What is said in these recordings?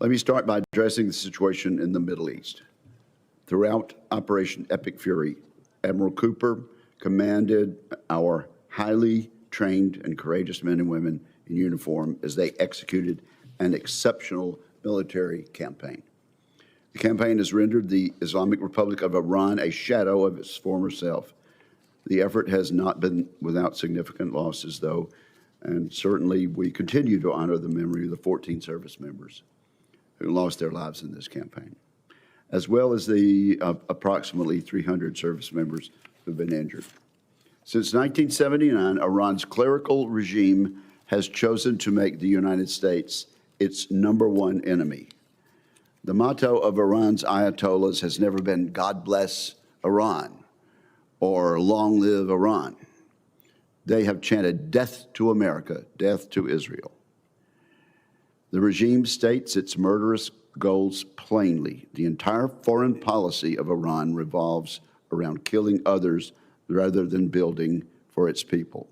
Let me start by addressing the situation in the Middle East. Throughout Operation Epic Fury, Admiral Cooper commanded our highly trained and courageous men and women in uniform as they executed an exceptional military campaign. The campaign has rendered the Islamic Republic of Iran a shadow of its former self. The effort has not been without significant losses, though, and certainly we continue to honor the memory of the 14 service members who lost their lives in this campaign, as well as the approximately 300 service members who've been injured. Since 1979, Iran's clerical regime has chosen to make the United States its #1 enemy. The motto of Iran's Ayatollahs has never been "God bless Iran" or "Long live Iran." They have chanted "Death to America, death to Israel." The regime states its murderous goals plainly. The entire foreign policy of Iran revolves around killing others rather than building for its people.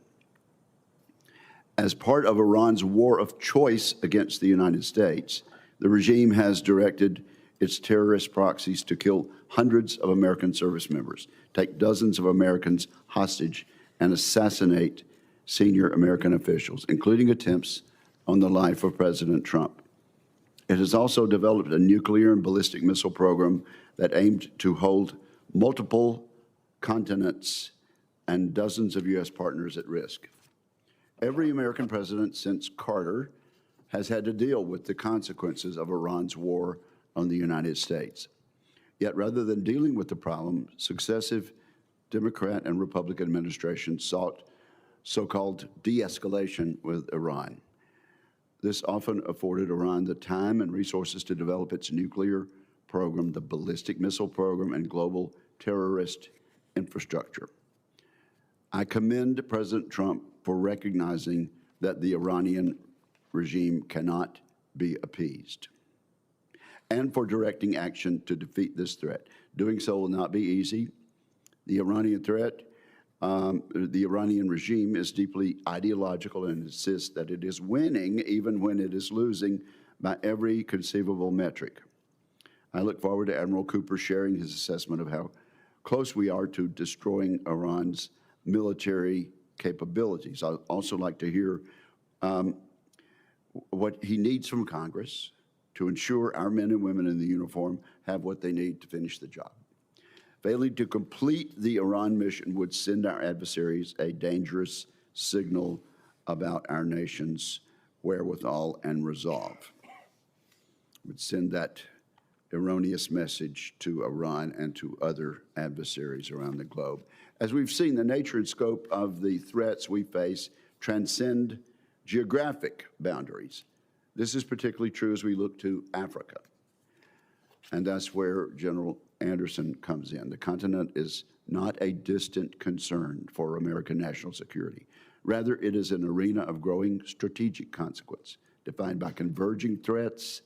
As part of Iran's war of choice against the United States, the regime has directed its terrorist proxies to kill hundreds of American service members, take dozens of Americans hostage, and assassinate senior American officials, including attempts on the life of President Trump. It has also developed a nuclear and ballistic missile program that aimed to hold multiple continents and dozens of U.S. partners at risk. Every American president since Carter has had to deal with the consequences of Iran's war on the United States. Yet rather than dealing with the problem, successive Democrat and Republican administrations sought so-called de-escalation with Iran. This often afforded Iran the time and resources to develop its nuclear program, the ballistic missile program, and global terrorist infrastructure. I commend President Trump for recognizing that the Iranian regime cannot be appeased, and for directing action to defeat this threat. Doing so will not be easy. The Iranian threat, the Iranian regime is deeply ideological and insists that it is winning even when it is losing by every conceivable metric. I look forward to Admiral Cooper sharing his assessment of how close we are to destroying Iran's military capabilities. I'd also like to hear what he needs from Congress to ensure our men and women in the uniform have what they need to finish the job. Failing to complete the Iran mission would send our adversaries a dangerous signal about our nation's wherewithal and resolve. It would send that erroneous message to Iran and to other adversaries around the globe. As we've seen, the nature and scope of the threats we face transcend geographic boundaries. This is particularly true as we look to Africa, and that's where General Anderson comes in. The continent is not a distant concern for American national security. Rather, it is an arena of growing strategic consequence, defined by converging threats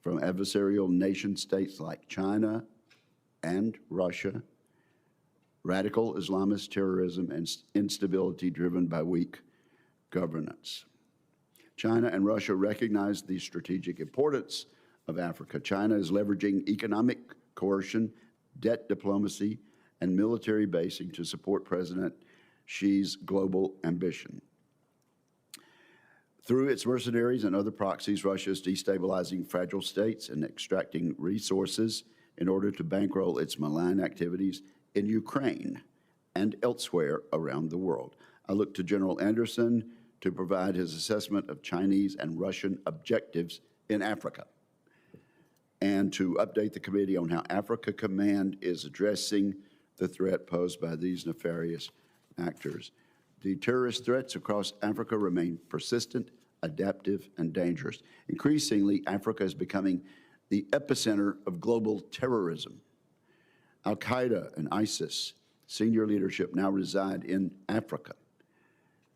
from adversarial nation states like China and Russia, radical Islamist terrorism, and instability driven by weak governance. China and Russia recognize the strategic importance of Africa. China is leveraging economic coercion, debt diplomacy, and military basing to support President Xi's global ambition. Through its mercenaries and other proxies, Russia is destabilizing fragile states and extracting resources in order to bankroll its malign activities in Ukraine and elsewhere around the world. I look to General Anderson to provide his assessment of Chinese and Russian objectives in Africa, and to update the committee on how Africa Command is addressing the threat posed by these nefarious actors. The terrorist threats across Africa remain persistent, adaptive, and dangerous. Increasingly, Africa is becoming the epicenter of global terrorism. Al-Qaeda and ISIS senior leadership now reside in Africa,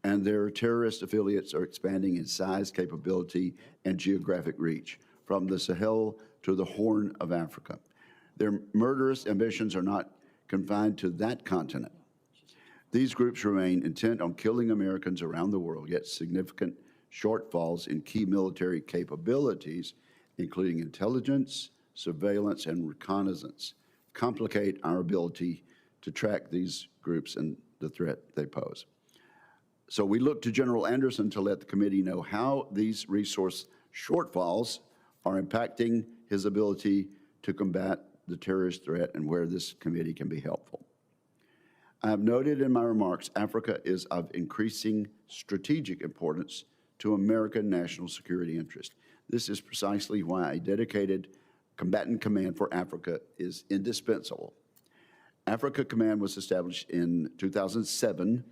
and their terrorist affiliates are expanding in size, capability, and geographic reach, from the Sahel to the Horn of Africa. Their murderous ambitions are not confined to that continent. These groups remain intent on killing Americans around the world, yet significant shortfalls in key military capabilities including intelligence, surveillance, and reconnaissance, complicate our ability to track these groups and the threat they pose. So we look to General Anderson to let the committee know how these resource shortfalls are impacting his ability to combat the terrorist threat and where this committee can be helpful. I have noted in my remarks, Africa is of increasing strategic importance to American national security interest. This is precisely why a dedicated combatant command for Africa is indispensable. Africa Command was established in 2007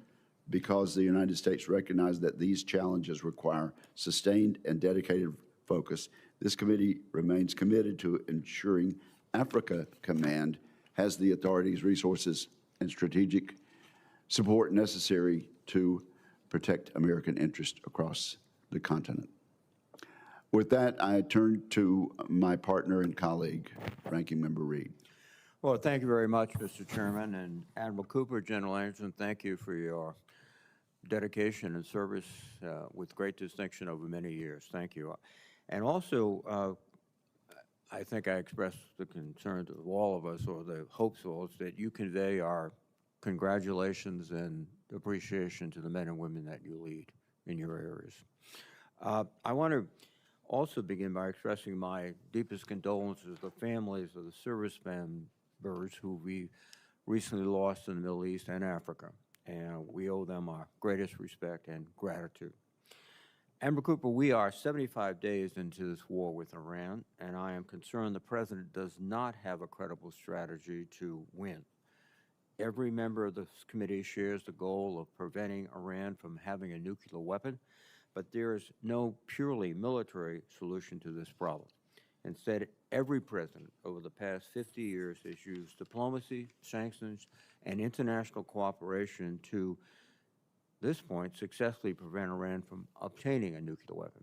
because the United States recognized that these challenges require sustained and dedicated focus. This committee remains committed to ensuring Africa Command has the authorities, resources, and strategic support necessary to protect American interests across the continent. With that, I turn to my partner and colleague, Ranking Member Reed. Well, thank you very much, Mr. Chairman. And Admiral Cooper, General Anderson, thank you for your dedication and service with great distinction over many years. Thank you. And also, I think I expressed the concerns of all of us, or the hopes of all, that you convey our congratulations and appreciation to the men and women that you lead in your areas. I want to also begin by expressing my deepest condolences to the families of the service members who we recently lost in the Middle East and Africa, and we owe them our greatest respect and gratitude. Admiral Cooper, we are 75 days into this war with Iran, and I am concerned the President does not have a credible strategy to win. Every member of this committee shares the goal of preventing Iran from having a nuclear weapon, but there is no purely military solution to this problem. Instead, every president over the past 50 years has used diplomacy, sanctions, and international cooperation to this point successfully prevent Iran from obtaining a nuclear weapon.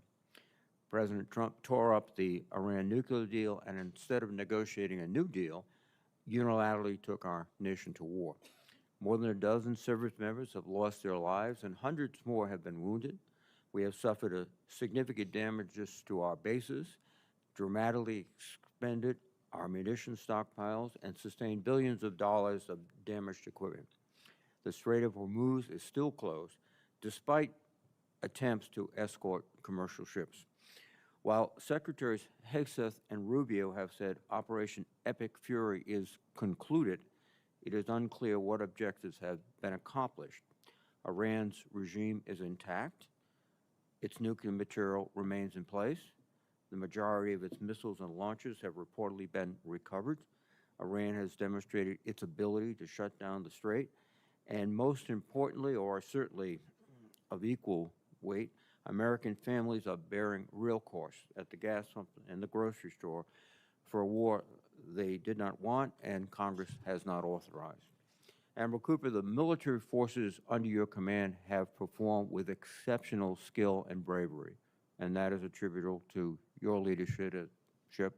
President Trump tore up the Iran nuclear deal, and instead of negotiating a new deal, unilaterally took our nation to war. More than a dozen service members have lost their lives, and hundreds more have been wounded. We have suffered a significant damages to our bases, dramatically expended our munition stockpiles, and sustained billions of dollars of damaged equipment. The Strait of Hormuz is still closed, despite attempts to escort commercial ships. While Secretaries Hegseth and Rubio have said Operation Epic Fury is concluded, it is unclear what objectives have been accomplished. Iran's regime is intact. Its nuclear material remains in place. The majority of its missiles and launchers have reportedly been recovered. Iran has demonstrated its ability to shut down the strait. And most importantly, or certainly of equal weight, American families are bearing real costs at the gas pump and the grocery store for a war they did not want and Congress has not authorized. Admiral Cooper, the military forces under your command have performed with exceptional skill and bravery, and that is attributable to your leadership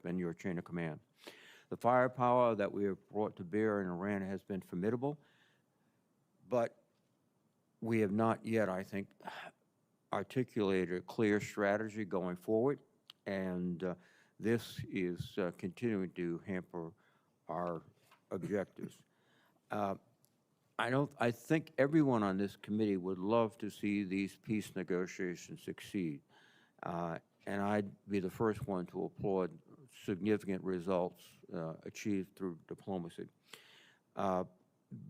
and your chain of command. The firepower that we have brought to bear in Iran has been formidable, but we have not yet, I think, articulated a clear strategy going forward, and this is continuing to hamper our objectives. I think everyone on this committee would love to see these peace negotiations succeed, and I'd be the first one to applaud significant results achieved through diplomacy.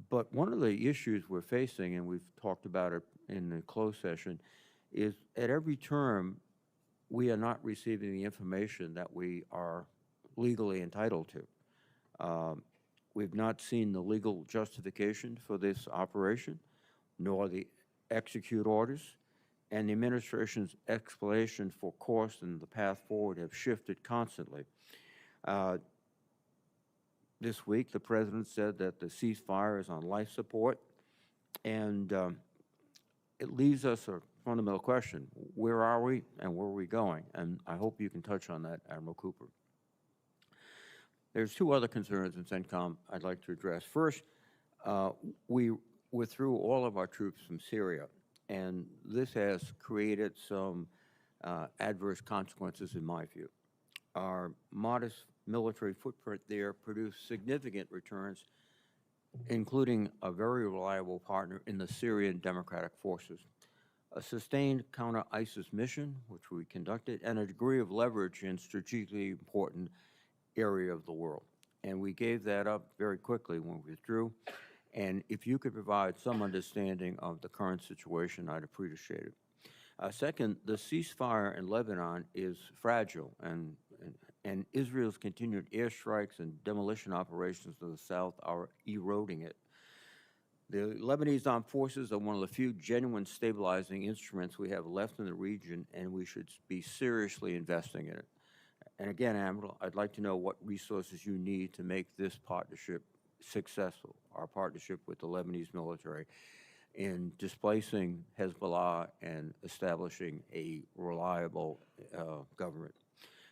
But one of the issues we're facing, and we've talked about it in the closed session, is at every term, we are not receiving the information that we are legally entitled to. We've not seen the legal justification for this operation, nor the execute orders, and the administration's explanation for cost and the path forward have shifted constantly. This week, the President said that the ceasefire is on life support, and it leaves us a fundamental question. Where are we and where are we going? And I hope you can touch on that, Admiral Cooper. There's two other concerns in CENTCOM I'd like to address. First, we withdrew all of our troops from Syria, and this has created some adverse consequences in my view. our modest military footprint there produced significant returns, including a very reliable partner in the Syrian Democratic Forces, a sustained counter-ISIS mission, which we conducted, and a degree of leverage in strategically important area of the world. And we gave that up very quickly when we withdrew. And if you could provide some understanding of the current situation, I'd appreciate it. Second, the ceasefire in Lebanon is fragile, and Israel's continued airstrikes and demolition operations to the south are eroding it. The Lebanese armed forces are one of the few genuine stabilizing instruments we have left in the region, and we should be seriously investing in it. And again, Admiral, I'd like to know what resources you need to make this partnership successful, our partnership with the Lebanese military, in displacing Hezbollah and establishing a reliable government.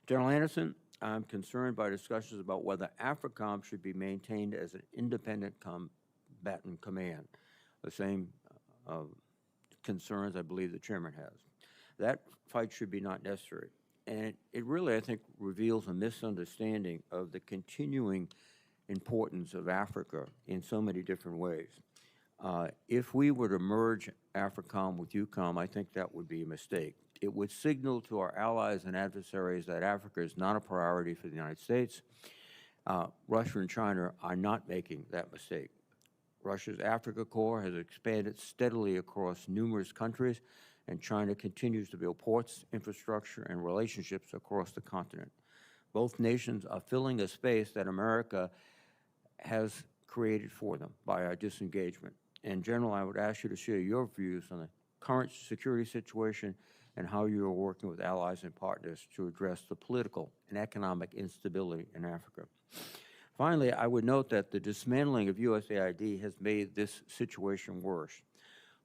General Anderson, I'm concerned by discussions about whether AFRICOM should be maintained as an independent combatant command, the same concerns I believe the chairman has. That fight should be not necessary. And it really, I think, reveals a misunderstanding of the continuing importance of Africa in so many different ways. If we were to merge AFRICOM with EUCOM, I think that would be a mistake. It would signal to our allies and adversaries that Africa is not a priority for the United States. Russia and China are not making that mistake. Russia's Africa Corps has expanded steadily across numerous countries, and China continues to build ports, infrastructure, and relationships across the continent. Both nations are filling a space that America has created for them by our disengagement. And General, I would ask you to share your views on the current security situation and how you are working with allies and partners to address the political and economic instability in Africa. Finally, I would note that the dismantling of USAID has made this situation worse.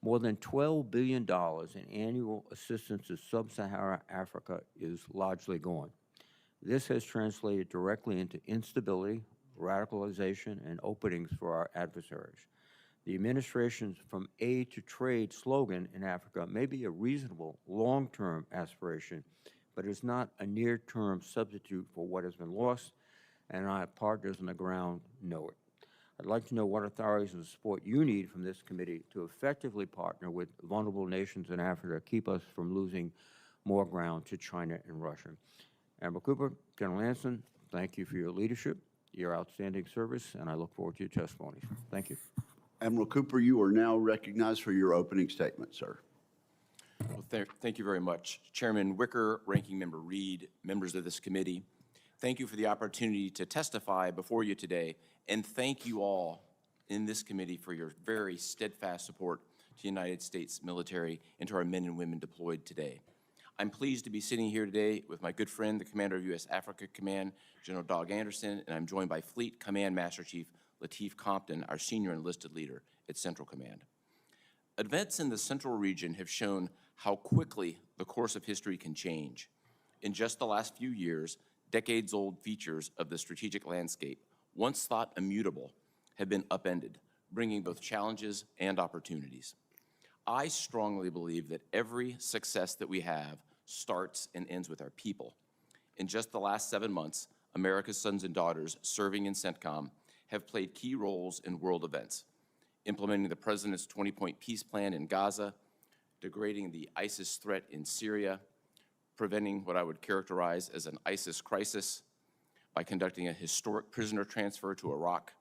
More than $12 billion in annual assistance to sub-Saharan Africa is largely gone. This has translated directly into instability, radicalization, and openings for our adversaries. The administration's From Aid to Trade slogan in Africa may be a reasonable long-term aspiration, but it's not a near-term substitute for what has been lost, and our partners on the ground know it. I'd like to know what authorities and support you need from this committee to effectively partner with vulnerable nations in Africa to keep us from losing more ground to China and Russia. Admiral Cooper, General Anderson, thank you for your leadership, your outstanding service, and I look forward to your testimonies. Thank you. Admiral Cooper, you are now recognized for your opening statement, sir. Well, thank you very much. Chairman Wicker, Ranking Member Reed, members of this committee, thank you for the opportunity to testify before you today, and thank you all in this committee for your very steadfast support to the United States military and to our men and women deployed today. I'm pleased to be sitting here today with my good friend, the Commander of U.S. Africa Command, General Doug Anderson, and I'm joined by Fleet Command Master Chief Lateef Compton, our senior enlisted leader at Central Command. Events in the Central region have shown how quickly the course of history can change. In just the last few years, decades-old features of the strategic landscape, once thought immutable, have been upended, bringing both challenges and opportunities. I strongly believe that every success that we have starts and ends with our people. In just the last 7 months, America's sons and daughters serving in CENTCOM have played key roles in world events, implementing the President's 20-point peace plan in Gaza, degrading the ISIS threat in Syria, preventing what I would characterize as an ISIS crisis by conducting a historic prisoner transfer to Iraq,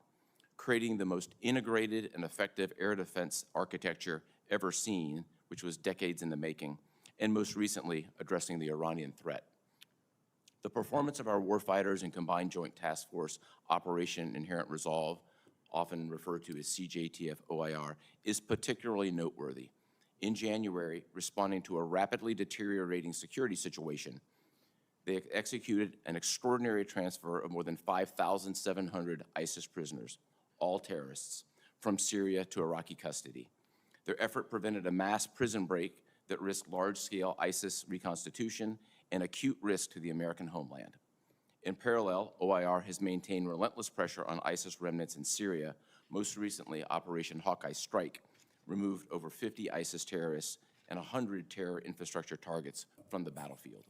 creating the most integrated and effective air defense architecture ever seen, which was decades in the making, and most recently addressing the Iranian threat. The performance of our warfighters in Combined Joint Task Force Operation Inherent Resolve, often referred to as CJTF OIR, is particularly noteworthy. In January, responding to a rapidly deteriorating security situation, they executed an extraordinary transfer of more than 5,700 ISIS prisoners, all terrorists, from Syria to Iraqi custody. Their effort prevented a mass prison break that risked large-scale ISIS reconstitution and acute risk to the American homeland. In parallel, OIR has maintained relentless pressure on ISIS remnants in Syria. Most recently, Operation Hawkeye Strike removed over 50 ISIS terrorists and 100 terror infrastructure targets from the battlefield.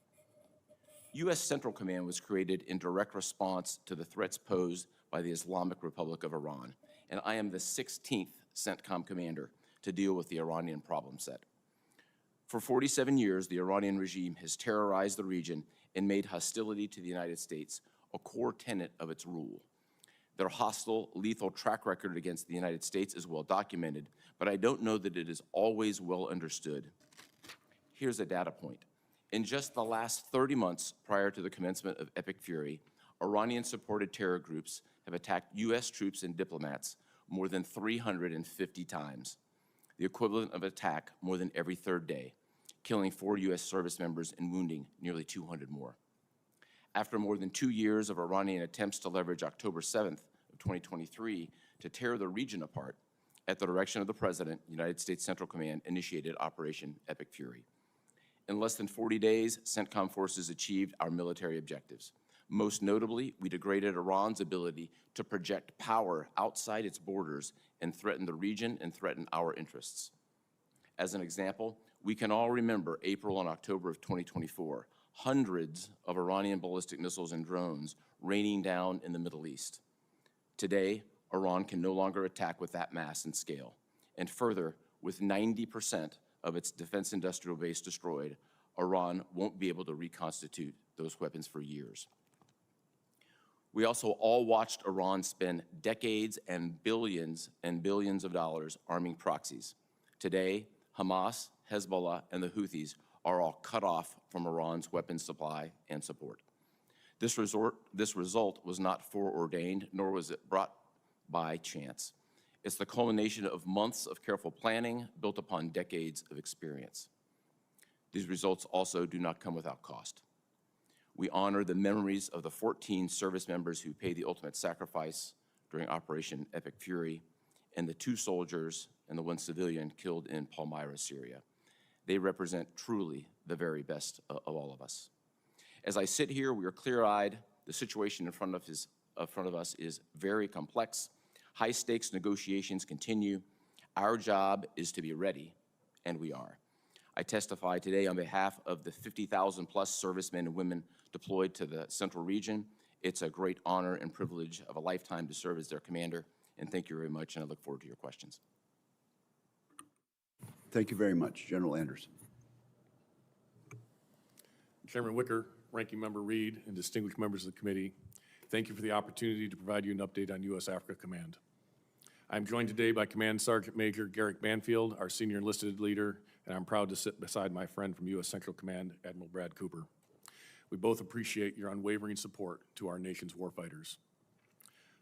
U.S. Central Command was created in direct response to the threats posed by the Islamic Republic of Iran, and I am the 16th CENTCOM commander to deal with the Iranian problem set. For 47 years, the Iranian regime has terrorized the region and made hostility to the United States a core tenet of its rule. Their hostile, lethal track record against the United States is well documented, but I don't know that it is always well understood. Here's a data point. In just the last 30 months prior to the commencement of Epic Fury, Iranian-supported terror groups have attacked U.S. troops and diplomats more than 350 times, the equivalent of an attack more than every third day, killing 4 U.S. service members and wounding nearly 200 more. After more than 2 years of Iranian attempts to leverage October 7th of 2023 to tear the region apart, at the direction of the President, United States Central Command initiated Operation Epic Fury. In less than 40 days, CENTCOM forces achieved our military objectives. Most notably, we degraded Iran's ability to project power outside its borders and threaten the region and threaten our interests. As an example, we can all remember April and October of 2024, hundreds of Iranian ballistic missiles and drones raining down in the Middle East. Today, Iran can no longer attack with that mass and scale. And further, with 90% of its defense industrial base destroyed, Iran won't be able to reconstitute those weapons for years. We also all watched Iran spend decades and billions of dollars arming proxies. Today, Hamas, Hezbollah, and the Houthis are all cut off from Iran's weapons supply and support. This result was not foreordained, nor was it brought by chance. It's the culmination of months of careful planning built upon decades of experience. These results also do not come without cost. We honor the memories of the 14 service members who paid the ultimate sacrifice during Operation Epic Fury, and the 2 soldiers and the 1 civilian killed in Palmyra, Syria. They represent truly the very best of all of us. As I sit here, we are clear-eyed. The situation in front of us is very complex. High-stakes negotiations continue. Our job is to be ready, and we are. I testify today on behalf of the 50,000-plus servicemen and women deployed to the Central Region. It's a great honor and privilege of a lifetime to serve as their commander, and thank you very much, and I look forward to your questions. Thank you very much, General Anderson. Chairman Wicker, Ranking Member Reed, and distinguished members of the committee, thank you for the opportunity to provide you an update on U.S. Africa Command. I'm joined today by Command Sergeant Major Garrick Banfield, our senior enlisted leader, and I'm proud to sit beside my friend from U.S. Central Command, Admiral Brad Cooper. We both appreciate your unwavering support to our nation's warfighters.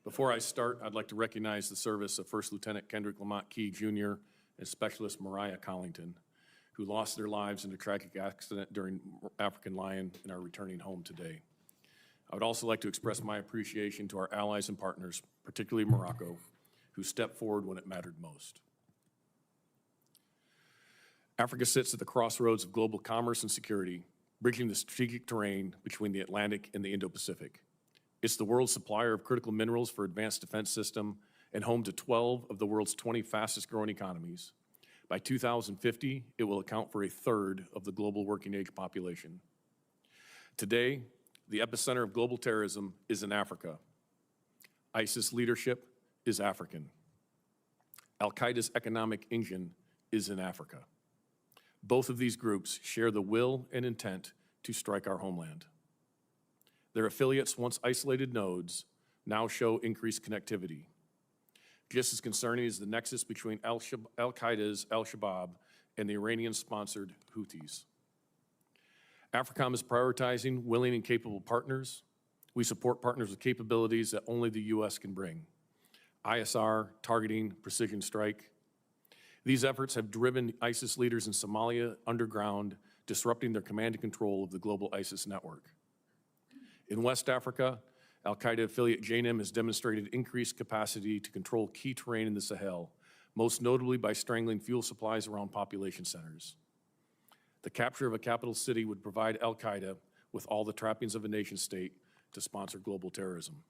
Before I start, I'd like to recognize the service of First Lieutenant Kendrick Lamont Key, Jr. and Specialist Mariah Collington, who lost their lives in a tragic accident during African Lion and are returning home today. I would also like to express my appreciation to our allies and partners, particularly Morocco, who stepped forward when it mattered most. Africa sits at the crossroads of global commerce and security, bridging the strategic terrain between the Atlantic and the Indo-Pacific. It's the world's supplier of critical minerals for advanced defense system and home to 12 of the world's 20 fastest growing economies. By 2050, it will account for 1/3 of the global working age population. Today, the epicenter of global terrorism is in Africa. ISIS leadership is African. Al-Qaeda's economic engine is in Africa. Both of these groups share the will and intent to strike our homeland. Their affiliates, once isolated nodes, now show increased connectivity. Just as concerning is the nexus between Al-Qaeda's Al-Shabaab and the Iranian-sponsored Houthis. AFRICOM is prioritizing willing and capable partners. We support partners with capabilities that only the U.S. can bring. ISR, targeting, precision strike. These efforts have driven ISIS leaders in Somalia underground, disrupting their command and control of the global ISIS network. In West Africa, Al-Qaeda affiliate JNIM has demonstrated increased capacity to control key terrain in the Sahel, most notably by strangling fuel supplies around population centers. The capture of a capital city would provide Al-Qaeda with all the trappings of a nation state to sponsor global terrorism.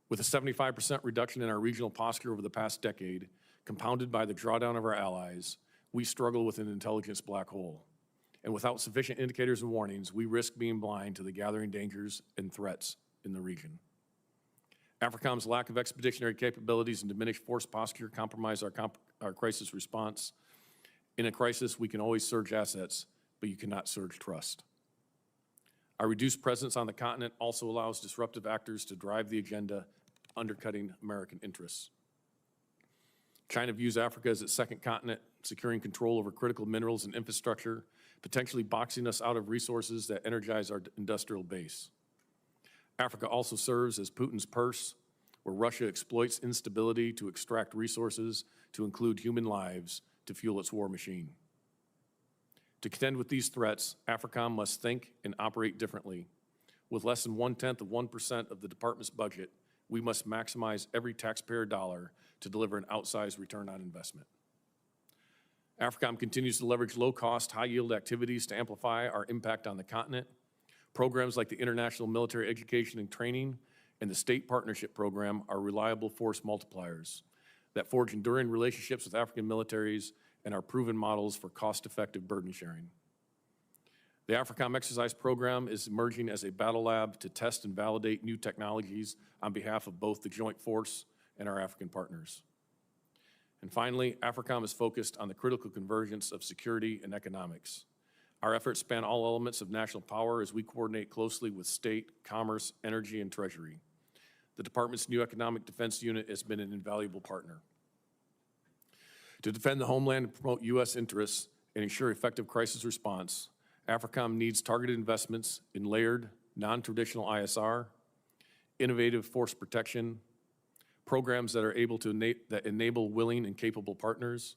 With a 75% reduction in our regional posture over the past decade, compounded by the drawdown of our allies, we struggle with an intelligence black hole. And without sufficient indicators and warnings, we risk being blind to the gathering dangers and threats in the region. AFRICOM's lack of expeditionary capabilities and diminished force posture compromise our crisis response. In a crisis, we can always surge assets, but you cannot surge trust. Our reduced presence on the continent also allows disruptive actors to drive the agenda, undercutting American interests. China views Africa as its second continent, securing control over critical minerals and infrastructure, potentially boxing us out of resources that energize our industrial base. Africa also serves as Putin's purse, where Russia exploits instability to extract resources, to include human lives, to fuel its war machine. To contend with these threats, AFRICOM must think and operate differently. With less than 0.1% of the department's budget, we must maximize every taxpayer dollar to deliver an outsized return on investment. AFRICOM continues to leverage low-cost, high-yield activities to amplify our impact on the continent. Programs like the International Military Education and Training and the State Partnership Program are reliable force multipliers that forge enduring relationships with African militaries and are proven models for cost-effective burden sharing. The AFRICOM exercise program is emerging as a battle lab to test and validate new technologies on behalf of both the joint force and our African partners. And finally, AFRICOM is focused on the critical convergence of security and economics. Our efforts span all elements of national power as we coordinate closely with state, commerce, energy, and treasury. The department's new economic defense unit has been an invaluable partner. To defend the homeland and promote U.S. interests and ensure effective crisis response, AFRICOM needs targeted investments in layered, non-traditional ISR, innovative force protection, programs that are able to enable willing and capable partners,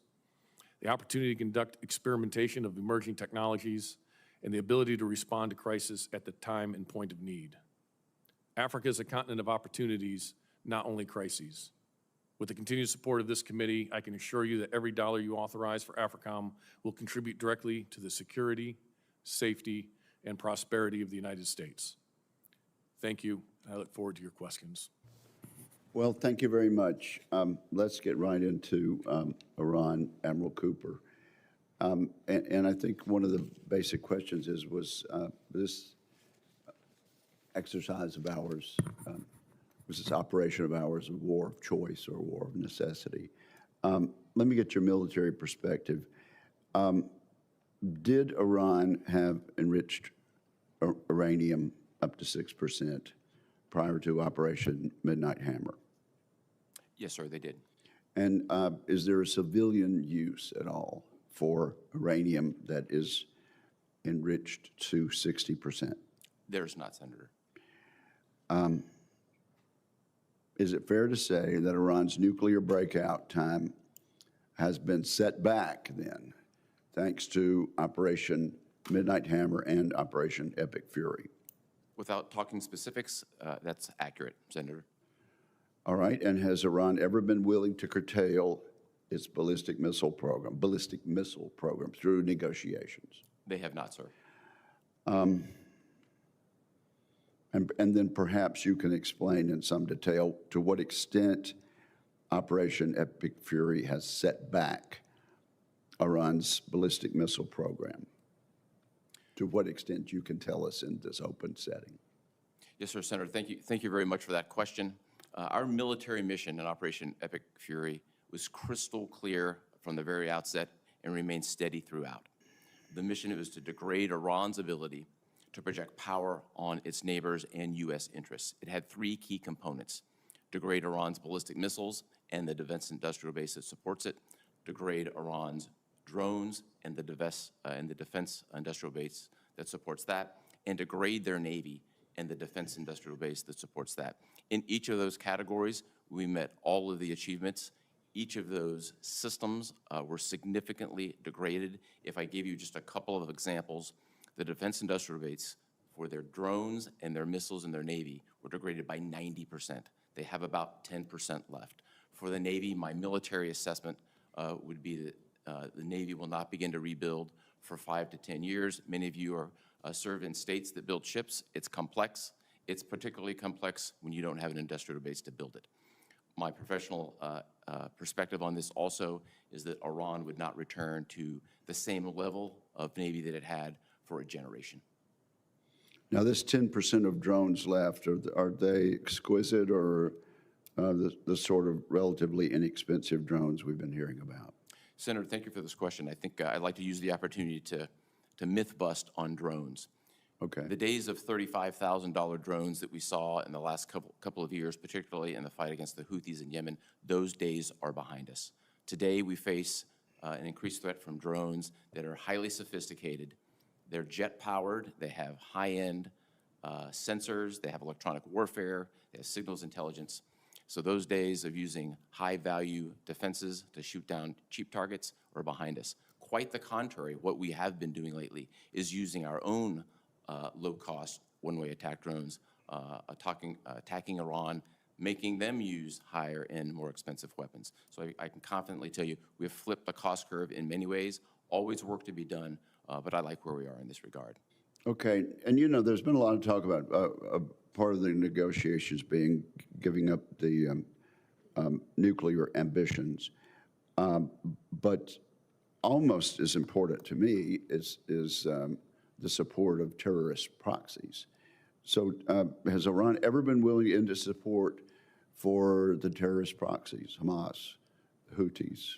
the opportunity to conduct experimentation of emerging technologies, and the ability to respond to crisis at the time and point of need. Africa is a continent of opportunities, not only crises. With the continued support of this committee, I can assure you that every dollar you authorize for AFRICOM will contribute directly to the security, safety, and prosperity of the United States. Thank you. I look forward to your questions. Well, thank you very much. Let's get right into Iran, Admiral Cooper. And I think one of the basic questions was this exercise of ours, was this operation of ours a war of choice or a war of necessity? Let me get your military perspective. Did Iran have enriched uranium up to 6% prior to Operation Midnight Hammer? Yes, sir, they did. And is there a civilian use at all for uranium that is enriched to 60%? There's not, Senator. Is it fair to say that Iran's nuclear breakout time has been set back then, thanks to Operation Midnight Hammer and Operation Epic Fury? Without talking specifics, that's accurate, Senator. All right, and has Iran ever been willing to curtail its ballistic missile program through negotiations? They have not, sir. And then perhaps you can explain in some detail to what extent Operation Epic Fury has set back Iran's ballistic missile program. To what extent you can tell us in this open setting. Yes, sir, Senator. Thank you very much for that question. Our military mission in Operation Epic Fury was crystal clear from the very outset and remained steady throughout. The mission was to degrade Iran's ability to project power on its neighbors and U.S. interests. It had three key components: degrade Iran's ballistic missiles and the defense industrial base that supports it, degrade Iran's drones and the defense industrial base that supports that, and degrade their Navy and the defense industrial base that supports that. In each of those categories, we met all of the achievements. Each of those systems were significantly degraded. If I gave you just a couple of examples, the defense industrial base for their drones and their missiles and their Navy were degraded by 90%. They have about 10% left. For the Navy, my military assessment would be that the Navy will not begin to rebuild for 5 to 10 years. Many of you are serve in states that build ships. It's complex. It's particularly complex when you don't have an industrial base to build it. my professional perspective on this also is that Iran would not return to the same level of Navy that it had for a generation. Now, this 10% of drones left, are they exquisite or the sort of relatively inexpensive drones we've been hearing about? Senator, thank you for this question. I think I'd like to use the opportunity to myth bust on drones. Okay. The days of $35,000 drones that we saw in the last couple of years, particularly in the fight against the Houthis in Yemen, those days are behind us. Today, we face an increased threat from drones that are highly sophisticated. They're jet-powered. They have high-end sensors. They have electronic warfare. They have signals intelligence. So those days of using high-value defenses to shoot down cheap targets are behind us. Quite the contrary, what we have been doing lately is using our own low-cost one-way attack drones, attacking Iran, making them use higher-end, more expensive weapons. So I can confidently tell you we have flipped the cost curve in many ways. Always work to be done, but I like where we are in this regard. Okay, and you know, there's been a lot of talk about part of the negotiations being giving up the nuclear ambitions, but almost as important to me is the support of terrorist proxies. So has Iran ever been willing to end its support for the terrorist proxies, Hamas, Houthis,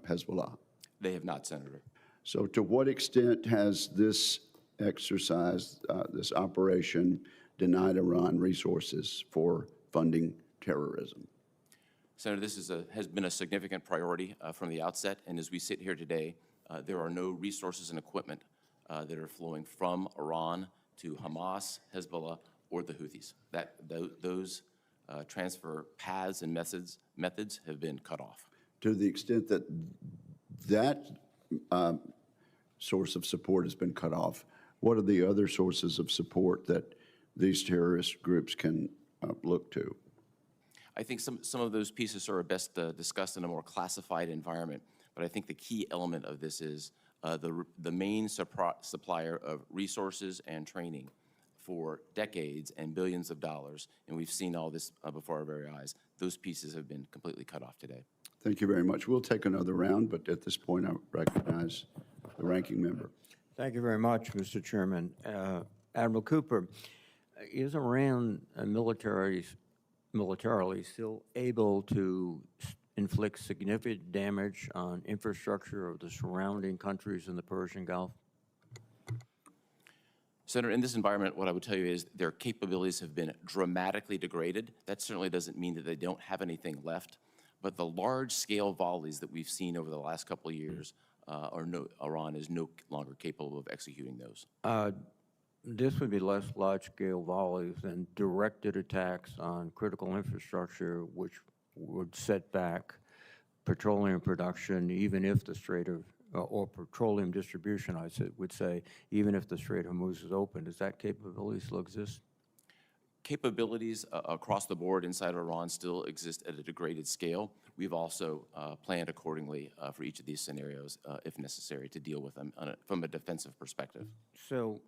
Hezbollah? They have not, Senator. So to what extent has this exercise, this operation, denied Iran resources for funding terrorism? Senator, this has been a significant priority from the outset, and as we sit here today, there are no resources and equipment that are flowing from Iran to Hamas, Hezbollah, or the Houthis. Those transfer paths and methods have been cut off. To the extent that that source of support has been cut off, what are the other sources of support that these terrorist groups can look to? I think some of those pieces are best discussed in a more classified environment, but I think the key element of this is the main supplier of resources and training for decades and billions of dollars, and we've seen all this before our very eyes. Those pieces have been completely cut off today. Thank you very much. We'll take another round, but at this point, I recognize the ranking member. Thank you very much, Mr. Chairman. Admiral Cooper, is Iran militarily still able to inflict significant damage on infrastructure of the surrounding countries in the Persian Gulf? Senator, in this environment, what I would tell you is their capabilities have been dramatically degraded. That certainly doesn't mean that they don't have anything left, but the large-scale volleys that we've seen over the last couple of years, Iran is no longer capable of executing those. This would be less large-scale volleys than directed attacks on critical infrastructure, which would set back petroleum production, even if the Strait of, or petroleum distribution, would say, even if the Strait of Hormuz is open. Does that capability still exist? Capabilities across the board inside of Iran still exist at a degraded scale. We've also planned accordingly for each of these scenarios, if necessary, to deal with them from a defensive perspective. So,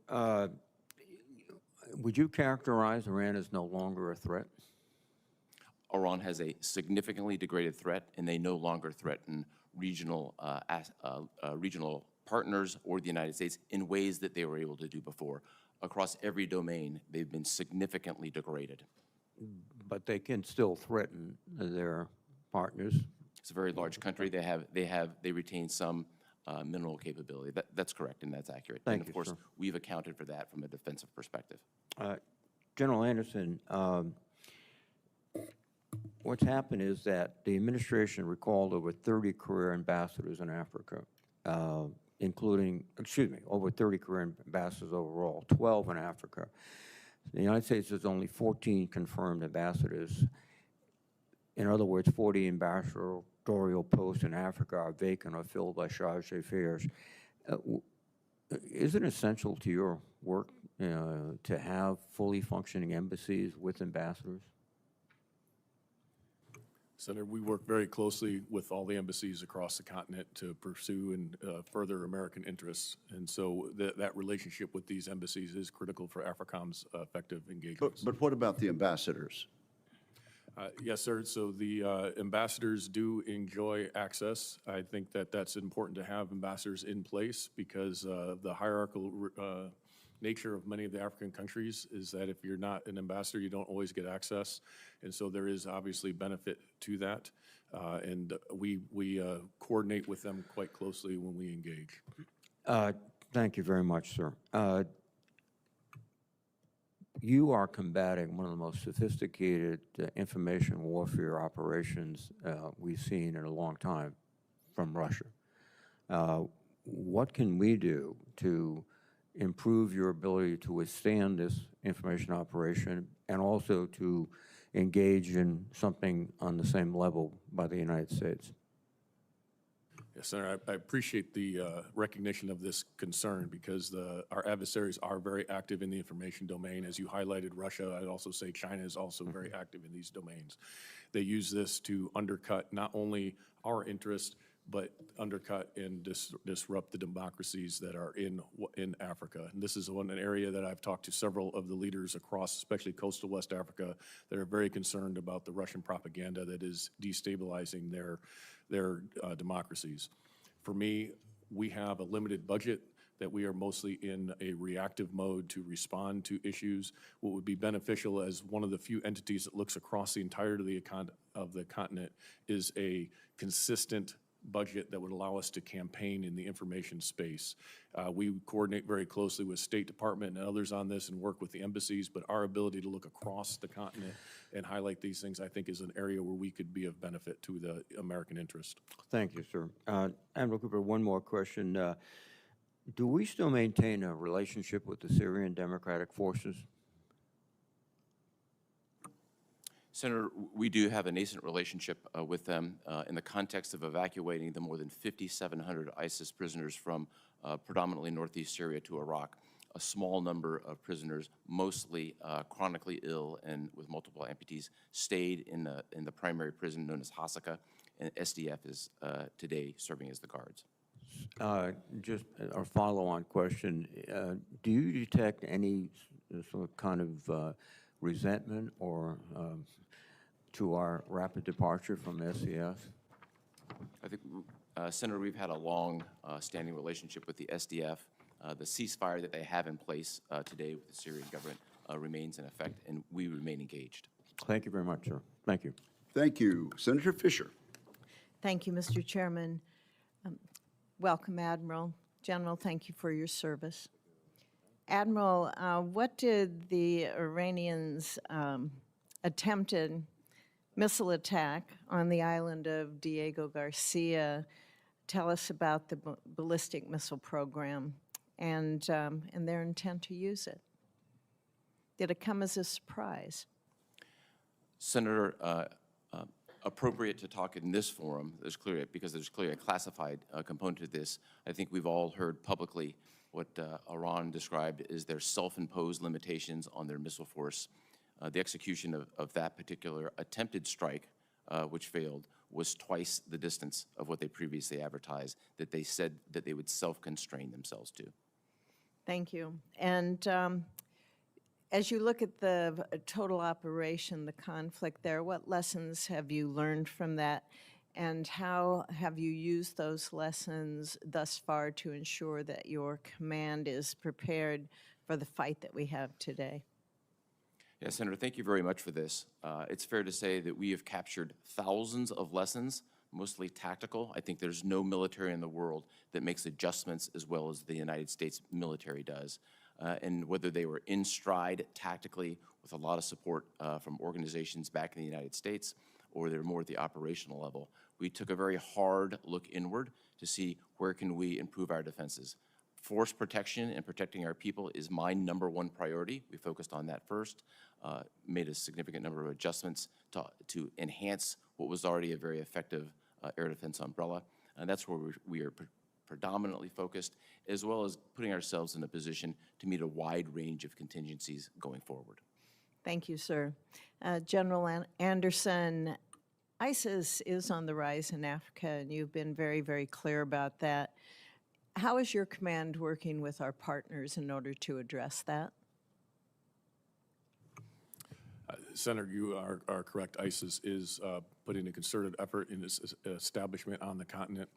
would you characterize Iran as no longer a threat? Iran has a significantly degraded threat, and they no longer threaten regional partners or the United States in ways that they were able to do before. Across every domain, they've been significantly degraded. But they can still threaten their partners. It's a very large country. They retain some mineral capability. That's correct, and that's accurate. Thank and you, of course, sir. we've accounted for that from a defensive perspective. General Anderson, what's happened is that the administration recalled over 30 career ambassadors in Africa, over 30 career ambassadors overall, 12 in Africa. In the United States, there's only 14 confirmed ambassadors. In other words, 40 ambassadorial posts in Africa are vacant or filled by charge d'affaires. Is it essential to your work to have fully functioning embassies with ambassadors? Senator, we work very closely with all the embassies across the continent to pursue and further American interests. And so that relationship with these embassies is critical for AFRICOM's effective engagement. But what about the ambassadors? Yes, sir. So the ambassadors do enjoy access. I think that that's important to have ambassadors in place because the hierarchical nature of many of the African countries is that if you're not an ambassador, you don't always get access. And so there is obviously benefit to that. And we coordinate with them quite closely when we engage. Thank you very much, sir. You are combating one of the most sophisticated information warfare operations we've seen in a long time from Russia. What can we do to improve your ability to withstand this information operation and also to engage in something on the same level by the United States? Yes, Senator, I appreciate the recognition of this concern because our adversaries are very active in the information domain. As you highlighted Russia, I'd also say China is also very active in these domains. They use this to undercut not only our interest, but undercut and disrupt the democracies that are in Africa. And this is an area that I've talked to several of the leaders across, especially coastal West Africa, that are very concerned about the Russian propaganda that is destabilizing their democracies. For me, we have a limited budget that we are mostly in a reactive mode to respond to issues. What would be beneficial as one of the few entities that looks across the entirety of the continent is a consistent budget that would allow us to campaign in the information space. We coordinate very closely with State Department and others on this and work with the embassies, but our ability to look across the continent and highlight these things, I think, is an area where we could be of benefit to the American interest. Thank you, sir. Admiral Cooper, one more question. Do we still maintain a relationship with the Syrian Democratic Forces? Senator, we do have a nascent relationship with them in the context of evacuating the more than 5,700 ISIS prisoners from predominantly northeast Syria to Iraq. A small number of prisoners, mostly chronically ill and with multiple amputees, stayed in the primary prison known as Hasaka, and SDF is today serving as the guards. Just a follow-on question. Do you detect any sort of kind of resentment or to our rapid departure from SCF? I think, Senator, we've had a long standing relationship with the SDF. The ceasefire that they have in place today with the Syrian government remains in effect, and we remain engaged. Thank you very much, sir. Thank you. Thank you. Senator Fisher. Thank you, Mr. Chairman. Welcome, Admiral. General, thank you for your service. Admiral, what did the Iranians' attempted missile attack on the island of Diego Garcia tell us about the ballistic missile program and their intent to use it? Did it come as a surprise? Senator, appropriate to talk in this forum, because there's clearly a classified component to this. I think we've all heard publicly what Iran described as their self-imposed limitations on their missile force. The execution of that particular attempted strike, which failed, was twice the distance of what they previously advertised, that they said that they would self-constrain themselves to. Thank you. And as you look at the total operation, the conflict there, what lessons have you learned from that? And how have you used those lessons thus far to ensure that your command is prepared for the fight that we have today? Yes, Senator, thank you very much for this. It's fair to say that we have captured thousands of lessons, mostly tactical. I think there's no military in the world that makes adjustments as well as the United States military does. And whether they were in stride tactically with a lot of support from organizations back in the United States, or they're more at the operational level, we took a very hard look inward to see where can we improve our defenses. Force protection and protecting our people is my #1 priority. We focused on that first, made a significant number of adjustments to enhance what was already a very effective air defense umbrella. And that's where we are predominantly focused, as well as putting ourselves in a position to meet a wide range of contingencies going forward. Thank you, sir. General Anderson, ISIS is on the rise in Africa, and you've been very, very clear about that. How is your command working with our partners in order to address that? Senator, you are correct. ISIS is putting a concerted effort in its establishment on the continent.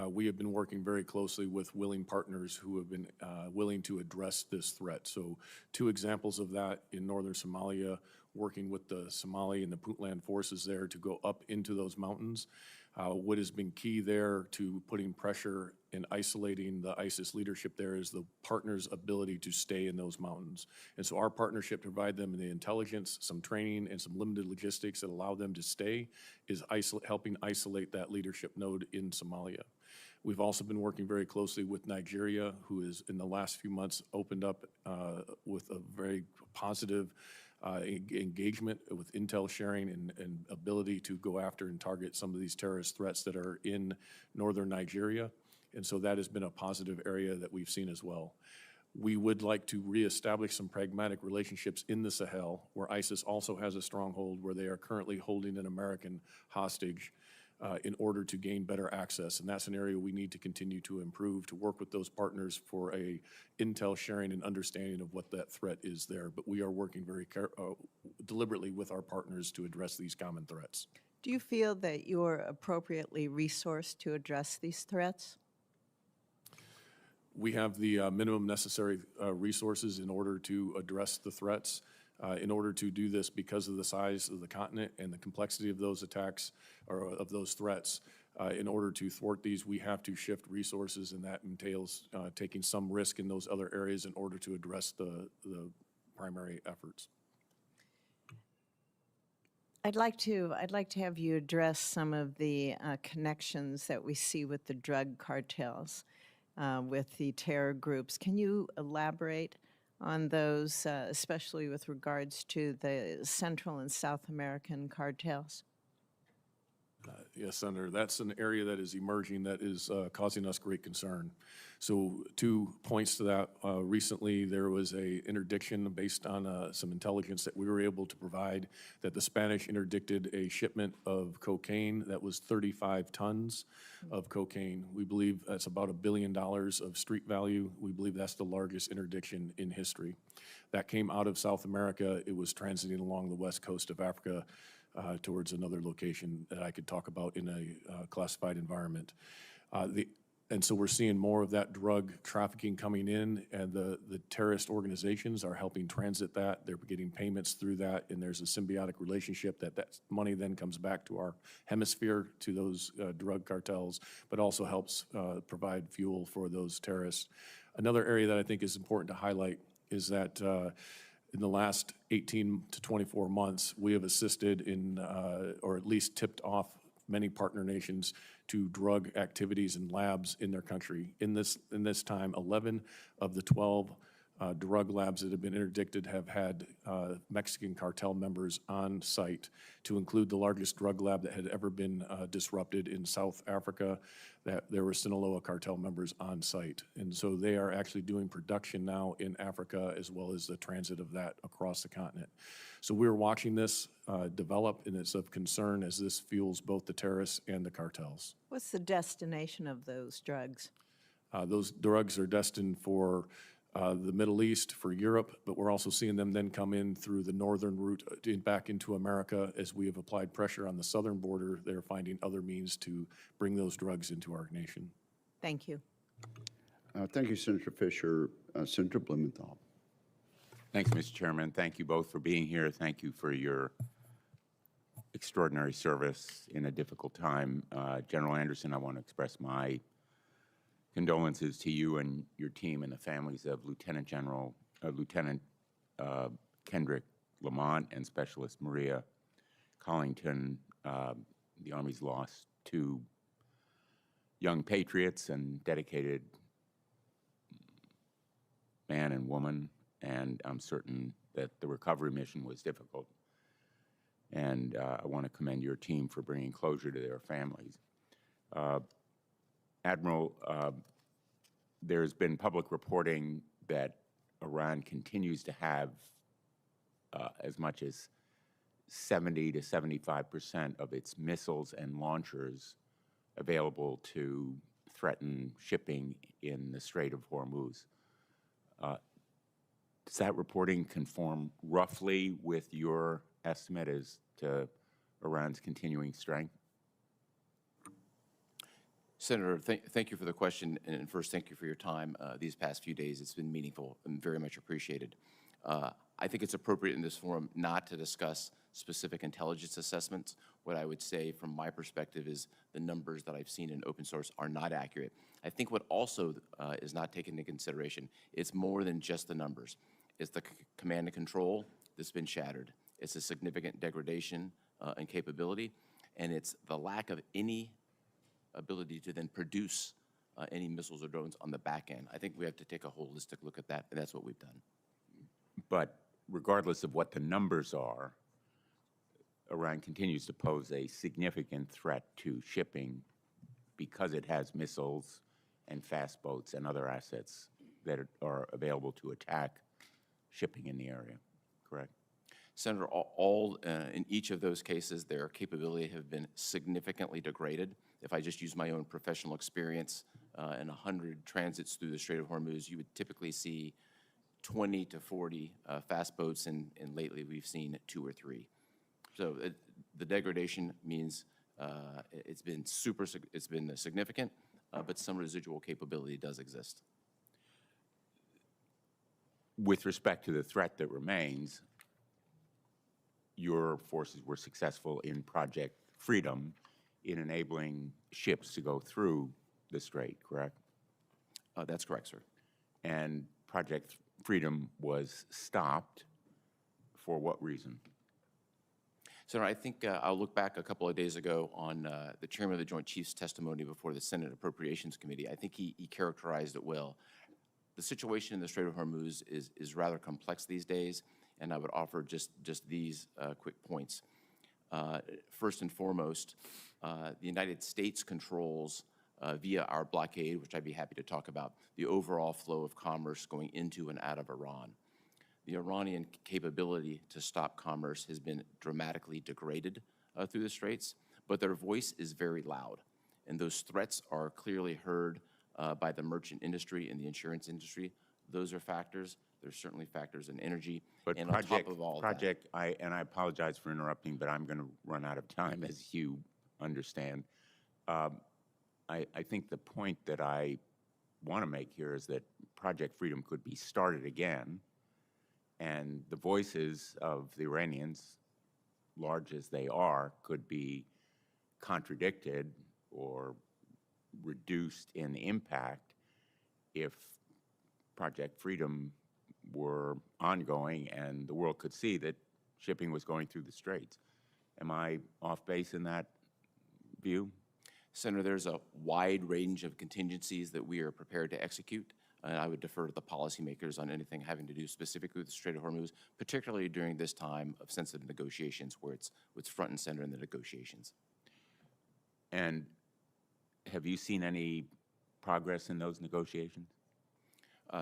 We have been working very closely with willing partners who have been willing to address this threat. So 2 examples of that in northern Somalia, working with the Somali and the Puntland forces there to go up into those mountains. What has been key there to putting pressure and isolating the ISIS leadership there is the partners' ability to stay in those mountains. And so our partnership to provide them the intelligence, some training, and some limited logistics that allow them to stay is helping isolate that leadership node in Somalia. We've also been working very closely with Nigeria, who has in the last few months opened up with a very positive engagement with intel sharing and ability to go after and target some of these terrorist threats that are in northern Nigeria. And so that has been a positive area that we've seen as well. We would like to reestablish some pragmatic relationships in the Sahel, where ISIS also has a stronghold, where they are currently holding an American hostage in order to gain better access. And that's an area we need to continue to improve, to work with those partners for a intel sharing and understanding of what that threat is there. But we are working very deliberately with our partners to address these common threats. Do you feel that you're appropriately resourced to address these threats? We have the minimum necessary resources in order to address the threats. In order to do this, because of the size of the continent and the complexity of those attacks or of those threats, in order to thwart these, we have to shift resources, and that entails taking some risk in those other areas in order to address the primary efforts. I'd like to have you address some of the connections that we see with the drug cartels, with the terror groups. Can you elaborate on those, especially with regards to the Central and South American cartels? Yes, Senator, that's an area that is emerging that is causing us great concern. So 2 points to that. Recently, there was an interdiction based on some intelligence that we were able to provide that the Spanish interdicted a shipment of cocaine that was 35 tons of cocaine. We believe that's about $1 billion of street value. We believe that's the largest interdiction in history. That came out of South America. It was transiting along the west coast of Africa towards another location that I could talk about in a classified environment. And so we're seeing more of that drug trafficking coming in, and the terrorist organizations are helping transit that. They're getting payments through that, and there's a symbiotic relationship that money then comes back to our hemisphere, to those drug cartels, but also helps provide fuel for those terrorists. Another area that I think is important to highlight is that in the last 18 to 24 months, we have assisted in, or at least tipped off many partner nations to drug activities and labs in their country. In this time, 11 of the 12 drug labs that have been interdicted have had Mexican cartel members on site, to include the largest drug lab that had ever been disrupted in South Africa, that there were Sinaloa cartel members on site. And so they are actually doing production now in Africa, as well as the transit of that across the continent. So we're watching this develop, and it's of concern as this fuels both the terrorists and the cartels. What's the destination of those drugs? Those drugs are destined for the Middle East, for Europe, but we're also seeing them then come in through the northern route back into America. As we have applied pressure on the southern border, they're finding other means to bring those drugs into our nation. Thank you. Thank you, Senator Fisher. Senator Blumenthal. Thanks, Mr. Chairman. Thank you both for being here. Thank you for your extraordinary service in a difficult time. General Anderson, I want to express my condolences to you and your team and the families of Lieutenant Kendrick Lamont and Specialist Maria Collington. The Army's lost 2 young patriots and dedicated man and woman, and I'm certain that the recovery mission was difficult. And I want to commend your team for bringing closure to their families. Admiral, there's been public reporting that Iran continues to have as much as 70 to 75% of its missiles and launchers available to threaten shipping in the Strait of Hormuz. Does that reporting conform roughly with your estimate as to Iran's continuing strength? Senator, thank you for the question, and first, thank you for your time these past few days. It's been meaningful and very much appreciated. I think it's appropriate in this forum not to discuss specific intelligence assessments. What I would say from my perspective is the numbers that I've seen in open source are not accurate. I think what also is not taken into consideration, it's more than just the numbers. It's the command and control that's been shattered. It's a significant degradation in capability, and it's the lack of any ability to then produce any missiles or drones on the back end. I think we have to take a holistic look at that, and that's what we've done. But regardless of what the numbers are, Iran continues to pose a significant threat to shipping because it has missiles and fast boats and other assets that are available to attack shipping in the area, correct? Senator, in each of those cases, their capability have been significantly degraded. If I just use my own professional experience, in 100 transits through the Strait of Hormuz, you would typically see 20 to 40 fast boats, and lately we've seen 2 or 3. So the degradation means it's been significant, but some residual capability does exist. With respect to the threat that remains, your forces were successful in Project Freedom in enabling ships to go through the strait, correct? That's correct, sir. And Project Freedom was stopped for what reason? Senator, I think I'll look back a couple of days ago on the Chairman of the Joint Chiefs' testimony before the Senate Appropriations Committee. I think he characterized it well. The situation in the Strait of Hormuz is rather complex these days, and I would offer just these quick points. First and foremost, the United States controls, via our blockade, which I'd be happy to talk about, the overall flow of commerce going into and out of Iran. The Iranian capability to stop commerce has been dramatically degraded through the straits, but their voice is very loud, and those threats are clearly heard by the merchant industry and the insurance industry. Those are factors. There's certainly factors in energy. But and on top of all that, I apologize for interrupting, but I'm going to run out of time, as you understand. I think the point that I want to make here is that Project Freedom could be started again, and the voices of the Iranians, large as they are, could be contradicted or reduced in impact if Project Freedom were ongoing and the world could see that shipping was going through the straits. Am I off base in that view? Senator, there's a wide range of contingencies that we are prepared to execute, and I would defer to the policymakers on anything having to do specifically with the Strait of Hormuz, particularly during this time of sensitive negotiations where it's front and center in the negotiations. And have you seen any progress in those negotiations?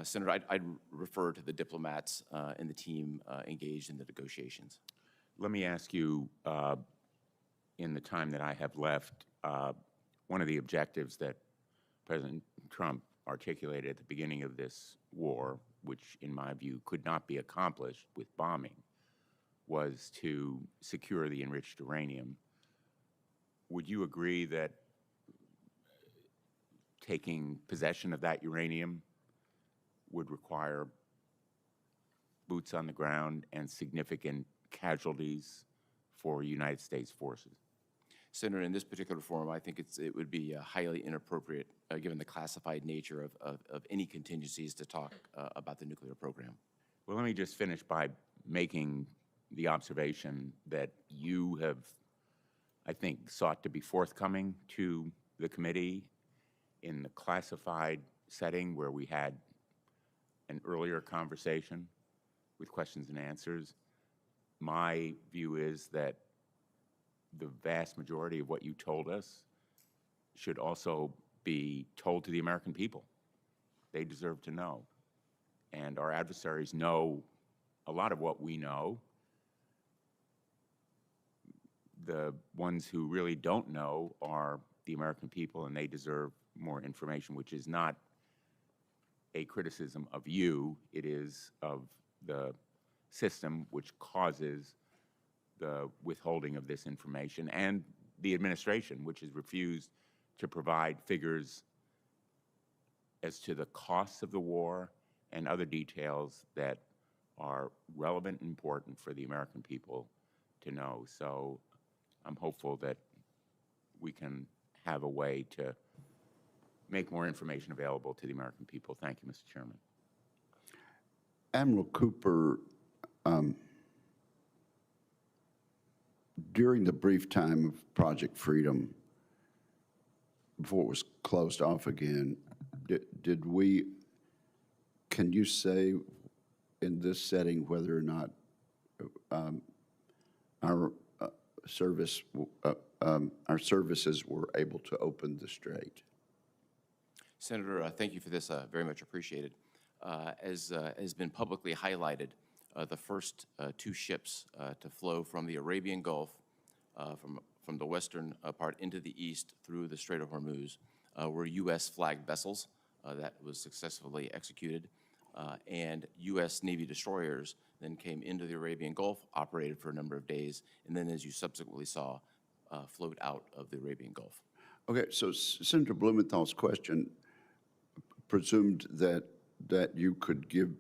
Senator, I'd refer to the diplomats and the team engaged in the negotiations. Let me ask you, in the time that I have left, one of the objectives that President Trump articulated at the beginning of this war, which in my view could not be accomplished with bombing, was to secure the enriched uranium. Would you agree that taking possession of that uranium would require boots on the ground and significant casualties for United States forces? Senator, in this particular forum, I think it would be highly inappropriate, given the classified nature of any contingencies, to talk about the nuclear program. Well, let me just finish by making the observation that you have, I think, sought to be forthcoming to the committee in the classified setting where we had an earlier conversation with questions and answers. My view is that the vast majority of what you told us should also be told to the American people. They deserve to know. And our adversaries know a lot of what we know. The ones who really don't know are the American people, and they deserve more information, which is not a criticism of you. It is of the system, which causes the withholding of this information, and the administration, which has refused to provide figures as to the costs of the war and other details that are relevant and important for the American people to know. So I'm hopeful that we can have a way to make more information available to the American people. Thank you, Mr. Chairman. Admiral Cooper, during the brief time of Project Freedom, before it was closed off again, can you say in this setting whether or not our services were able to open the strait? Senator, thank you for this, very much appreciated. As has been publicly highlighted, the first two ships to flow from the Arabian Gulf, from the western part into the east through the Strait of Hormuz were U.S. flagged vessels. That was successfully executed. And U.S. Navy destroyers then came into the Arabian Gulf, operated for a number of days, and then, as you subsequently saw, flowed out of the Arabian Gulf. Okay, so Senator Blumenthal's question presumed that you could give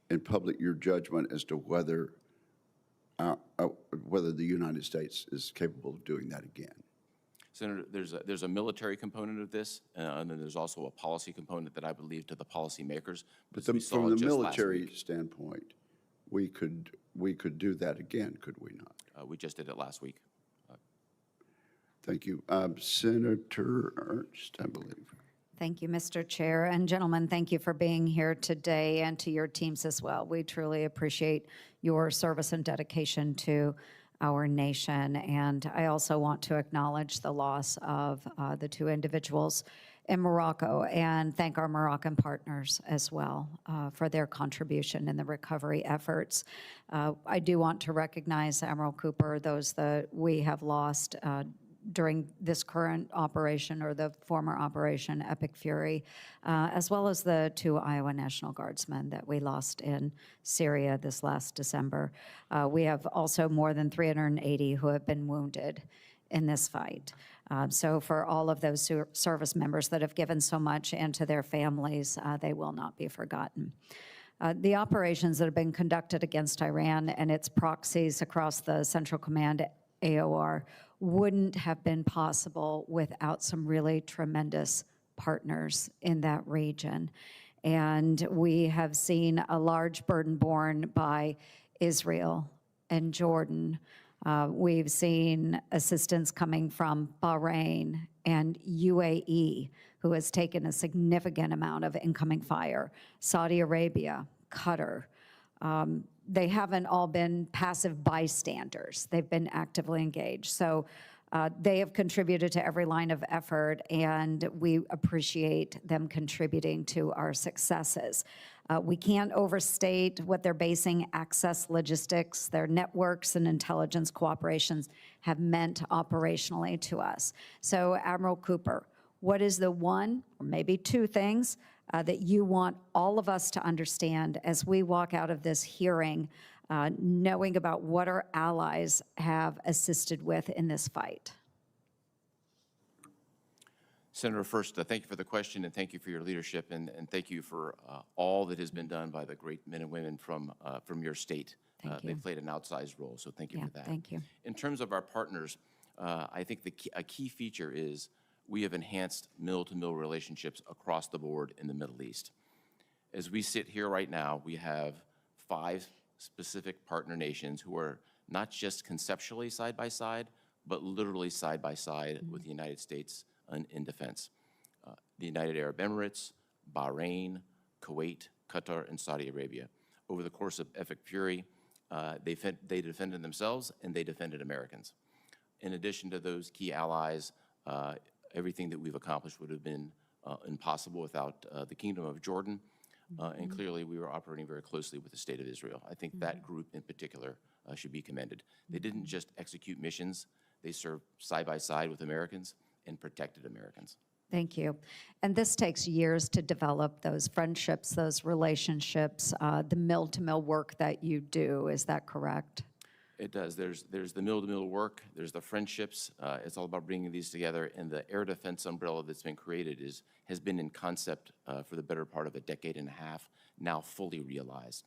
in public your judgment as to whether the United States is capable of doing that again. Senator, there's a military component of this, and then there's also a policy component that I would leave to the policymakers. But from the military standpoint, we could do that again, could we not? We just did it last week. Thank you. Senator Ernst, I believe. Thank you, Mr. Chair. And gentlemen, thank you for being here today, and to your teams as well. We truly appreciate your service and dedication to our nation. And I also want to acknowledge the loss of the two individuals in Morocco, and thank our Moroccan partners as well for their contribution in the recovery efforts. I do want to recognize, Admiral Cooper, those that we have lost during this current operation, or the former operation Epic Fury, as well as the two Iowa National Guardsmen that we lost in Syria this last December. We have also more than 380 who have been wounded in this fight. So for all of those service members that have given so much, and to their families, they will not be forgotten. The operations that have been conducted against Iran and its proxies across the Central Command AOR wouldn't have been possible without some really tremendous partners in that region. And we have seen a large burden borne by Israel and Jordan. We've seen assistance coming from Bahrain and UAE, who has taken a significant amount of incoming fire, Saudi Arabia, Qatar. They haven't all been passive bystanders. They've been actively engaged. So they have contributed to every line of effort, and we appreciate them contributing to our successes. We can't overstate what their basing access logistics, their networks and intelligence cooperations have meant operationally to us. So, Admiral Cooper, what is the one or maybe two things that you want all of us to understand as we walk out of this hearing, knowing about what our allies have assisted with in this fight? Senator, first, thank you for the question, and thank you for your leadership, and thank you for all that has been done by the great men and women from your state. Thank you. They've played an outsized role, so thank you for that. Thank you. In terms of our partners, I think a key feature is we have enhanced mill-to-mill relationships across the board in the Middle East. As we sit here right now, we have 5 specific partner nations who are not just conceptually side by side, but literally side by side with the United States in defense. The United Arab Emirates, Bahrain, Kuwait, Qatar, and Saudi Arabia. Over the course of Epic Fury, they defended themselves and they defended Americans. In addition to those key allies, everything that we've accomplished would have been impossible without the Kingdom of Jordan, and clearly we were operating very closely with the State of Israel. I think that group in particular should be commended. They didn't just execute missions, they served side by side with Americans and protected Americans. Thank you. And this takes years to develop those friendships, those relationships, the mill-to-mill work that you do. Is that correct? It does. There's the mill-to-mill work, there's the friendships. It's all about bringing these together, and the air defense umbrella that's been created has been in concept for the better part of a decade and a half, now fully realized.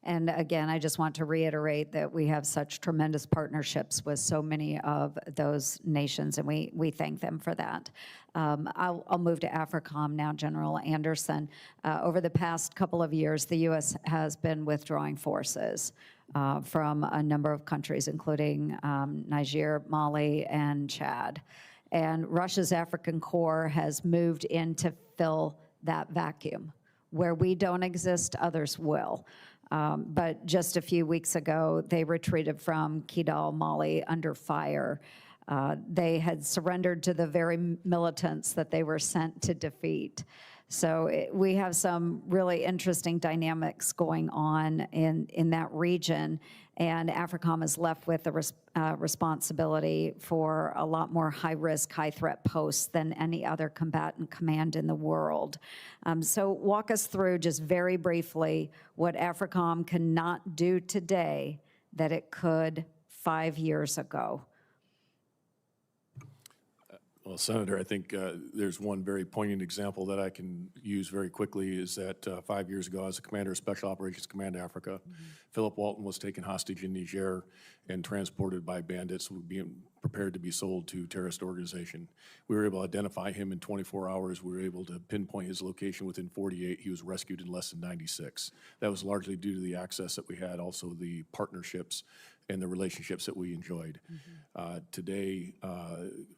And again, I just want to reiterate that we have such tremendous partnerships with so many of those nations, and we thank them for that. I'll move to AFRICOM now, General Anderson. Over the past couple of years, the U.S. has been withdrawing forces from a number of countries, including Niger, Mali, and Chad. And Russia's African Corps has moved in to fill that vacuum. Where we don't exist, others will. But just a few weeks ago, they retreated from Kidal, Mali, under fire. They had surrendered to the very militants that they were sent to defeat. So we have some really interesting dynamics going on in that region, and AFRICOM is left with the responsibility for a lot more high-risk, high-threat posts than any other combatant command in the world. So walk us through, just very briefly, what AFRICOM cannot do today that it could 5 years ago. Well, Senator, I think there's one very poignant example that I can use very quickly is that 5 years ago, as a commander of Special Operations Command Africa, Philip Walton was taken hostage in Niger and transported by bandits being prepared to be sold to terrorist organization. We were able to identify him in 24 hours. We were able to pinpoint his location within 48. He was rescued in less than 96. That was largely due to the access that we had, also the partnerships and the relationships that we enjoyed. Today,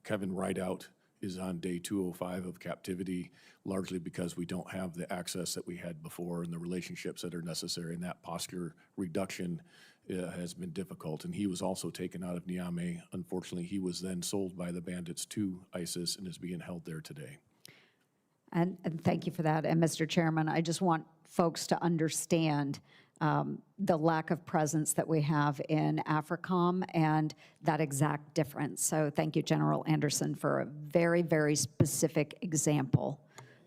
Kevin Rideout is on day 205 of captivity, largely because we don't have the access that we had before and the relationships that are necessary, and that posture reduction has been difficult. And he was also taken out of Niamey. Unfortunately, he was then sold by the bandits to ISIS and is being held there today. And thank you for that. And Mr. Chairman, I just want folks to understand the lack of presence that we have in AFRICOM and that exact difference. So thank you, General Anderson, for a very, very specific example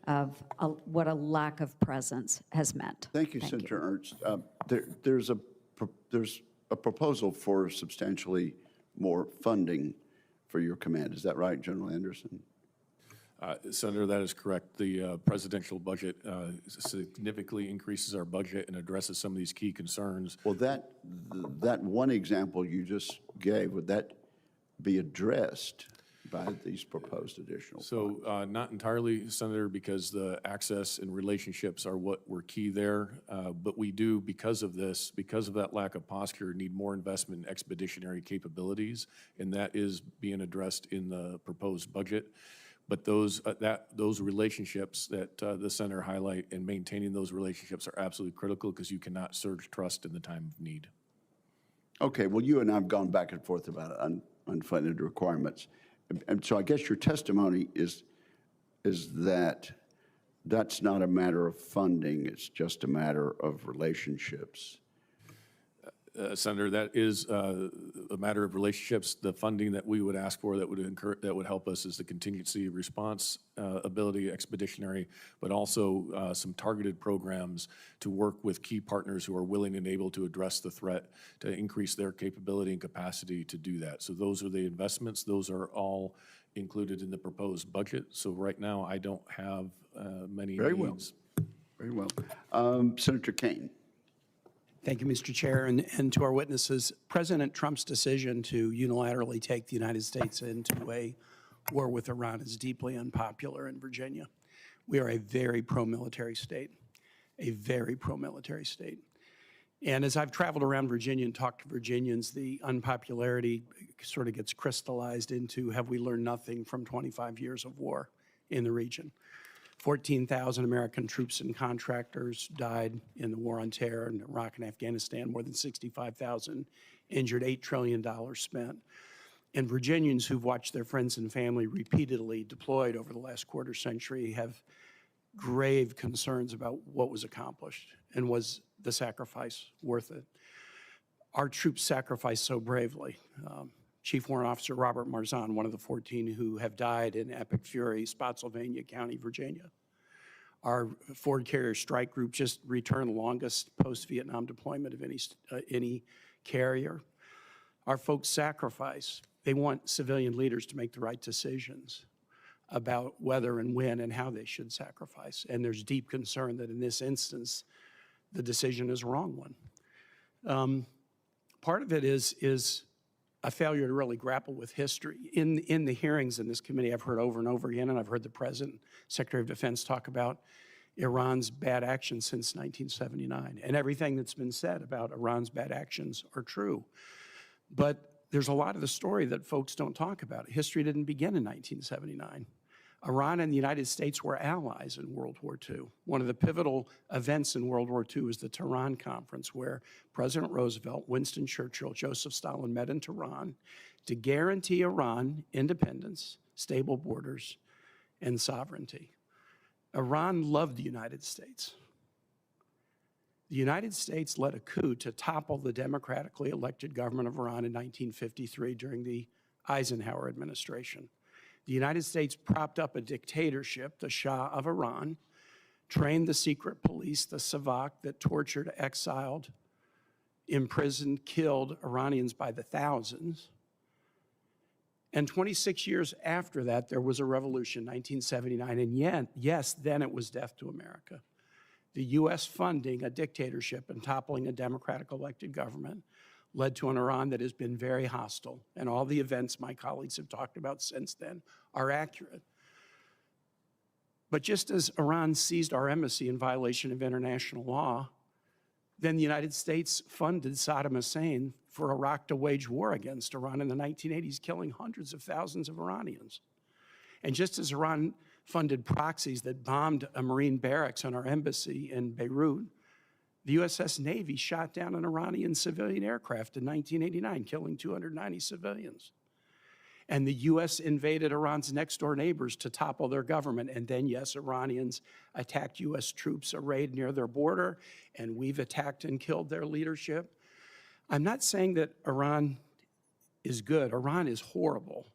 of what a lack of presence has meant. Thank you, Senator Ernst. There's a proposal for substantially more funding for your command. Is that right, General Anderson? Senator, that is correct. The presidential budget significantly increases our budget and addresses some of these key concerns. Well, that one example you just gave, would that be addressed by these proposed additional funds? So not entirely, Senator, because the access and relationships are what were key there. But we do, because of this, because of that lack of posture, need more investment in expeditionary capabilities, and that is being addressed in the proposed budget. But those relationships that the Senator highlight and maintaining those relationships are absolutely critical because you cannot surge trust in the time of need. Okay, well, you and I have gone back and forth about unfunded requirements. And so I guess your testimony is that that's not a matter of funding, it's just a matter of relationships. Senator, that is a matter of relationships. The funding that we would ask for that would help us is the contingency response ability, expeditionary, but also some targeted programs to work with key partners who are willing and able to address the threat, to increase their capability and capacity to do that. So those are the investments. Those are all included in the proposed budget. So right now, I don't have many needs. Very well. Senator Kaine. Thank you, Mr. Chair, and to our witnesses. President Trump's decision to unilaterally take the United States into a war with Iran is deeply unpopular in Virginia. We are a very pro-military state, a very pro-military state. And as I've traveled around Virginia and talked to Virginians, the unpopularity sort of gets crystallized into, have we learned nothing from 25 years of war in the region? 14,000 American troops and contractors died in the war on terror in Iraq and Afghanistan, more than 65,000 injured, $8 trillion spent. And Virginians who've watched their friends and family repeatedly deployed over the last quarter century have grave concerns about what was accomplished and was the sacrifice worth it. Our troops sacrificed so bravely. Chief Warrant Officer Robert Marzan, one of the 14 who have died in Epic Fury, Spotsylvania County, Virginia. Our Ford Carrier Strike Group just returned the longest post-Vietnam deployment of any carrier. Our folks sacrifice. They want civilian leaders to make the right decisions about whether and when and how they should sacrifice. And there's deep concern that in this instance, the decision is a wrong one. Part of it is a failure to really grapple with history. In the hearings in this committee, I've heard over and over again, and I've heard the President, Secretary of Defense talk about Iran's bad actions since 1979. And everything that's been said about Iran's bad actions are true. But there's a lot of the story that folks don't talk about. History didn't begin in 1979. Iran and the United States were allies in World War II. One of the pivotal events in World War II was the Tehran Conference, where President Roosevelt, Winston Churchill, Joseph Stalin met in Tehran to guarantee Iran independence, stable borders, and sovereignty. Iran loved the United States. The United States led a coup to topple the democratically elected government of Iran in 1953 during the Eisenhower administration. The United States propped up a dictatorship, the Shah of Iran, trained the secret police, the Savak, that tortured, exiled, imprisoned, killed Iranians by the thousands. And 26 years after that, there was a revolution, 1979, and yet, yes, then it was death to America. The U.S. funding a dictatorship and toppling a democratic elected government led to an Iran that has been very hostile, and all the events my colleagues have talked about since then are accurate. But just as Iran seized our embassy in violation of international law, then the United States funded Saddam Hussein for Iraq to wage war against Iran in the 1980s, killing hundreds of thousands of Iranians. And just as Iran funded proxies that bombed a Marine barracks on our embassy in Beirut, the USS Navy shot down an Iranian civilian aircraft in 1989, killing 290 civilians. And the U.S. invaded Iran's next-door neighbors to topple their government. And then, yes, Iranians attacked U.S. troops arrayed near their border, and we've attacked and killed their leadership. I'm not saying that Iran is good. Iran is horrible.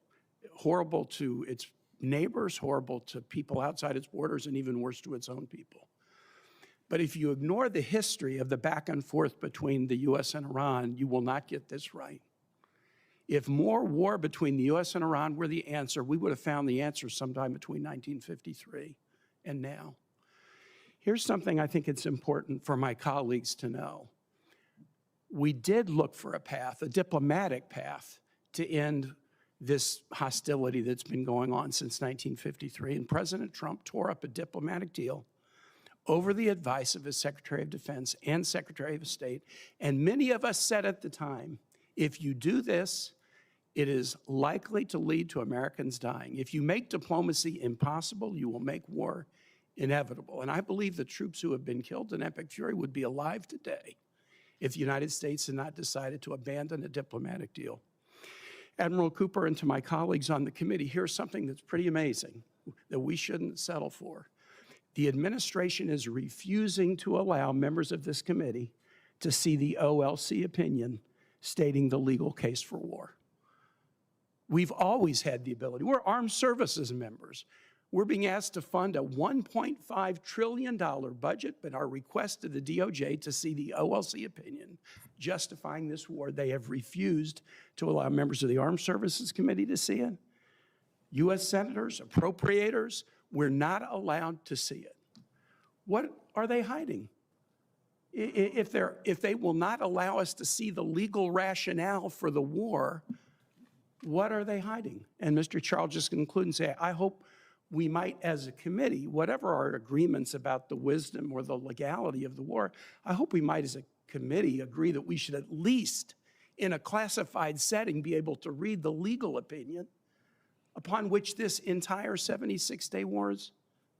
Horrible to its neighbors, horrible to people outside its borders, and even worse to its own people. But if you ignore the history of the back and forth between the U.S. and Iran, you will not get this right. If more war between the U.S. and Iran were the answer, we would have found the answer sometime between 1953 and now. Here's something I think it's important for my colleagues to know. We did look for a path, a diplomatic path, to end this hostility that's been going on since 1953, and President Trump tore up a diplomatic deal over the advice of his Secretary of Defense and Secretary of State. And many of us said at the time, if you do this, it is likely to lead to Americans dying. If you make diplomacy impossible, you will make war inevitable. And I believe the troops who have been killed in Epic Fury would be alive today if the United States had not decided to abandon a diplomatic deal. Admiral Cooper, and to my colleagues on the committee, here's something that's pretty amazing that we shouldn't settle for. The administration is refusing to allow members of this committee to see the OLC opinion stating the legal case for war. We've always had the ability. We're armed services members. We're being asked to fund a $1.5 trillion budget, but our request to the DOJ to see the OLC opinion justifying this war, they have refused to allow members of the Armed Services Committee to see it. U.S. senators, appropriators, we're not allowed to see it. What are they hiding? If they will not allow us to see the legal rationale for the war, what are they hiding? And Mr. Charles just conclude and say, I hope we might, as a committee, whatever our agreements about the wisdom or the legality of the war, I hope we might, as a committee, agree that we should at least, in a classified setting, be able to read the legal opinion upon which this entire 76-day war is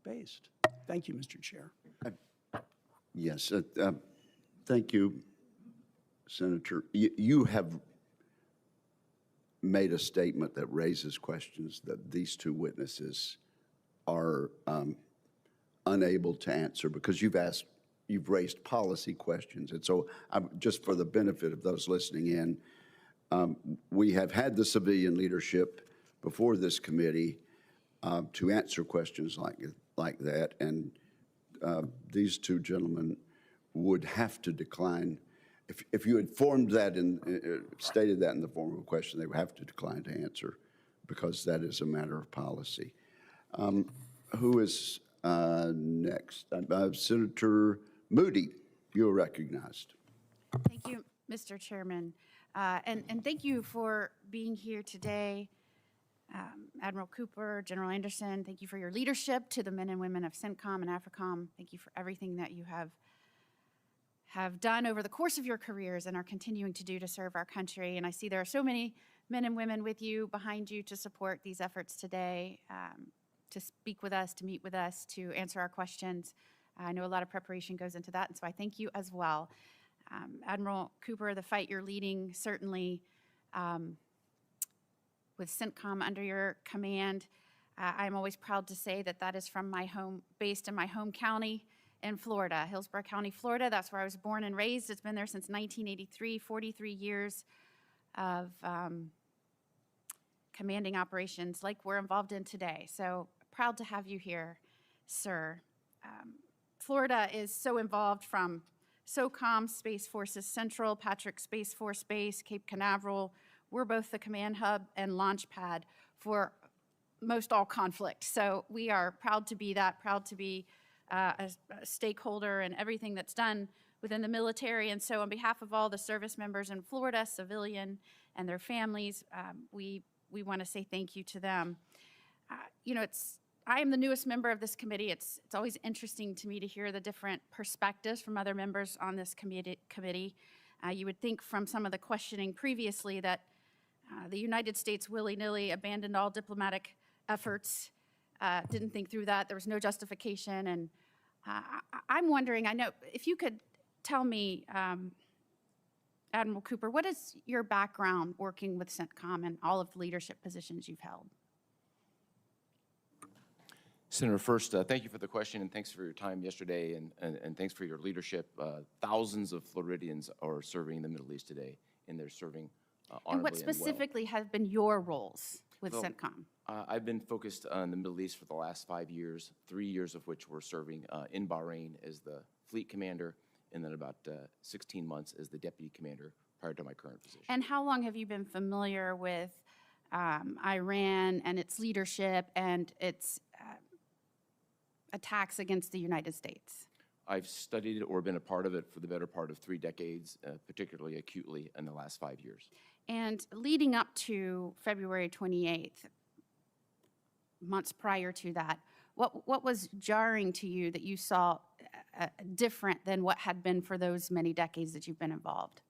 based. Thank you, Mr. Chair. Yes, thank you, Senator. You have made a statement that raises questions that these two witnesses are unable to answer because you've raised policy questions. And so just for the benefit of those listening in, We have had the civilian leadership before this committee to answer questions like that, and these two gentlemen would have to decline. If you had formed that and stated that in the form of a question, they would have to decline to answer because that is a matter of policy. Who is next? Senator Moody, you are recognized. Thank you, Mr. Chairman. And thank you for being here today. Admiral Cooper, General Anderson, thank you for your leadership to the men and women of CENTCOM and AFRICOM. Thank you for everything that you have done over the course of your careers and are continuing to do to serve our country. And I see there are so many men and women with you, behind you, to support these efforts today, to speak with us, to meet with us, to answer our questions. I know a lot of preparation goes into that, and so I thank you as well. Admiral Cooper, the fight you're leading, certainly with CENTCOM under your command, I'm always proud to say that that is from my home, based in my home county in Florida, Hillsborough County, Florida. That's where I was born and raised. It's been there since 1983, 43 years of commanding operations like we're involved in today. So proud to have you here, sir. Florida is so involved, from SOCOM, Space Forces Central, Patrick Space Force Base, Cape Canaveral. We're both the command hub and launch pad for most all conflict. So we are proud to be that, proud to be a stakeholder in everything that's done within the military. And so on behalf of all the service members in Florida, civilian and their families, we want to say thank you to them. You know, I am the newest member of this committee. It's always interesting to me to hear the different perspectives from other members on this committee. You would think from some of the questioning previously that the United States willy-nilly abandoned all diplomatic efforts, didn't think through that. There was no justification. And I'm wondering, I know, if you could tell me, Admiral Cooper, what is your background working with CENTCOM and all of the leadership positions you've held? Senator, first, thank you for the question, and thanks for your time yesterday, and thanks for your leadership. Thousands of Floridians are serving in the Middle East today, and they're serving honorably And what and well. specifically have been your roles with CENTCOM? I've been focused on the Middle East for the last 5 years, 3 years of which were serving in Bahrain as the fleet commander, and then about 16 months as the deputy commander prior to my current position. And how long have you been familiar with Iran and its leadership and its attacks against the United States? I've studied or been a part of it for the better part of 3 decades, particularly acutely in the last 5 years. And leading up to February 28th, months prior to that, what was jarring to you that you saw different than what had been for those many decades that you've been involved?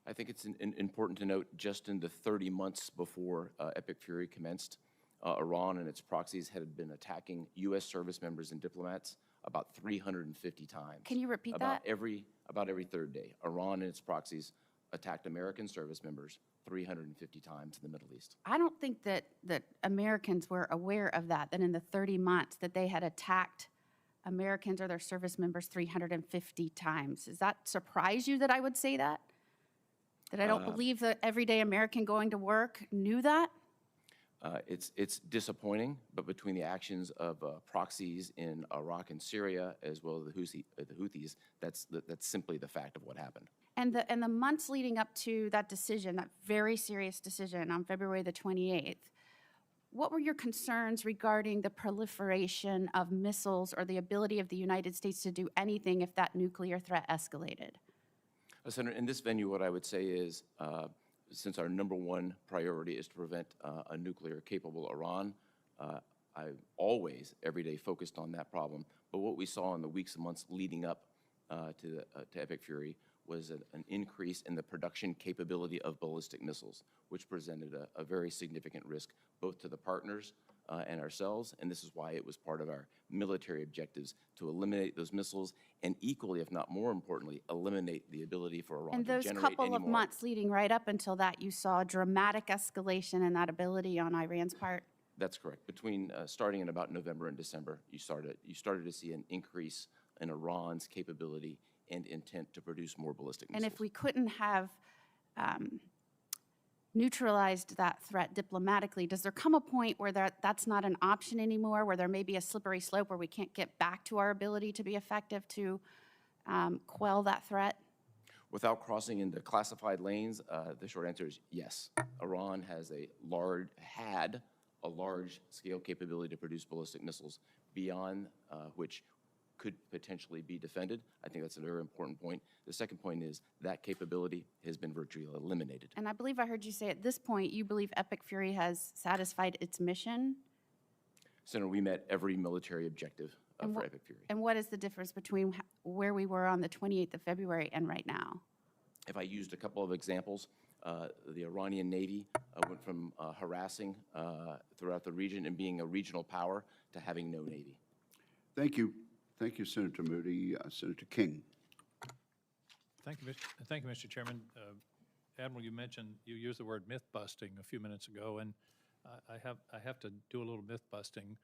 I think it's important to note, just in the 30 months before Epic Fury commenced, Iran and its proxies had been attacking U.S. service members and diplomats about 350 times. Can you repeat that? About every third day. Iran and its proxies attacked American service members 350 times in the Middle East. I don't think that Americans were aware of that in the 30 months that they had attacked Americans or their service members 350 times. Does that surprise you that I would say that? That I don't believe the everyday American going to work knew that? It's disappointing, but between the actions of proxies in Iraq and Syria, as well as the Houthis, that's simply the fact of what happened. And the months leading up to that decision, that very serious decision on February the 28th, what were your concerns regarding the proliferation of missiles or the ability of the United States to do anything if that nuclear threat escalated? Senator, in this venue, what I would say is, since our #1 priority is to prevent a nuclear-capable Iran, I always, every day, focused on that problem. But what we saw in the weeks and months leading up to Epic Fury was an increase in the production capability of ballistic missiles, which presented a very significant risk both to the partners and ourselves, and this is why it was part of our military objectives to eliminate those missiles and equally, if not more importantly, eliminate the ability for Iran to generate any more. And those couple of months leading right up until that, you saw a dramatic escalation in that ability on Iran's part? That's correct. Between starting in about November and December, you started to see an increase in Iran's capability and intent to produce more ballistic missiles. And if we couldn't have neutralized that threat diplomatically, does there come a point where that's not an option anymore, where there may be a slippery slope where we can't get back to our ability to be effective to quell that threat? Without crossing into classified lanes, the short answer is yes. Iran had a large-scale capability to produce ballistic missiles beyond which could potentially be defended. I think that's a very important point. The second point is that capability has been virtually eliminated. And I believe I heard you say at this point, you believe Epic Fury has satisfied its mission? Senator, we met every military objective for Epic Fury. And what is the difference between where we were on the 28th of February and right now? If I used a couple of examples, the Iranian Navy went from harassing throughout the region and being a regional power to having no Navy. Thank you. Thank you, Senator Moody. Senator King. Thank you, Mr. Chairman. Admiral, you used the word myth busting a few minutes ago, and I have to do a little myth busting.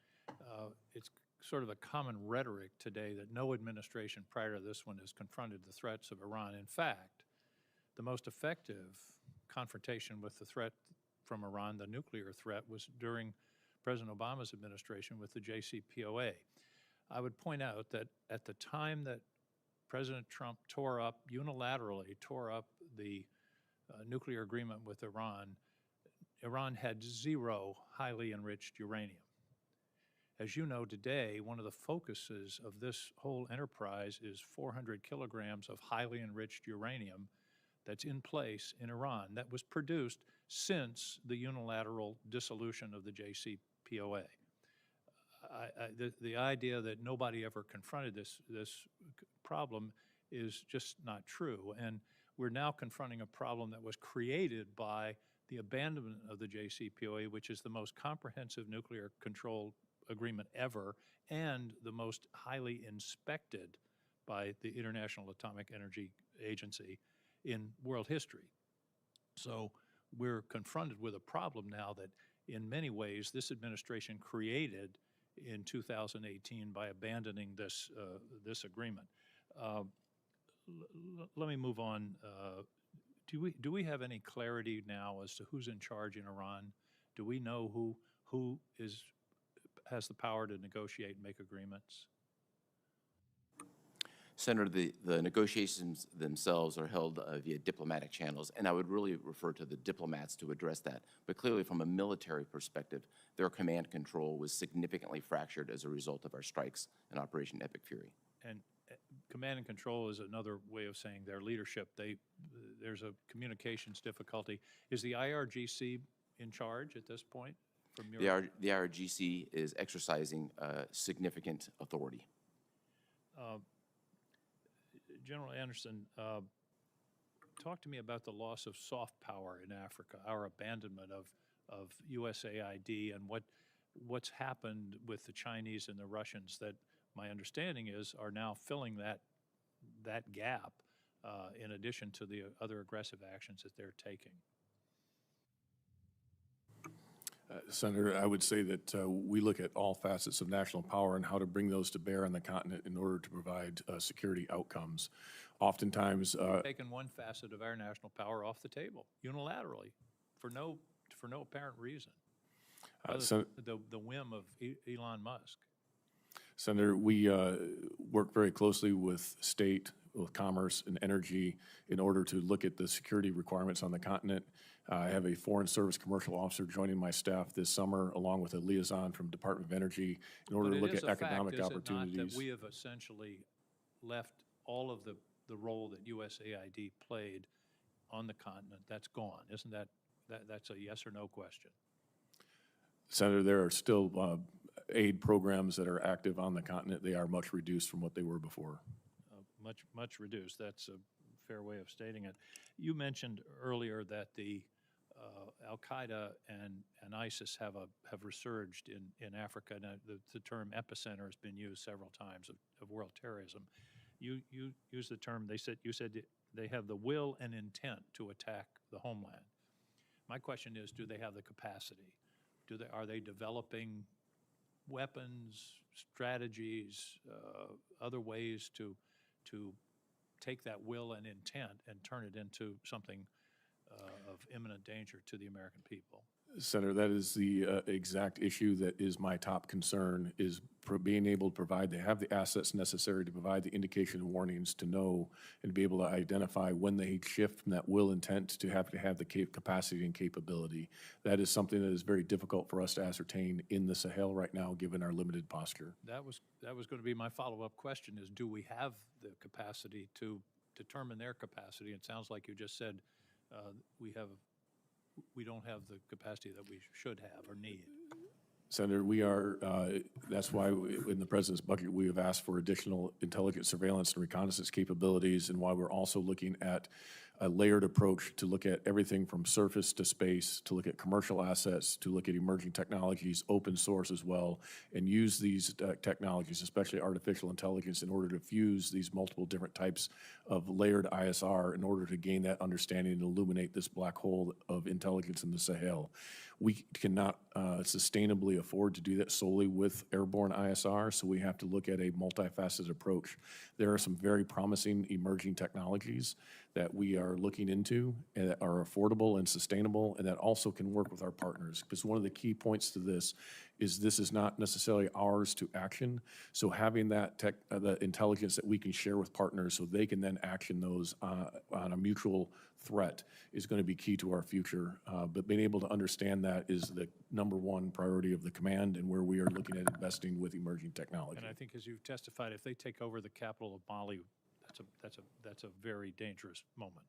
It's sort of a common rhetoric today that no administration prior to this one has confronted the threats of Iran. In fact, the most effective confrontation with the threat from Iran, the nuclear threat, was during President Obama's administration with the JCPOA. I would point out that at the time that President Trump unilaterally tore up the nuclear agreement with Iran, Iran had 0 highly enriched uranium. As you know, today, one of the focuses of this whole enterprise is 400 kilograms of highly enriched uranium that's in place in Iran that was produced since the unilateral dissolution of the JCPOA. The idea that nobody ever confronted this problem is just not true. And we're now confronting a problem that was created by the abandonment of the JCPOA, which is the most comprehensive nuclear control agreement ever and the most highly inspected by the International Atomic Energy Agency in world history. So we're confronted with a problem now that in many ways this administration created in 2018 by abandoning this agreement. Let me move on. Do we have any clarity now as to who's in charge in Iran? Do we know who has the power to negotiate and make agreements? Senator, the negotiations themselves are held via diplomatic channels, and I would really refer to the diplomats to address that. But clearly, from a military perspective, their command control was significantly fractured as a result of our strikes in Operation Epic Fury. And command and control is another way of saying their leadership. There's a communications difficulty. Is the IRGC in charge at this point? The IRGC is exercising significant authority. General Anderson, talk to me about the loss of soft power in Africa, our abandonment of USAID, and what's happened with the Chinese and the Russians that my understanding is are now filling that gap in addition to the other aggressive actions that they're taking. Senator, I would say that we look at all facets of national power and how to bring those to bear on the continent in order to provide security outcomes. Oftentimes, Taking one facet of our national power off the table unilaterally for no apparent reason, the whim of Elon Musk. Senator, we work very closely with state, with commerce and energy in order to look at the security requirements on the continent. I have a Foreign Service Commercial Officer joining my staff this summer, along with a liaison from Department of Energy, in order to look at economic opportunities. But it is a fact, is it not, that we have essentially left all of the role that USAID played on the continent? That's gone. Isn't that's a yes or no question? Senator, there are still aid programs that are active on the continent. They are much reduced from what they were before. Much reduced. That's a fair way of stating it. You mentioned earlier that the Al-Qaeda and ISIS have resurged in Africa. Now, the term epicenter has been used several times of world terrorism. You used the term, you said they have the will and intent to attack the homeland. My question is, do they have the capacity? Are they developing weapons, strategies, other ways to take that will and intent and turn it into something of imminent danger to the American people. Senator, that is the exact issue that is my top concern, is being able to provide, they have the assets necessary to provide the indication and warnings to know and be able to identify when they shift from that will intent to have the capacity and capability. That is something that is very difficult for us to ascertain in the Sahel right now, given our limited posture. That was going to be my follow-up question, is do we have the capacity to determine their capacity? It sounds like you just said we don't have the capacity that we should have or need. Senator, we are, that's why in the President's budget, we have asked for additional intelligence, surveillance, and reconnaissance capabilities, and why we're also looking at a layered approach to look at everything from surface to space, to look at commercial assets, to look at emerging technologies, open source as well, and use these technologies, especially artificial intelligence, in order to fuse these multiple different types of layered ISR in order to gain that understanding and illuminate this black hole of intelligence in the Sahel. We cannot sustainably afford to do that solely with airborne ISR, so we have to look at a multifaceted approach. There are some very promising emerging technologies that we are looking into and that are affordable and sustainable, and that also can work with our partners. Because one of the key points to this is not necessarily ours to action. So having that the intelligence that we can share with partners so they can then action those on a mutual threat is going to be key to our future. But being able to understand that is the #1 priority of the command, and where we are looking at investing with emerging technology. And I think, as you've testified, if they take over the capital of Mali, that's a very dangerous moment.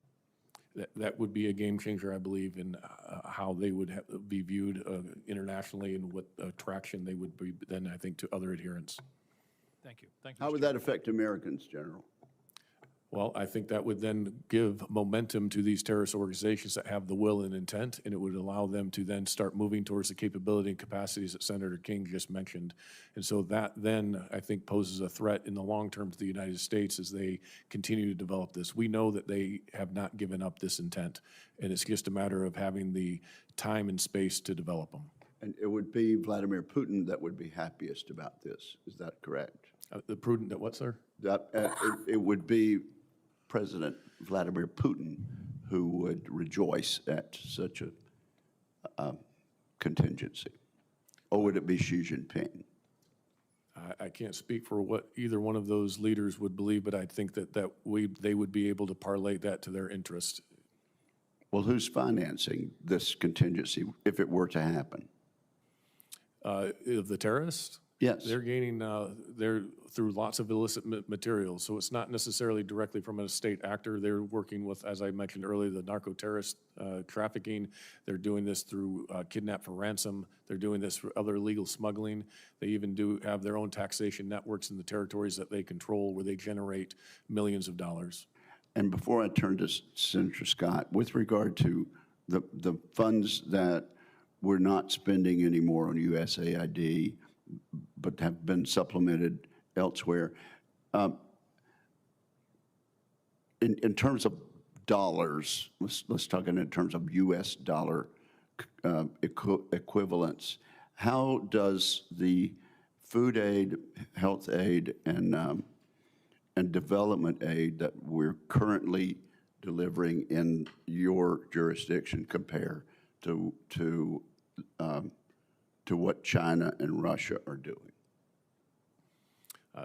That would be a game changer, I believe, in how they would be viewed internationally and what attraction they would be then, I think, to other adherents. Thank you. Thank you. How would that affect Americans, General? Well, I think that would then give momentum to these terrorist organizations that have the will and intent, and it would allow them to then start moving towards the capability and capacities that Senator King just mentioned. And so that then, I think, poses a threat in the long term to the United States as they continue to develop this. We know that they have not given up this intent, and it's just a matter of having the time and space to develop them. And it would be Vladimir Putin that would be happiest about this. Is that correct? The prudent that what, sir? That it would be President Vladimir Putin who would rejoice at such a contingency? Or would it be Xi Jinping? I can't speak for what either one of those leaders would believe, but I think that they would be able to parlay that to their interest. Well, who's financing this contingency if it were to happen? Of the terrorists? Yes. They're gaining, they're through lots of illicit materials, so it's not necessarily directly from a state actor. They're working with, as I mentioned earlier, the narco-terrorist trafficking. They're doing this through kidnap for ransom. They're doing this for other illegal smuggling. They even do have their own taxation networks in the territories that they control where they generate millions of dollars. And before I turn to Senator Scott, with regard to the funds that we're not spending anymore on USAID, but have been supplemented elsewhere, in terms of dollars, let's talk in terms of U.S. dollar equivalents. How does the food aid, health aid, and development aid that we're currently delivering in your jurisdiction compare to what China and Russia are doing?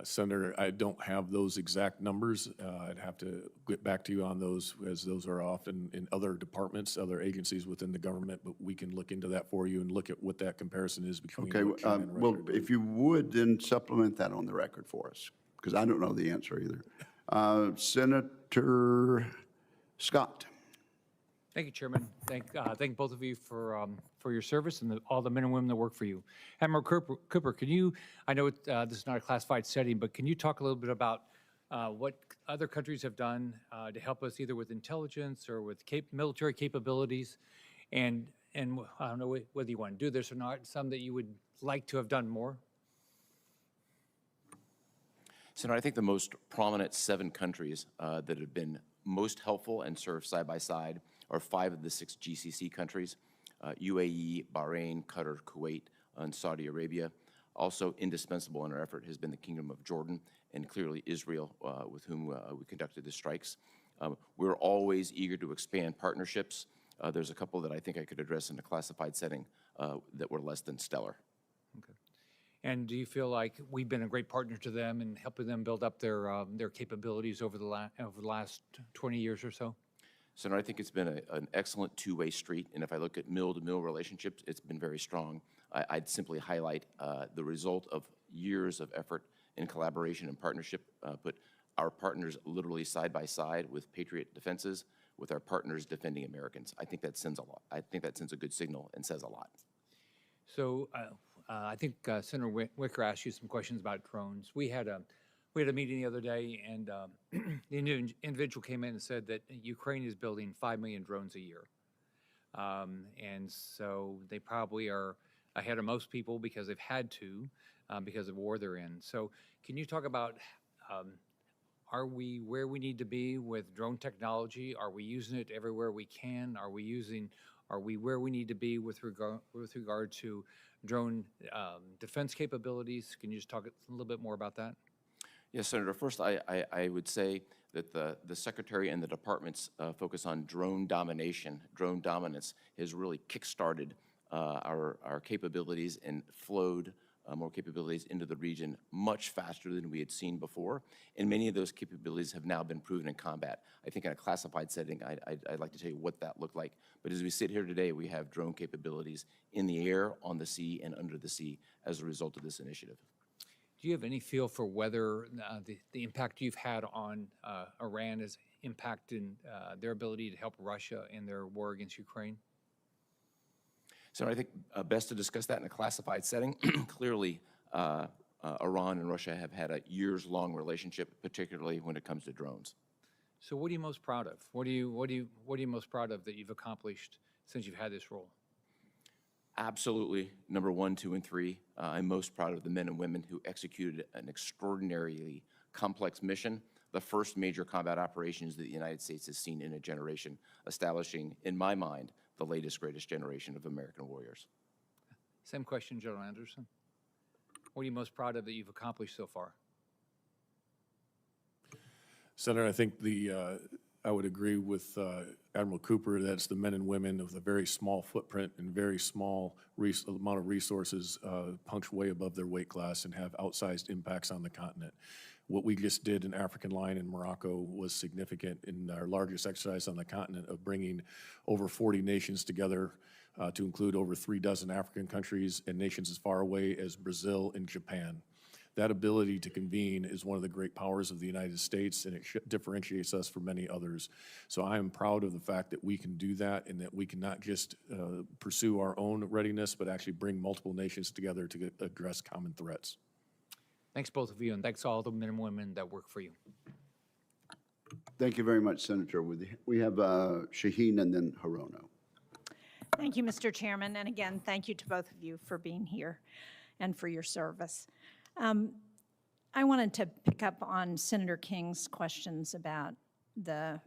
Senator, I don't have those exact numbers. I'd have to get back to you on those, as those are often in other departments, other agencies within the government, but we can look into that for you and look at what that comparison is between what China and Russia well, are doing. if you would, then supplement that on the record for us, because I don't know the answer either. Senator Scott. Thank you, Chairman. Thank both of you for your service and all the men and women that work for you. Admiral Cooper, can you, I know this is not a classified setting, but can you talk a little bit about what other countries have done to help us either with intelligence or with military capabilities? And I don't know whether you want to do this or not, some that you would like to have done more? Senator, I think the most prominent 7 countries that have been most helpful and served side by side are 5 of the 6 GCC countries, UAE, Bahrain, Qatar, Kuwait, and Saudi Arabia. Also indispensable in our effort has been the Kingdom of Jordan and clearly Israel, with whom we conducted the strikes. We're always eager to expand partnerships. There's a couple that I think I could address in a classified setting that were less than stellar. And do you feel like we've been a great partner to them in helping them build up their capabilities over the last 20 years or so? Senator, I think it's been an excellent two-way street, and if I look at mill-to-mill relationships, it's been very strong. I'd simply highlight the result of years of effort in collaboration and partnership, put our partners literally side by side with Patriot defenses, with our partners defending Americans. I think that sends a lot. I think that sends a good signal and says a lot. So I think Senator Wicker asked you some questions about drones. We had a meeting the other day, and the individual came in and said that Ukraine is building 5 million drones a year. And so they probably are ahead of most people because they've had to, because of war they're in. So can you talk about, are we where we need to be with drone technology? Are we using it everywhere we can? Are we where we need to be with regard to drone defense capabilities? Can you just talk a little bit more about that? Yes, Senator. First, I would say that the Secretary and the Department's focus on drone domination, drone dominance, has really kick-started our capabilities and flowed more capabilities into the region much faster than we had seen before. And many of those capabilities have now been proven in combat. I think in a classified setting, I'd like to tell you what that looked like. But as we sit here today, we have drone capabilities in the air, on the sea, and under the sea as a result of this initiative. Do you have any feel for whether the impact you've had on Iran has impacted their ability to help Russia in their war against Ukraine? So I think best to discuss that in a classified setting. Clearly, Iran and Russia have had a years-long relationship, particularly when it comes to drones. So what are you most proud of? What are you most proud of that you've accomplished since you've had this role? Absolutely, number 1, 2, and 3. I'm most proud of the men and women who executed an extraordinarily complex mission, the first major combat operations that the United States has seen in a generation, establishing, in my mind, the latest, greatest generation of American warriors. Same question, General Anderson. What are you most proud of that you've accomplished so far? Senator, I think I would agree with Admiral Cooper that it's the men and women of the very small footprint and very small amount of resources punch way above their weight class and have outsized impacts on the continent. What we just did in African Line in Morocco was significant in our largest exercise on the continent of bringing over 40 nations together to include over 3 dozen African countries and nations as far away as Brazil and Japan. That ability to convene is one of the great powers of the United States, and it differentiates us from many others. So I am proud of the fact that we can do that and that we can not just pursue our own readiness, but actually bring multiple nations together to address common threats. Thanks, both of you, and thanks to all the men and women that work for you. Thank you very much, Senator. We have Shaheen and then Hirono. Thank you, Mr. Chairman, and again, thank you to both of you for being here and for your service. I wanted to pick up on Senator King's questions about the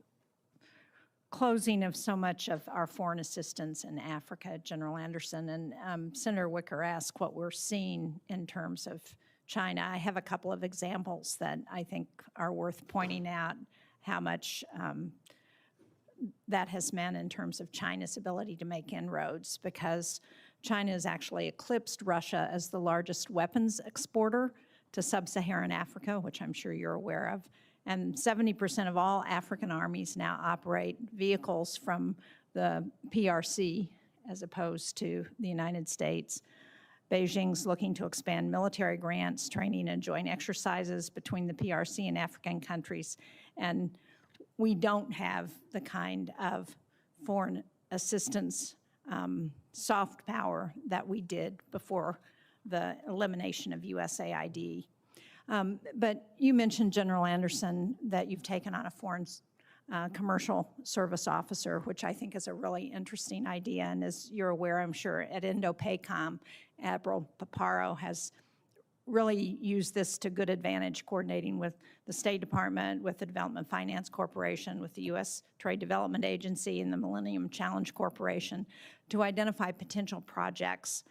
closing of so much of our foreign assistance in Africa, General Anderson, and Senator Wicker asked what we're seeing in terms of China. I have a couple of examples that I think are worth pointing out how much that has meant in terms of China's ability to make inroads, because China has actually eclipsed Russia as the largest weapons exporter to sub-Saharan Africa, which I'm sure you're aware of. And 70% of all African armies now operate vehicles from the PRC as opposed to the United States. Beijing's looking to expand military grants, training, and joint exercises between the PRC and African countries. And we don't have the kind of foreign assistance soft power that we did before the elimination of USAID. But you mentioned, General Anderson, that you've taken on a foreign commercial service officer, which I think is a really interesting idea. And as you're aware, I'm sure, at INDOPACOM, Admiral Paparo has really used this to good advantage, coordinating with the State Department, with the Development Finance Corporation, with the U.S. Trade Development Agency, and the Millennium Challenge Corporation to identify potential projects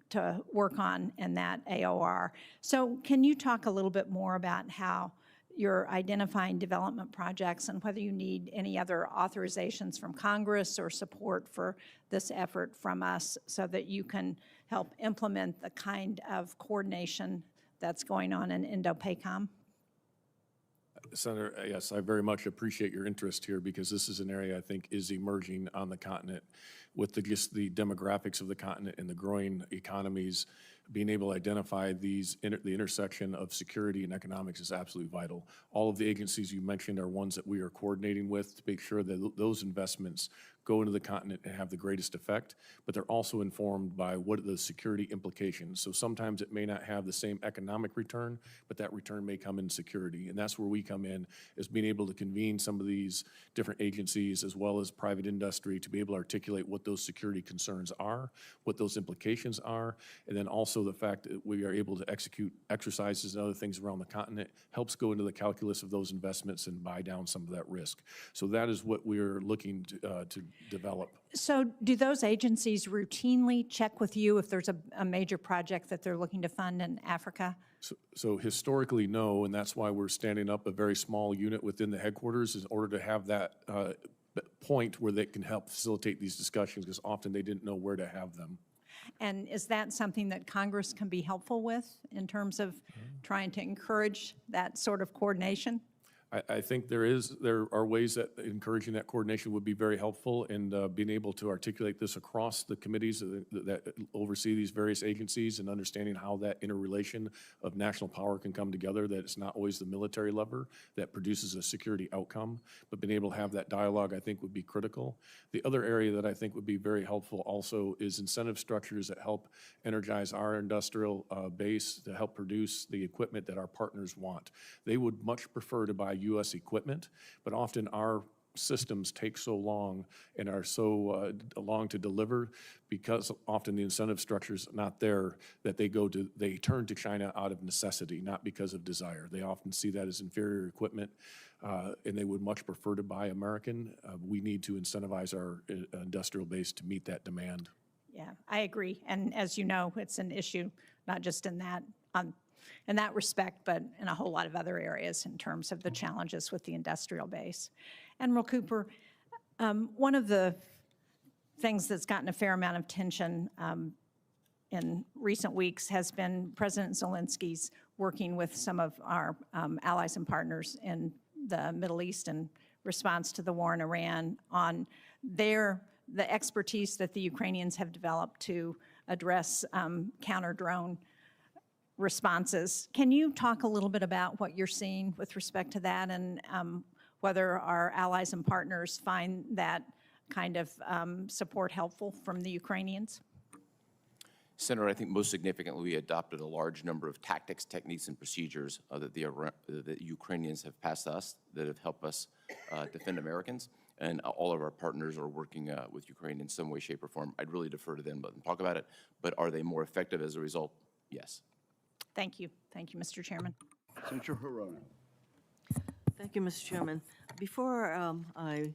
to work on in that AOR. So can you talk a little bit more about how you're identifying development projects and whether you need any other authorizations from Congress or support for this effort from us so that you can help implement the kind of coordination that's going on in Indo-PACOM? Senator, yes, I very much appreciate your interest here because this is an area I think is emerging on the continent with just the demographics of the continent and the growing economies. Being able to identify the intersection of security and economics is absolutely vital. All of the agencies you mentioned are ones that we are coordinating with to make sure that those investments go into the continent and have the greatest effect, but they're also informed by what are the security implications. So sometimes it may not have the same economic return, but that return may come in security. And that's where we come in, is being able to convene some of these different agencies as well as private industry to be able to articulate what those security concerns are, what those implications are, and then also the fact that we are able to execute exercises and other things around the continent helps go into the calculus of those investments and buy down some of that risk. So that is what we're looking to develop. So do those agencies routinely check with you if there's a major project that they're looking to fund in Africa? So historically, no, and that's why we're standing up a very small unit within the headquarters in order to have that point where they can help facilitate these discussions, because often they didn't know where to have them. And is that something that Congress can be helpful with in terms of trying to encourage that sort of coordination? I think there are ways that encouraging that coordination would be very helpful, and being able to articulate this across the committees that oversee these various agencies and understanding how that interrelation of national power can come together, that it's not always the military lever that produces a security outcome, but being able to have that dialogue I think would be critical. The other area that I think would be very helpful also is incentive structures that help energize our industrial base to help produce the equipment that our partners want. They would much prefer to buy U.S. equipment, but often our systems take so long and are so long to deliver because often the incentive structure is not there, that they turn to China out of necessity, not because of desire. They often see that as inferior equipment, and they would much prefer to buy American. We need to incentivize our industrial base to meet that demand. Yeah, I agree. And as you know, it's an issue not just in that respect, but in a whole lot of other areas in terms of the challenges with the industrial base. Admiral Cooper, one of the things that's gotten a fair amount of attention in recent weeks has been President Zelensky's working with some of our allies and partners in the Middle East in response to the war in Iran on the expertise that the Ukrainians have developed to address counter-drone responses. Can you talk a little bit about what you're seeing with respect to that and whether our allies and partners find that kind of support helpful from the Ukrainians? Senator, I think most significantly, we adopted a large number of tactics, techniques, and procedures that the Ukrainians have passed us that have helped us defend Americans. And all of our partners are working with Ukraine in some way, shape, or form. I'd really defer to them, let them talk about it. But are they more effective as a result? Yes. Thank you. Thank you, Mr. Chairman. Senator Harona. Thank you, Mr. Chairman. Before I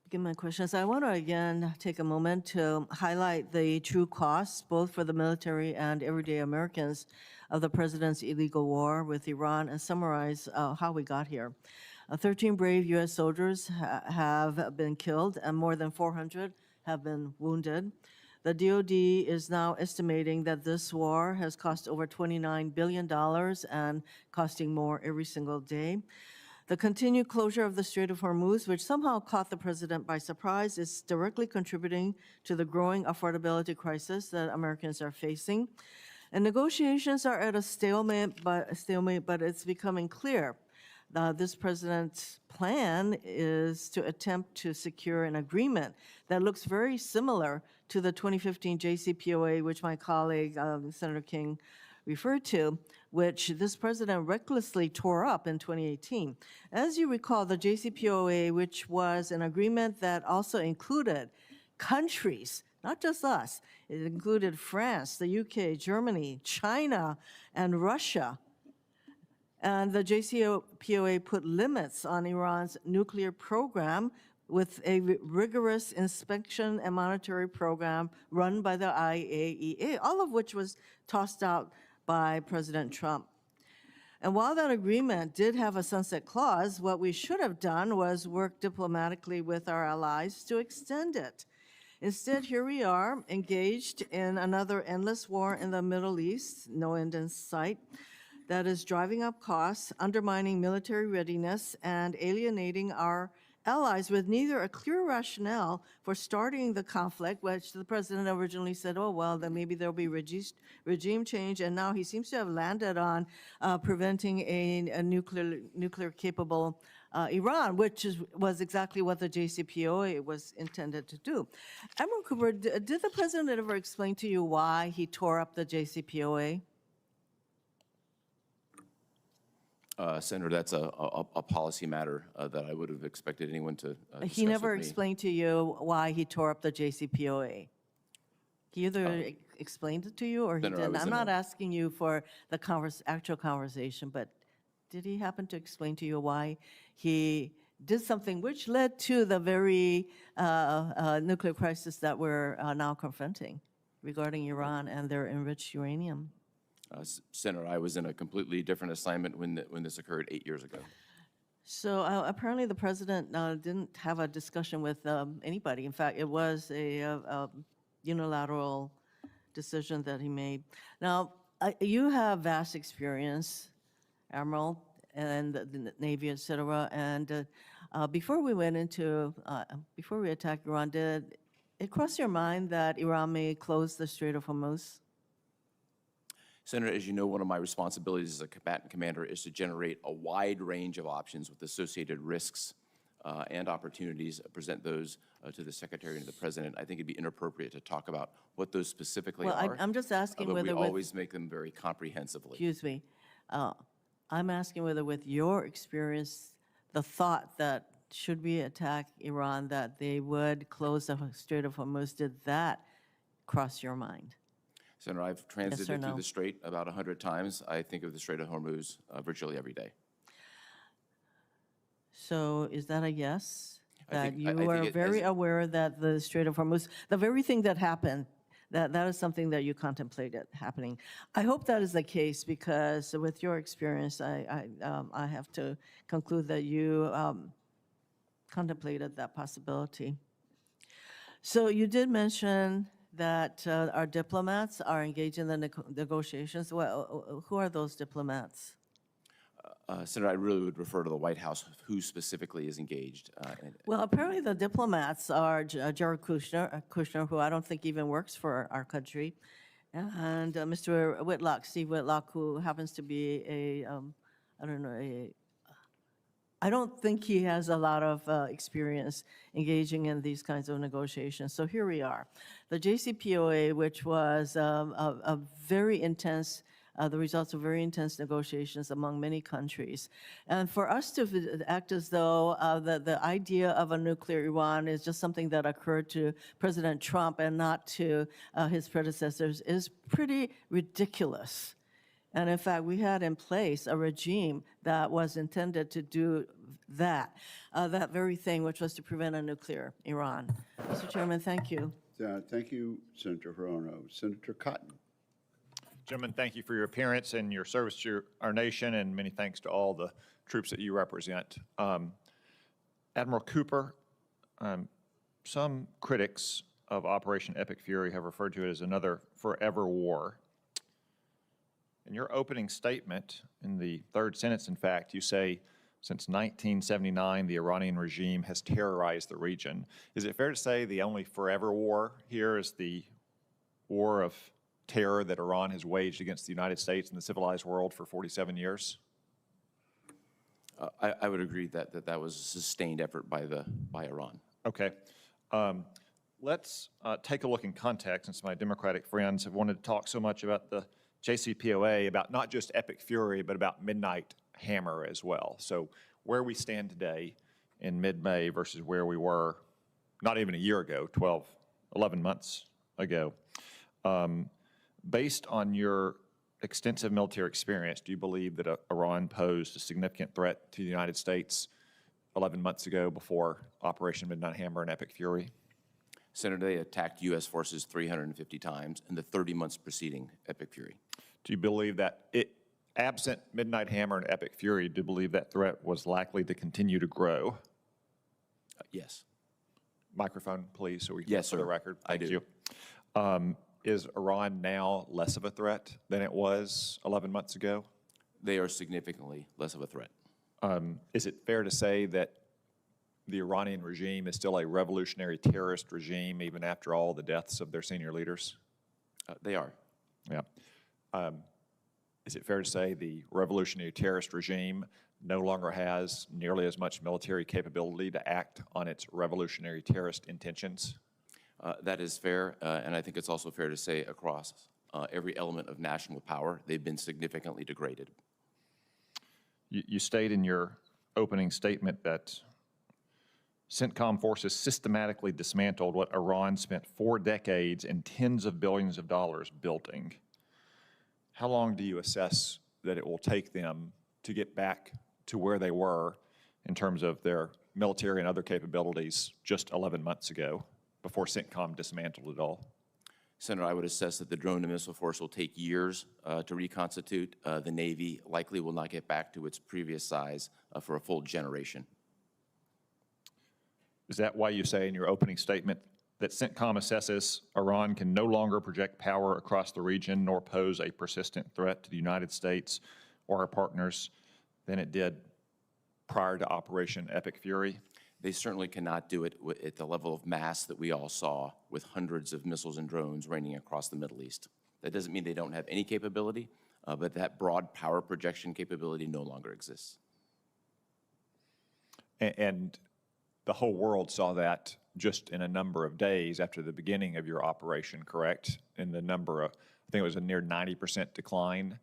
begin my questions, I want to again take a moment to highlight the true costs, both for the military and everyday Americans, of the president's illegal war with Iran and summarize how we got here. 13 brave U.S. soldiers have been killed and more than 400 have been wounded. The DoD is now estimating that this war has cost over $29 billion and costing more every single day. The continued closure of the Strait of Hormuz, which somehow caught the president by surprise, is directly contributing to the growing affordability crisis that Americans are facing. And negotiations are at a stalemate, but it's becoming clear this president's plan is to attempt to secure an agreement that looks very similar to the 2015 JCPOA, which my colleague, Senator King, referred to, which this president recklessly tore up in 2018. As you recall, the JCPOA, which was an agreement that also included countries, not just us, it included France, the UK, Germany, China, and Russia. And the JCPOA put limits on Iran's nuclear program with a rigorous inspection and monitoring program run by the IAEA, all of which was tossed out by President Trump. And while that agreement did have a sunset clause, what we should have done was work diplomatically with our allies to extend it. Instead, here we are, engaged in another endless war in the Middle East, no end in sight, that is driving up costs, undermining military readiness, and alienating our allies with neither a clear rationale for starting the conflict, which the president originally said, oh, well, then maybe there'll be regime change, and now he seems to have landed on preventing a nuclear-capable Iran, which was exactly what the JCPOA was intended to do. Admiral Cooper, did the president ever explain to you why he tore up the JCPOA? Senator, that's a policy matter that I would have expected anyone to discuss He never with me. explained to you why he tore up the JCPOA. He either explained it to you or he Senator, I didn't. was I'm in not a- asking you for the actual conversation, but did he happen to explain to you why he did something which led to the very nuclear crisis that we're now confronting regarding Iran and their enriched uranium? Senator, I was in a completely different assignment when this occurred 8 years ago. So apparently the president didn't have a discussion with anybody. In fact, it was a unilateral decision that he made. Now, you have vast experience, Admiral, and the Navy, et cetera. And before we attacked Iran, did it cross your mind that Iran may close the Strait of Hormuz? Senator, as you know, one of my responsibilities as a combatant commander is to generate a wide range of options with associated risks and opportunities, present those to the Secretary and the President. I think it'd be inappropriate to talk about what those specifically Well, are. I'm just asking but whether we with, always make them very comprehensively. excuse me, I'm asking whether with your experience, the thought that should we attack Iran, that they would close the Strait of Hormuz, did that cross your mind? Senator, I've transited or no? through the Strait about 100 times. I think of the Strait of Hormuz virtually every day. So is that a yes? I That think- I you think are it very has- aware that the Strait of Hormuz, the very thing that happened, that is something that you contemplated happening. I hope that is the case because with your experience, I have to conclude that you contemplated that possibility. So you did mention that our diplomats are engaged in the negotiations. Well, who are those diplomats? Senator, I really would refer to the White House, who specifically is engaged. Well, apparently the diplomats are Jared Kushner, who I don't think even works for our country, and Mr. Whitlock, Steve Whitlock, who happens to be I don't think he has a lot of experience engaging in these kinds of negotiations. So here we are. The JCPOA, which was a very intense, the results of very intense negotiations among many countries. And for us to act as though the idea of a nuclear Iran is just something that occurred to President Trump and not to his predecessors is pretty ridiculous. And in fact, we had in place a regime that was intended to do that very thing, which was to prevent a nuclear Iran. Mr. Chairman, thank you. Thank you, Senator Hirono. Senator Cotton. Gentlemen, thank you for your appearance and your service to our nation, and many thanks to all the troops that you represent. Admiral Cooper, some critics of Operation Epic Fury have referred to it as another forever war. In your opening statement, in the third sentence, in fact, you say, since 1979, the Iranian regime has terrorized the region. Is it fair to say the only forever war here is the war of terror that Iran has waged against the United States and the civilized world for 47 years? I would agree that that was a sustained effort by Iran. Okay. Let's take a look in context, since my Democratic friends have wanted to talk so much about the JCPOA, about not just Epic Fury, but about Midnight Hammer as well. So where we stand today in mid-May versus where we were not even a year ago, 11 months ago. Based on your extensive military experience, do you believe that Iran posed a significant threat to the United States 11 months ago before Operation Midnight Hammer and Epic Fury? Senator, they attacked U.S. forces 350 times in the 30 months preceding Epic Fury. Do you believe that absent Midnight Hammer and Epic Fury, do you believe that threat was likely to continue to grow? Yes. Microphone, please, so we can Yes, for the sir. record. I Thank do. you. Is Iran now less of a threat than it was 11 months ago? They are significantly less of a threat. Is it fair to say that the Iranian regime is still a revolutionary terrorist regime even after all the deaths of their senior leaders? They are. Yeah. Is it fair to say the revolutionary terrorist regime no longer has nearly as much military capability to act on its revolutionary terrorist intentions? That is fair, and I think it's also fair to say across every element of national power, they've been significantly degraded. You state in your opening statement that CENTCOM forces systematically dismantled what Iran spent 4 decades and tens of billions of dollars building. How long do you assess that it will take them to get back to where they were in terms of their military and other capabilities just 11 months ago, before CENTCOM dismantled it all? Senator, I would assess that the drone and missile force will take years to reconstitute. The Navy likely will not get back to its previous size for a full generation. Is that why you say in your opening statement that CENTCOM assesses Iran can no longer project power across the region nor pose a persistent threat to the United States or our partners than it did prior to Operation Epic Fury? They certainly cannot do it at the level of mass that we all saw with hundreds of missiles and drones raining across the Middle East. That doesn't mean they don't have any capability, but that broad power projection capability no longer exists. And the whole world saw that just in a number of days after the beginning of your operation, correct? In the number of, I think it was a near 90% decline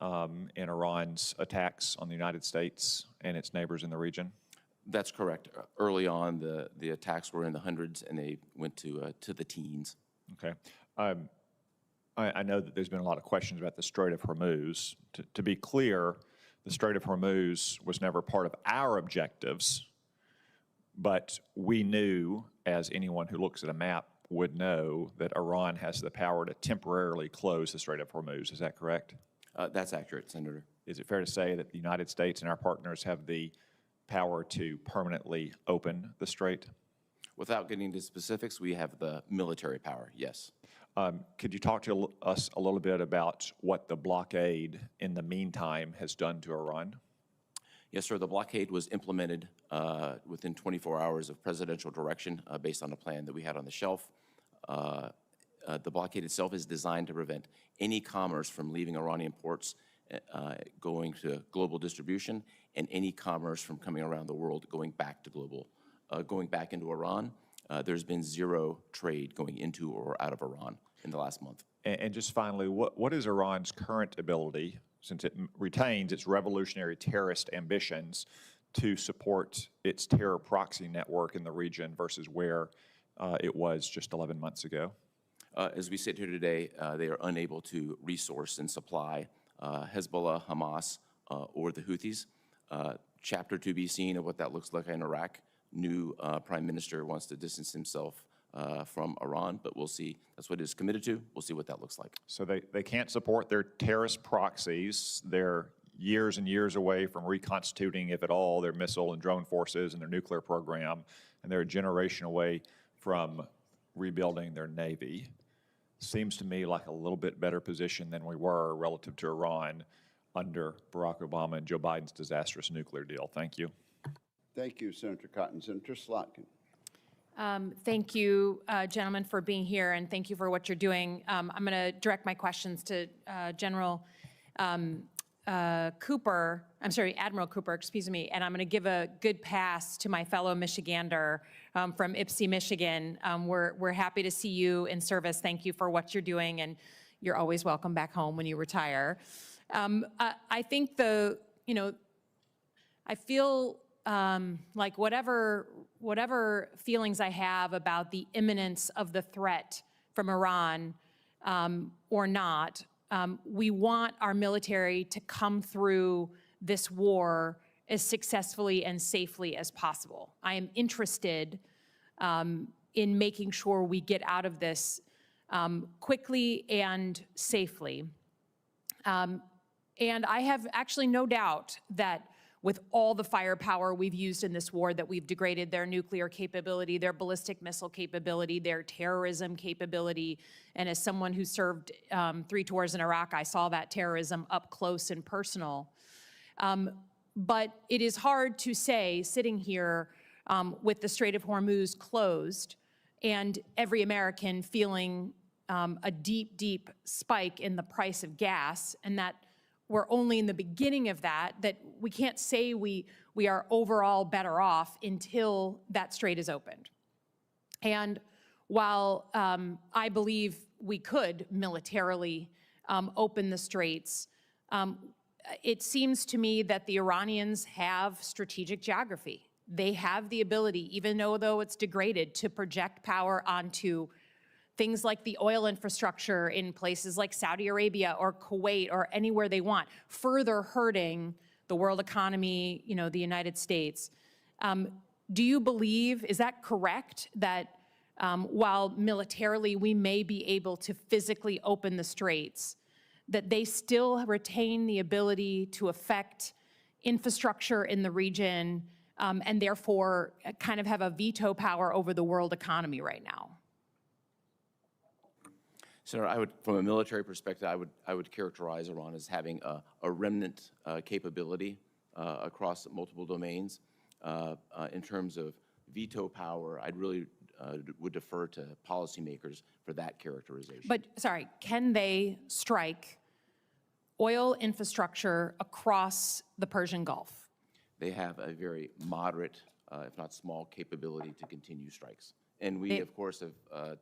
in Iran's attacks on the United States and its neighbors in the region? That's correct. Early on, the attacks were in the hundreds, and they went to the teens. Okay. I know that there's been a lot of questions about the Strait of Hormuz. To be clear, the Strait of Hormuz was never part of our objectives, but we knew, as anyone who looks at a map would know, that Iran has the power to temporarily close the Strait of Hormuz. Is that correct? That's accurate, Senator. Is it fair to say that the United States and our partners have the power to permanently open the strait? Without getting into specifics, we have the military power, yes. Could you talk to us a little bit about what the blockade in the meantime has done to Iran? Yes, sir. The blockade was implemented within 24 hours of presidential direction based on a plan that we had on the shelf. The blockade itself is designed to prevent any commerce from leaving Iranian ports going to global distribution, and any commerce from coming around the world going back to going back into Iran. There's been zero trade going into or out of Iran in the last month. And just finally, what is Iran's current ability, since it retains its revolutionary terrorist ambitions, to support its terror proxy network in the region versus where it was just 11 months ago? As we sit here today, they are unable to resource and supply Hezbollah, Hamas, or the Houthis. Chapter to be seen of what that looks like in Iraq. New prime minister wants to distance himself from Iran, but we'll see. That's what it is committed to. We'll see what that looks like. So they can't support their terrorist proxies. They're years and years away from reconstituting, if at all, their missile and drone forces and their nuclear program, and they're a generation away from rebuilding their Navy. Seems to me like a little bit better position than we were relative to Iran under Barack Obama and Joe Biden's disastrous nuclear deal. Thank you. Thank you, Senator Cotton. Senator Slotkin. Thank you, gentlemen, for being here, and thank you for what you're doing. I'm going to direct my questions to Admiral Cooper, excuse me, and I'm going to give a good pass to my fellow Michigander from Ypsi, Michigan. We're happy to see you in service. Thank you for what you're doing, and you're always welcome back home when you retire. I think I feel like whatever feelings I have about the imminence of the threat from Iran or not, we want our military to come through this war as successfully and safely as possible. I am interested in making sure we get out of this quickly and safely. And I have actually no doubt that with all the firepower we've used in this war, that we've degraded their nuclear capability, their ballistic missile capability, their terrorism capability. And as someone who served 3 tours in Iraq, I saw that terrorism up close and personal. But it is hard to say, sitting here with the Strait of Hormuz closed and every American feeling a deep, deep spike in the price of gas, and that we're only in the beginning of that, that we can't say we are overall better off until that strait is opened. And while I believe we could militarily open the straits, it seems to me that the Iranians have strategic geography. They have the ability, even though it's degraded, to project power onto things like the oil infrastructure in places like Saudi Arabia or Kuwait or anywhere they want, further hurting the world economy, the United States. Do you believe, is that correct, that while militarily we may be able to physically open the straits, that they still retain the ability to affect infrastructure in the region and therefore kind of have a veto power over the world economy right now? Senator, from a military perspective, I would characterize Iran as having a remnant capability across multiple domains. In terms of veto power, I'd really would defer to policymakers for that characterization. But, sorry, can they strike oil infrastructure across the Persian Gulf? They have a very moderate, if not small, capability to continue strikes. And we, of course, have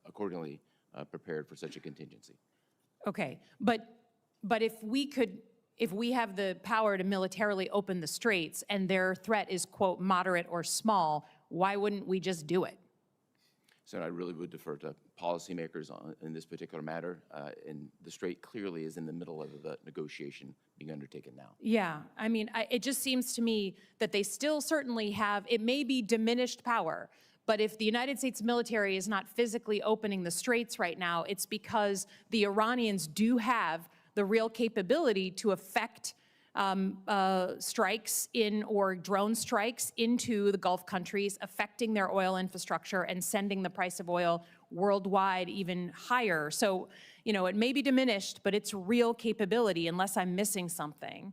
accordingly prepared for such a contingency. Okay, but if we have the power to militarily open the straits and their threat is, quote, moderate or small, why wouldn't we just do it? So I really would defer to policymakers in this particular matter, and the strait clearly is in the middle of the negotiation being undertaken now. Yeah, I mean, it just seems to me that they still certainly have, it may be diminished power, but if the United States military is not physically opening the straits right now, it's because the Iranians do have the real capability to affect strikes or drone strikes into the Gulf countries, affecting their oil infrastructure and sending the price of oil worldwide even higher. So, it may be diminished, but it's real capability unless I'm missing something.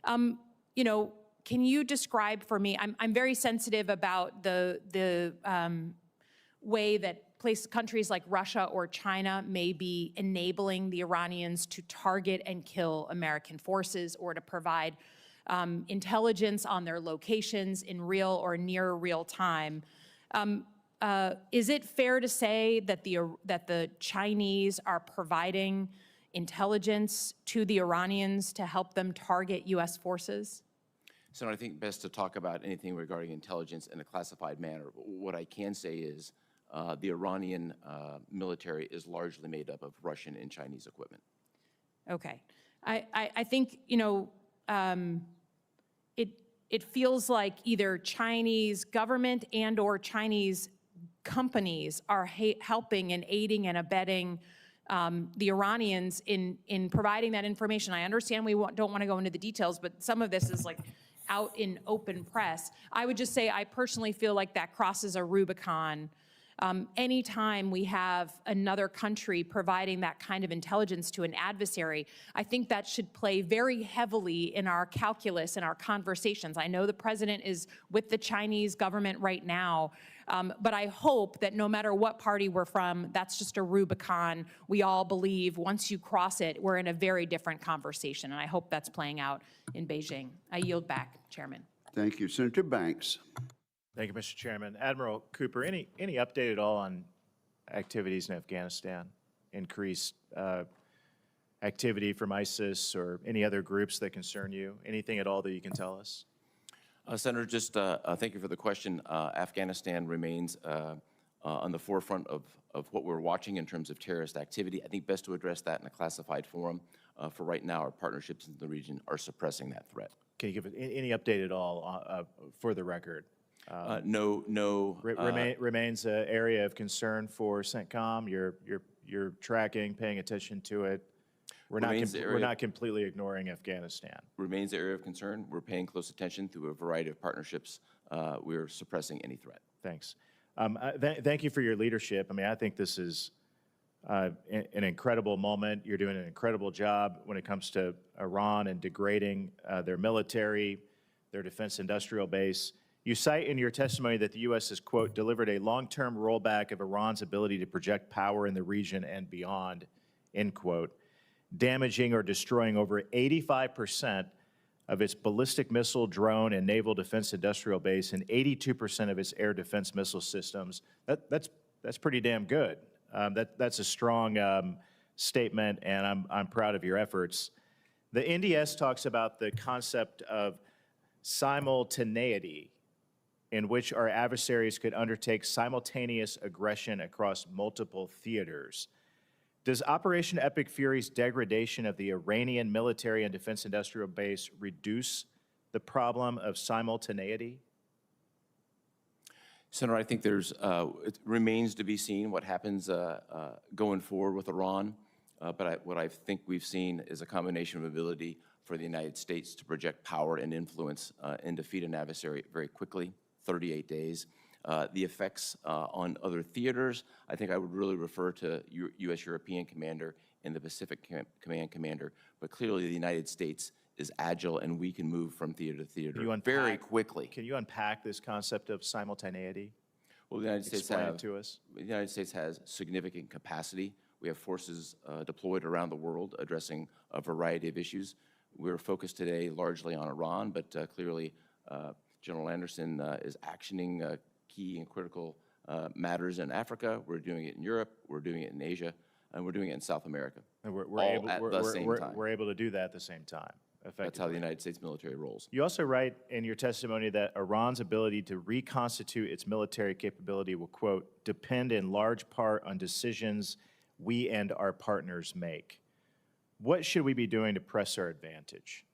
Can you describe for me, I'm very sensitive about the way that countries like Russia or China may be enabling the Iranians to target and kill American forces or to provide intelligence on their locations in real or near real time. Is it fair to say that the Chinese are providing intelligence to the Iranians to help them target U.S. forces? So I think best to talk about anything regarding intelligence in a classified manner. What I can say is the Iranian military is largely made up of Russian and Chinese equipment. Okay. I think, it feels like either Chinese government and or Chinese companies are helping and aiding and abetting the Iranians in providing that information. I understand we don't want to go into the details, but some of this is like out in open press. I would just say I personally feel like that crosses a Rubicon. Anytime we have another country providing that kind of intelligence to an adversary, I think that should play very heavily in our calculus and our conversations. I know the president is with the Chinese government right now, but I hope that no matter what party we're from, that's just a Rubicon. We all believe once you cross it, we're in a very different conversation, and I hope that's playing out in Beijing. I yield back, Chairman. Thank you. Senator Banks. Thank you, Mr. Chairman. Admiral Cooper, any update at all on activities in Afghanistan? Increased activity from ISIS or any other groups that concern you? Anything at all that you can tell us? Senator, just thank you for the question. Afghanistan remains on the forefront of what we're watching in terms of terrorist activity. I think best to address that in a classified forum. For right now, our partnerships in the region are suppressing that threat. Can you give any update at all for the record? No. Remains an area of concern for CENTCOM. You're tracking, paying attention to it. We're not completely ignoring Afghanistan. Remains an area of concern. We're paying close attention through a variety of partnerships. We're suppressing any threat. Thanks. Thank you for your leadership. I mean, I think this is an incredible moment. You're doing an incredible job when it comes to Iran and degrading their military, their defense industrial base. You cite in your testimony that the U.S. has, quote, delivered a long-term rollback of Iran's ability to project power in the region and beyond, end quote, damaging or destroying over 85% of its ballistic missile, drone, and naval defense industrial base and 82% of its air defense missile systems. That's pretty damn good. That's a strong statement, and I'm proud of your efforts. The NDS talks about the concept of simultaneity, in which our adversaries could undertake simultaneous aggression across multiple theaters. Does Operation Epic Fury's degradation of the Iranian military and defense industrial base reduce the problem of simultaneity? Senator, I think it remains to be seen what happens going forward with Iran. But what I think we've seen is a combination of ability for the United States to project power and influence and defeat an adversary very quickly, 38 days. The effects on other theaters, I think I would really refer to U.S. European Commander and the Pacific Command Commander. But clearly the United States is agile and we can move from theater to theater very quickly. Can you unpack this concept of simultaneity? Well, the United States Explain it to us. The United States has significant capacity. We have forces deployed around the world addressing a variety of issues. We're focused today largely on Iran, but clearly General Anderson is actioning key and critical matters in Africa. We're doing it in Europe, we're doing it in Asia, and we're doing it in South America. And We're able to do that at the same time, effectively. That's how the United States military rolls. You also write in your testimony that Iran's ability to reconstitute its military capability will, quote, depend in large part on decisions we and our partners make. What should we be doing to press our advantage?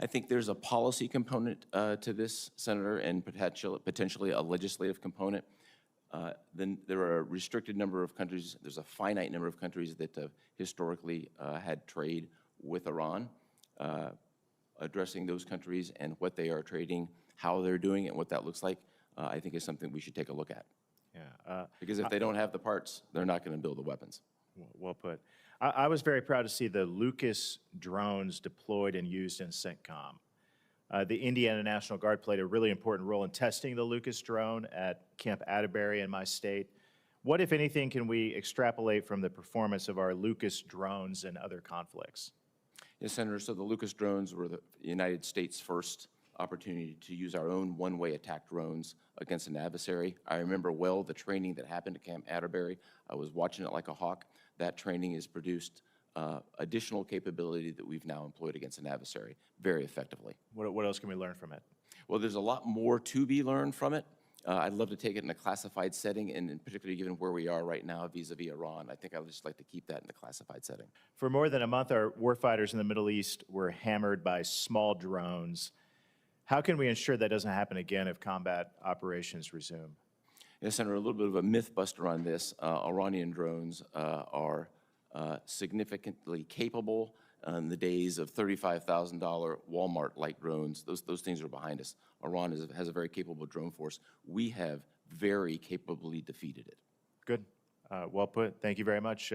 I think there's a policy component to this, Senator, and potentially a legislative component. Then there are a restricted number of countries. There's a finite number of countries that have historically had trade with Iran. Addressing those countries and what they are trading, how they're doing it, and what that looks like, I think is something we should take a look at. Yeah. Because if they don't have the parts, they're not going to build the weapons. Well put. I was very proud to see the Lucas drones deployed and used in CENTCOM. The Indiana National Guard played a really important role in testing the Lucas drone at Camp Atterbury in my state. What, if anything, can we extrapolate from the performance of our Lucas drones in other conflicts? Yes, Senator, so the Lucas drones were the United States' first opportunity to use our own one-way attack drones against an adversary. I remember well the training that happened at Camp Atterbury. I was watching it like a hawk. That training has produced additional capability that we've now employed against an adversary very effectively. What else can we learn from it? Well, there's a lot more to be learned from it. I'd love to take it in a classified setting, and particularly given where we are right now vis-a-vis Iran, I think I would just like to keep that in the classified setting. For more than a month, our warfighters in the Middle East were hammered by small drones. How can we ensure that doesn't happen again if combat operations resume? Yes, Senator, a little bit of a myth buster on this. Iranian drones are significantly capable. In the days of $35,000 Walmart-like drones, those things are behind us. Iran has a very capable drone force. We have very capably defeated it. Good. Well put. Thank you very much.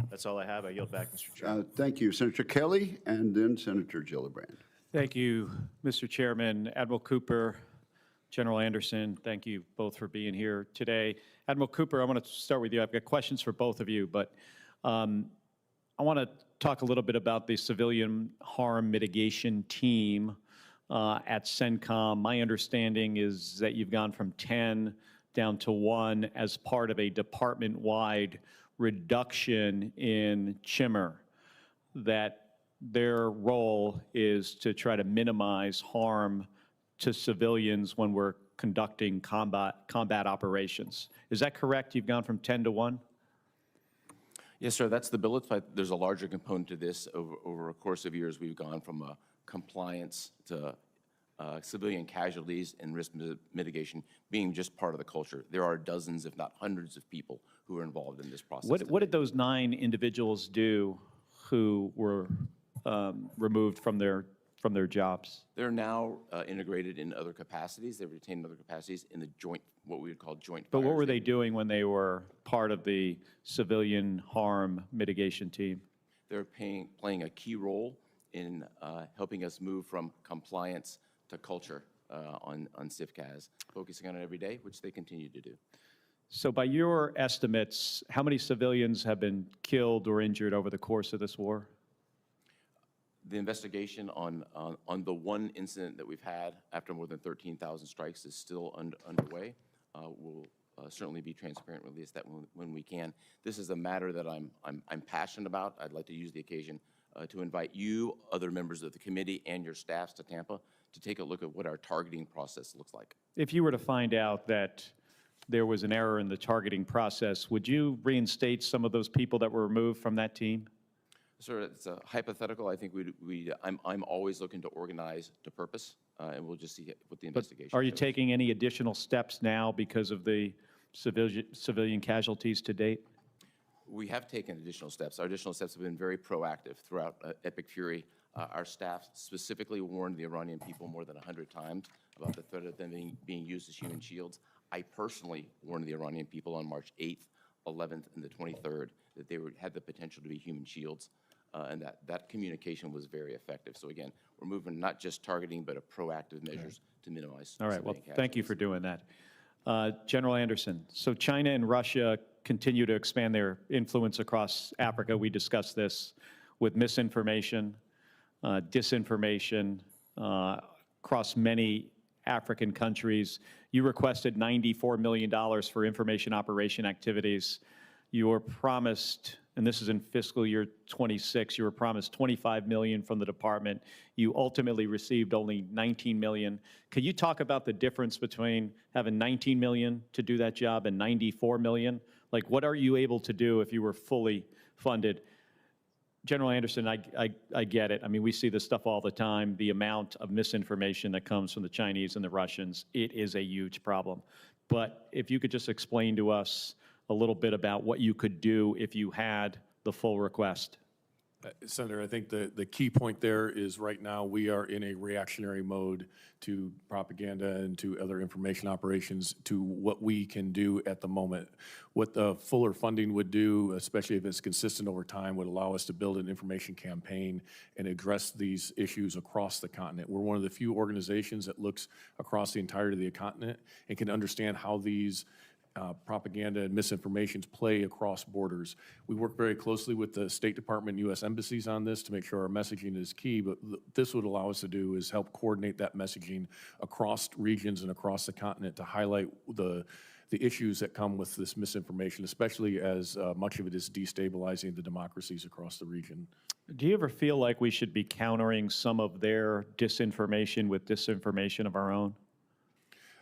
That's all I have. I yield back, Mr. Chairman. Thank you, Senator Kelly, and then Senator Gillibrand. Thank you, Mr. Chairman. Admiral Cooper, General Anderson, thank you both for being here today. Admiral Cooper, I want to start with you. I've got questions for both of you, but I want to talk a little bit about the civilian harm mitigation team at CENTCOM. My understanding is that you've gone from 10 down to 1 as part of a department-wide reduction in chimmer, that their role is to try to minimize harm to civilians when we're conducting combat operations. Is that correct? You've gone from 10 to 1? Yes, sir, that's the billet, but there's a larger component to this. Over a course of years, we've gone from compliance to civilian casualties and risk mitigation being just part of the culture. There are dozens, if not hundreds of people who are involved in this process. What did those 9 individuals do who were removed from their jobs? They're now integrated in other capacities. They've retained other capacities in the joint, what we would call joint But what fires. were they doing when they were part of the civilian harm mitigation team? They're playing a key role in helping us move from compliance to culture on CIFCAS, focusing on it every day, which they continue to do. So by your estimates, how many civilians have been killed or injured over the course of this war? The investigation on the one incident that we've had after more than 13,000 strikes is still underway. We'll certainly be transparent, release that when we can. This is a matter that I'm passionate about. I'd like to use the occasion to invite you, other members of the committee, and your staffs to Tampa to take a look at what our targeting process looks like. If you were to find out that there was an error in the targeting process, would you reinstate some of those people that were removed from that team? Sir, it's a hypothetical. I think I'm always looking to organize to purpose, and we'll just see what the investigation Are you shows. taking any additional steps now because of the civilian casualties to date? We have taken additional steps. Our additional steps have been very proactive throughout Epic Fury. Our staff specifically warned the Iranian people more than 100 times about the threat of them being used as human shields. I personally warned the Iranian people on March 8th, 11th, and the 23rd that they had the potential to be human shields, and that communication was very effective. So again, we're moving not just targeting, but a proactive measures to minimize. All right, well, civilian thank you casualties. for doing that. General Anderson, so China and Russia continue to expand their influence across Africa. We discussed this with misinformation, disinformation across many African countries. You requested $94 million for information operation activities. You were promised, and this is in fiscal year 26, you were promised $25 million from the department. You ultimately received only $19 million. Could you talk about the difference between having $19 million to do that job and $94 million? Like, what are you able to do if you were fully funded? General Anderson, I get it. I mean, we see this stuff all the time. The amount of misinformation that comes from the Chinese and the Russians, it is a huge problem. But if you could just explain to us a little bit about what you could do if you had the full request. Senator, I think the key point there is right now we are in a reactionary mode to propaganda and to other information operations to what we can do at the moment. What the fuller funding would do, especially if it's consistent over time, would allow us to build an information campaign and address these issues across the continent. We're one of the few organizations that looks across the entirety of the continent and can understand how these propaganda and misinformations play across borders. We work very closely with the State Department and U.S. embassies on this to make sure our messaging is key, but this would allow us to do is help coordinate that messaging across regions and across the continent to highlight the issues that come with this misinformation, especially as much of it is destabilizing the democracies across the region. Do you ever feel like we should be countering some of their disinformation with disinformation of our own?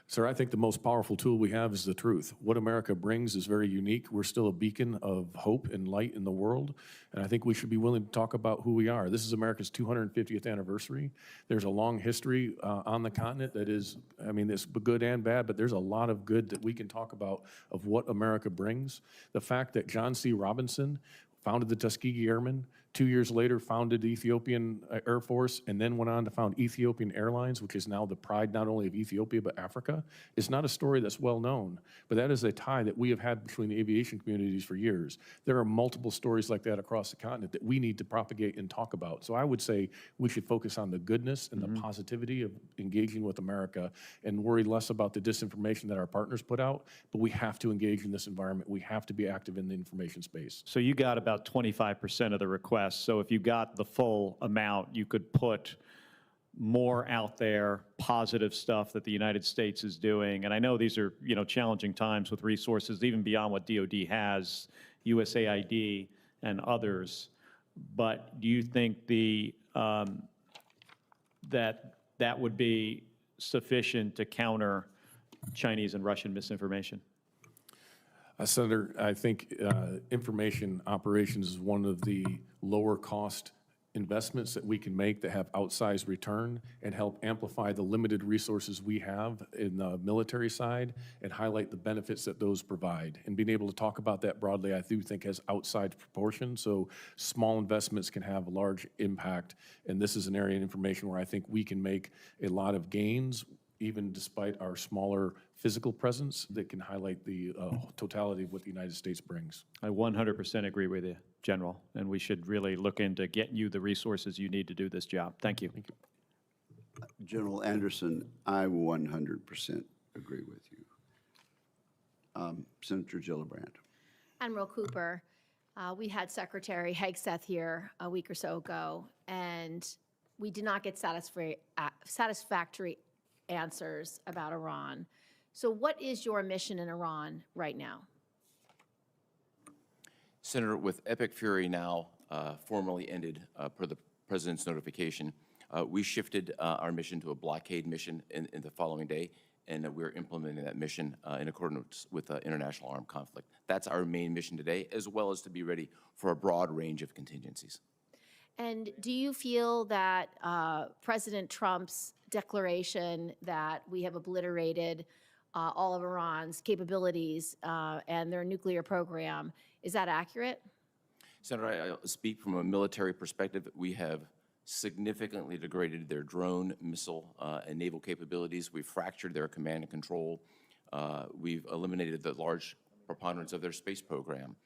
Sir, I think the most powerful tool we have is the truth. What America brings is very unique. We're still a beacon of hope and light in the world, and I think we should be willing to talk about who we are. This is America's 250th anniversary. There's a long history on the continent that is, I mean, it's good and bad, but there's a lot of good that we can talk about of what America brings. The fact that John C. Robinson founded the Tuskegee Airmen, 2 years later founded the Ethiopian Air Force, and then went on to found Ethiopian Airlines, which is now the pride not only of Ethiopia but Africa. It's not a story that's well known, but that is a tie that we have had between the aviation communities for years. There are multiple stories like that across the continent that we need to propagate and talk about. So I would say we should focus on the goodness and the positivity of engaging with America and worry less about the disinformation that our partners put out, but we have to engage in this environment. We have to be active in the information space. So you got about 25% of the request. So if you got the full amount, you could put more out there, positive stuff that the United States is doing. And I know these are, challenging times with resources, even beyond what DOD has, USAID and others. But do you think that would be sufficient to counter Chinese and Russian misinformation? Senator, I think information operations is one of the lower cost investments that we can make that have outsized return and help amplify the limited resources we have in the military side and highlight the benefits that those provide. And being able to talk about that broadly, I do think has outside proportion. So small investments can have a large impact. And this is an area of information where I think we can make a lot of gains, even despite our smaller physical presence, that can highlight the totality of what the United States brings. I 100% agree with you, General, and we should really look into getting you the resources you need to do this job. Thank you. Thank you. General Anderson, I 100% agree with you. Senator Gillibrand. Admiral Cooper, we had Secretary Hegseth here a week or so ago, and we did not get satisfactory answers about Iran. So what is your mission in Iran right now? Senator, with Epic Fury now formally ended per the President's notification, we shifted our mission to a blockade mission in the following day, and we're implementing that mission in accordance with international armed conflict. That's our main mission today, as well as to be ready for a broad range of contingencies. And do you feel that President Trump's declaration that we have obliterated all of Iran's capabilities and their nuclear program, is that accurate? Senator, I speak from a military perspective. We have significantly degraded their drone, missile, and naval capabilities. We've fractured their command and control. We've eliminated the large preponderance of their space program.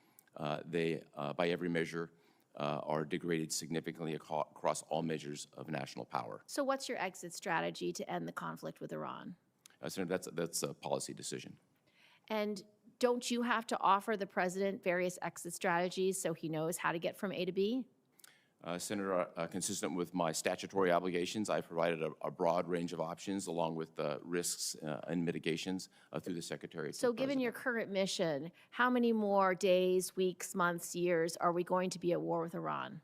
They, by every measure, are degraded significantly across all measures of national power. So what's your exit strategy to end the conflict with Iran? Senator, that's a policy decision. And don't you have to offer the president various exit strategies so he knows how to get from A to B? Senator, consistent with my statutory obligations, I provided a broad range of options along with risks and mitigations through the Secretary. So given your current mission, how many more days, weeks, months, years are we going to be at war with Iran?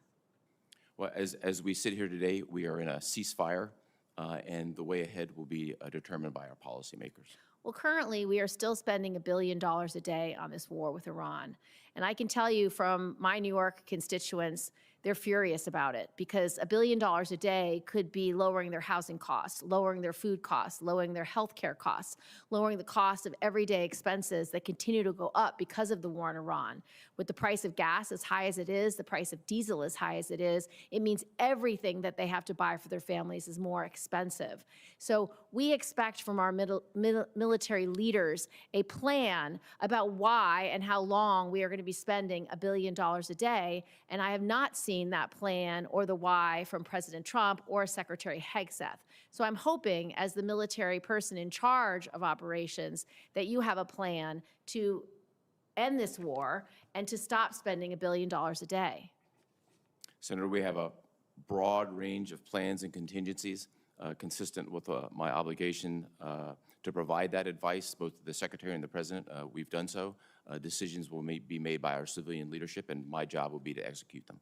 Well, as we sit here today, we are in a ceasefire, and the way ahead will be determined by our policymakers. Well, currently, we are still spending $1 billion a day on this war with Iran. And I can tell you from my New York constituents, they're furious about it because $1 billion a day could be lowering their housing costs, lowering their food costs, lowering their health care costs, lowering the cost of everyday expenses that continue to go up because of the war in Iran. With the price of gas as high as it is, the price of diesel as high as it is, it means everything that they have to buy for their families is more expensive. So we expect from our military leaders a plan about why and how long we are going to be spending $1 billion a day, and I have not seen that plan or the why from President Trump or Secretary Hegseth. So I'm hoping, as the military person in charge of operations, that you have a plan to end this war and to stop spending $1 billion a day. Senator, we have a broad range of plans and contingencies consistent with my obligation to provide that advice, both to the Secretary and the President. We've done so. Decisions will be made by our civilian leadership, and my job will be to execute them.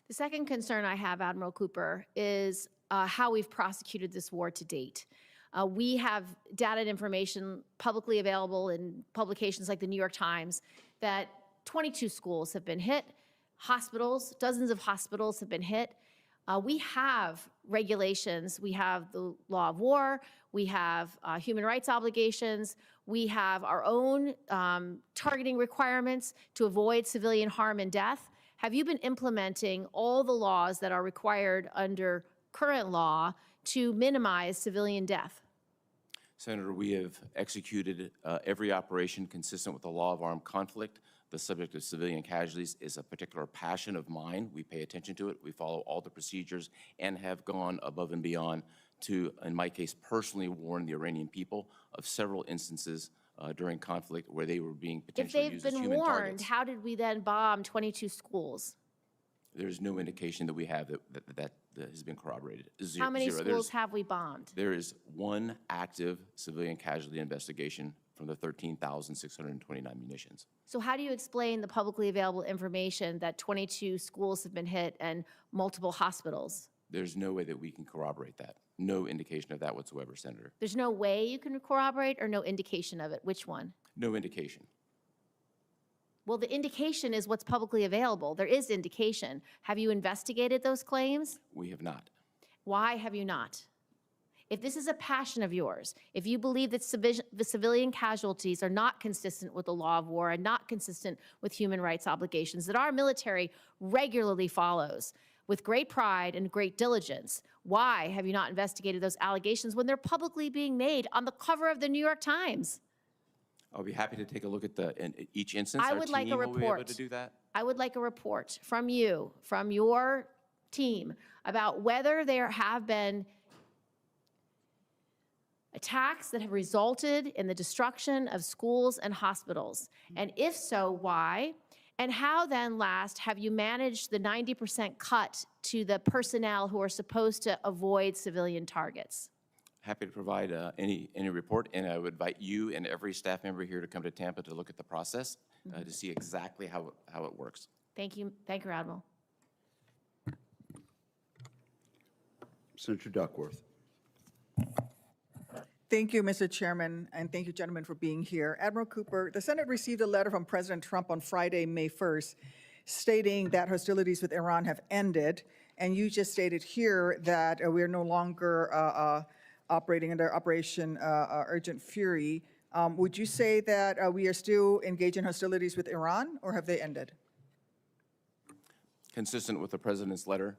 The second concern I have, Admiral Cooper, is how we've prosecuted this war to date. We have data and information publicly available in publications like the New York Times that 22 schools have been hit, hospitals, dozens of hospitals have been hit. We have regulations. We have the law of war. We have human rights obligations. We have our own targeting requirements to avoid civilian harm and death. Have you been implementing all the laws that are required under current law to minimize civilian death? Senator, we have executed every operation consistent with the law of armed conflict. The subject of civilian casualties is a particular passion of mine. We pay attention to it. We follow all the procedures and have gone above and beyond to, in my case, personally warn the Iranian people of several instances during conflict where they were being potentially used as human targets. If they've been warned, how did we then bomb 22 schools? There's no indication that we have that has been corroborated. How many schools have we bombed? There is one active civilian casualty investigation from the 13,629 munitions. So how do you explain the publicly available information that 22 schools have been hit and multiple hospitals? There's no way that we can corroborate that. No indication of that whatsoever, Senator. There's no way you can corroborate or no indication of it? Which one? No indication. Well, the indication is what's publicly available. There is indication. Have you investigated those claims? We have not. Why have you not? If this is a passion of yours, if you believe that the civilian casualties are not consistent with the law of war and not consistent with human rights obligations that our military regularly follows with great pride and great diligence, why have you not investigated those allegations when they're publicly being made on the cover of the New York Times? I'll be happy to take a look at each instance. I Our would like a team will be able report. to do that. I would like a report from you, from your team, about whether there have been attacks that have resulted in the destruction of schools and hospitals. And if so, why? And how then, last, have you managed the 90% cut to the personnel who are supposed to avoid civilian targets? Happy to provide any report, and I would invite you and every staff member here to come to Tampa to look at the process to see exactly how it works. Thank you, Admiral. Senator Duckworth. Thank you, Mr. Chairman, and thank you, gentlemen, for being here. Admiral Cooper, the Senate received a letter from President Trump on Friday, May 1st, stating that hostilities with Iran have ended, and you just stated here that we are no longer operating under Operation Urgent Fury. Would you say that we are still engaged in hostilities with Iran, or have they ended? Consistent with the President's letter,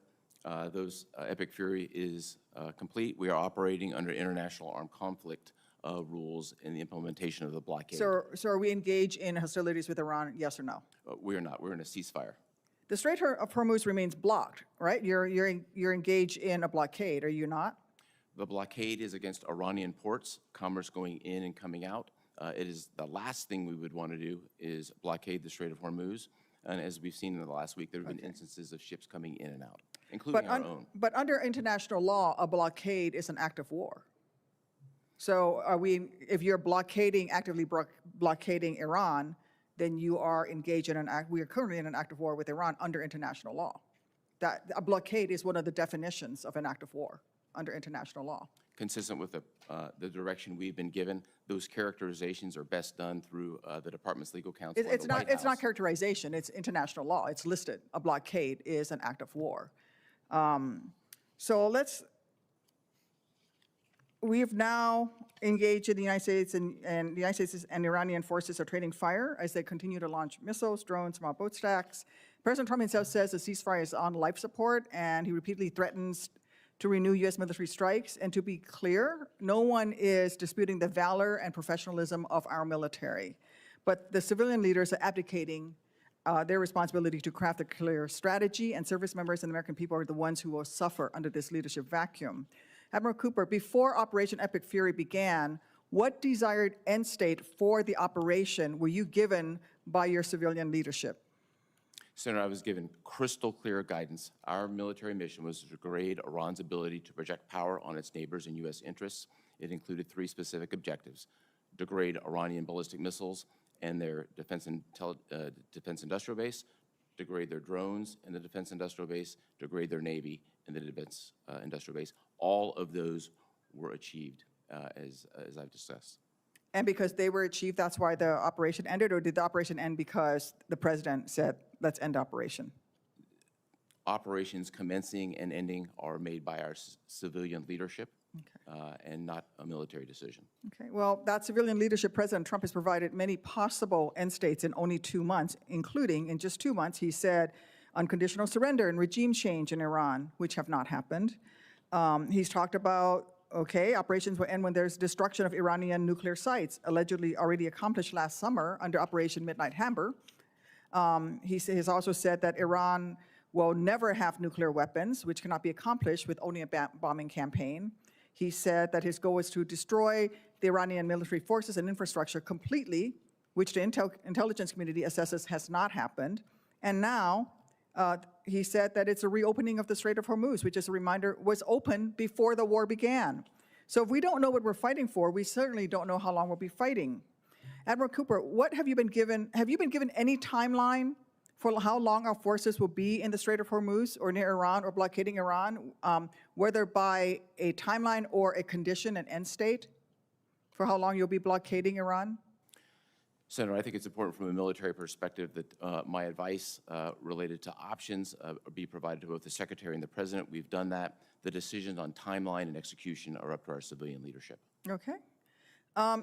those Epic Fury is complete. We are operating under international armed conflict rules in the implementation of the blockade. So are we engaged in hostilities with Iran, yes or no? We are not. We're in a ceasefire. The Strait of Hormuz remains blocked, right? You're engaged in a blockade, are you not? The blockade is against Iranian ports, commerce going in and coming out. It is the last thing we would want to do is blockade the Strait of Hormuz. And as we've seen in the last week, there have been instances of ships coming in and out, including our own. But under international law, a blockade is an act of war. So if you're actively blockading Iran, then you are engaged in we are currently in an act of war with Iran under international law. That a blockade is one of the definitions of an act of war under international law. Consistent with the direction we've been given, those characterizations are best done through the Department's legal counsel and the White House. It's not characterization, it's international law. It's listed. A blockade is an act of war. We've now engaged in the United States, and the United States and Iranian forces are trading fire as they continue to launch missiles, drones, small boat stacks. President Trump himself says the ceasefire is on life support, and he repeatedly threatens to renew U.S. military strikes. And to be clear, no one is disputing the valor and professionalism of our military. But the civilian leaders are abdicating their responsibility to craft a clear strategy, and service members and the American people are the ones who will suffer under this leadership vacuum. Admiral Cooper, before Operation Epic Fury began, what desired end state for the operation were you given by your civilian leadership? Senator, I was given crystal clear guidance. Our military mission was to degrade Iran's ability to project power on its neighbors and U.S. interests. It included 3 specific objectives: degrade Iranian ballistic missiles and their defense industrial base, degrade their drones and the defense industrial base, degrade their Navy and the defense industrial base. All of those were achieved, as I've discussed. And because they were achieved, that's why the operation ended, or did the operation end because the president said, let's end operation? Operations commencing and ending are made by our civilian leadership, and not a military decision. Okay, well, that civilian leadership, President Trump has provided many possible end states in only 2 months, including in just 2 months, he said unconditional surrender and regime change in Iran, which have not happened. He's talked about, operations will end when there's destruction of Iranian nuclear sites, allegedly already accomplished last summer under Operation Midnight Hammer. He has also said that Iran will never have nuclear weapons, which cannot be accomplished with only a bombing campaign. He said that his goal is to destroy the Iranian military forces and infrastructure completely, which the intelligence community assesses has not happened. And now, he said that it's a reopening of the Strait of Hormuz, which, as a reminder, was open before the war began. So if we don't know what we're fighting for, we certainly don't know how long we'll be fighting. Admiral Cooper, what have you been given? Have you been given any timeline for how long our forces will be in the Strait of Hormuz or near Iran or blockading Iran, whether by a timeline or a condition, an end state, for how long you'll be blockading Iran? Senator, I think it's important from a military perspective that my advice related to options be provided to both the Secretary and the President. We've done that. The decisions on timeline and execution are up to our civilian leadership. Okay.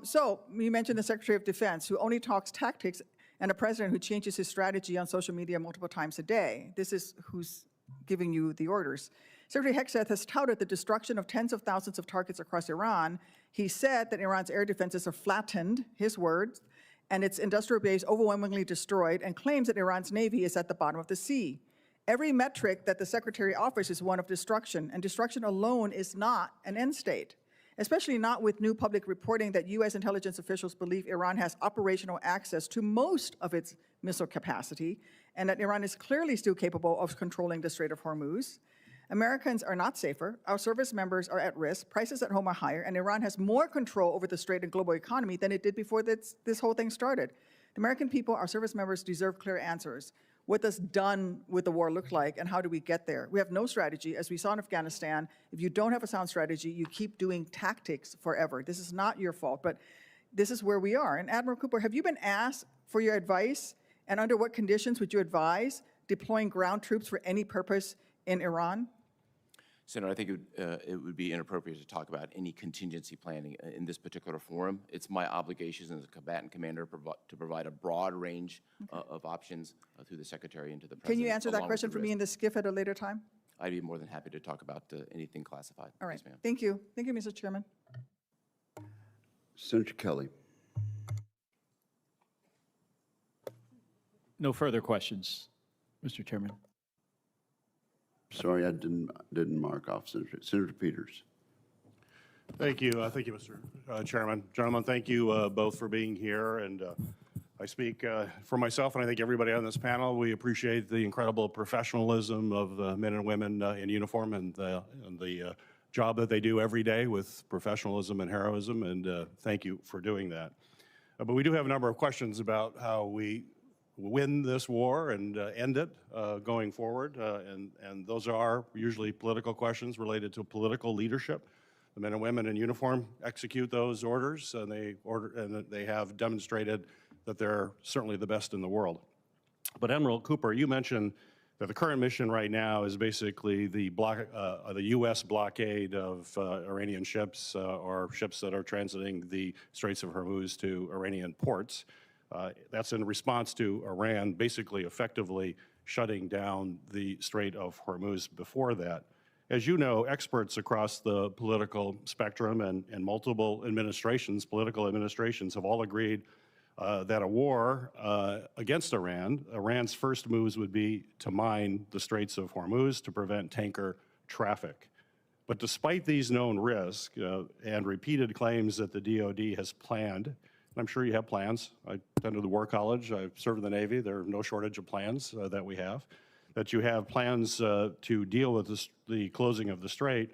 So you mentioned the Secretary of Defense, who only talks tactics, and a president who changes his strategy on social media multiple times a day. This is who's giving you the orders. Secretary Hegseth has touted the destruction of tens of thousands of targets across Iran. He said that Iran's air defenses are flattened, his words, and its industrial base overwhelmingly destroyed, and claims that Iran's Navy is at the bottom of the sea. Every metric that the Secretary offers is one of destruction, and destruction alone is not an end state, especially not with new public reporting that U.S. intelligence officials believe Iran has operational access to most of its missile capacity, and that Iran is clearly still capable of controlling the Strait of Hormuz. Americans are not safer, our service members are at risk, prices at home are higher, and Iran has more control over the Strait and global economy than it did before this whole thing started. The American people, our service members, deserve clear answers. What does done with the war look like, and how do we get there? We have no strategy. As we saw in Afghanistan, if you don't have a sound strategy, you keep doing tactics forever. This is not your fault, but this is where we are. And Admiral Cooper, have you been asked for your advice, and under what conditions would you advise deploying ground troops for any purpose in Iran? Senator, I think it would be inappropriate to talk about any contingency planning in this particular forum. It's my obligation as a combatant commander to provide a broad range of options through the Secretary and to the President. Can you answer that question for me in the skiff at a later time? I'd be more than happy to talk about anything classified. All right. Yes, ma'am. Thank you. Thank you, Mr. Chairman. Senator Kelly. No further questions, Mr. Chairman. Sorry, I didn't mark off Senator Peters. Thank you. Thank you, Mr. Chairman. Gentlemen, thank you both for being here. And I speak for myself, and I think everybody on this panel. We appreciate the incredible professionalism of the men and women in uniform and the job that they do every day with professionalism and heroism. And thank you for doing that. But we do have a number of questions about how we win this war and end it going forward. And those are usually political questions related to political leadership. The men and women in uniform execute those orders, and they have demonstrated that they're certainly the best in the world. But Admiral Cooper, you mentioned that the current mission right now is basically the U.S. blockade of Iranian ships or ships that are transiting the Straits of Hormuz to Iranian ports. That's in response to Iran basically effectively shutting down the Strait of Hormuz before that. As you know, experts across the political spectrum and multiple administrations, political administrations, have all agreed that a war against Iran's first moves would be to mine the Straits of Hormuz to prevent tanker traffic. But despite these known risks and repeated claims that the DoD has planned, and I'm sure you have plans. I attended the War College. I've served in the Navy. There are no shortage of plans that we have. That you have plans to deal with the closing of the strait.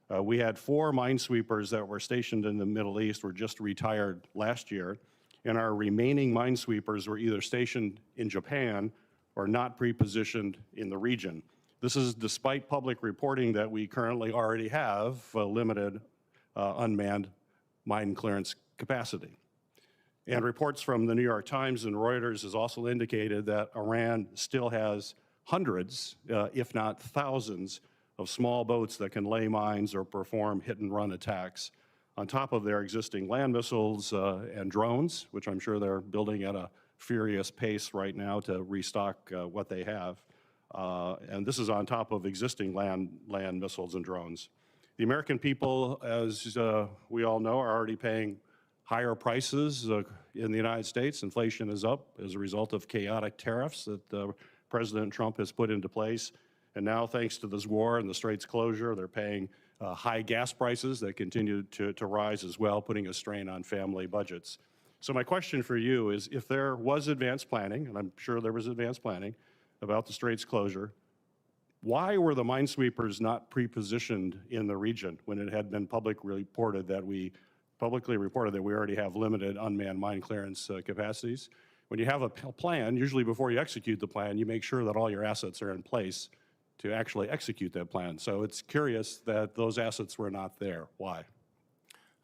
We had 4 minesweepers that were stationed in the Middle East were just retired last year, and our remaining minesweepers were either stationed in Japan or not pre-positioned in the region. This is despite public reporting that we currently already have limited unmanned mine clearance capacity. And reports from the New York Times and Reuters has also indicated that Iran still has hundreds, if not thousands, of small boats that can lay mines or perform hit-and-run attacks on top of their existing land missiles and drones, which I'm sure they're building at a furious pace right now to restock what they have. And this is on top of existing land missiles and drones. The American people, as we all know, are already paying higher prices in the United States. Inflation is up as a result of chaotic tariffs that President Trump has put into place. And now, thanks to this war and the strait's closure, they're paying high gas prices that continue to rise as well, putting a strain on family budgets. So my question for you is, if there was advanced planning, and I'm sure there was advanced planning about the strait's closure, why were the minesweepers not pre-positioned in the region when it had been publicly reported that we already have limited unmanned mine clearance capacities? When you have a plan, usually before you execute the plan, you make sure that all your assets are in place to actually execute that plan. So it's curious that those assets were not there. Why?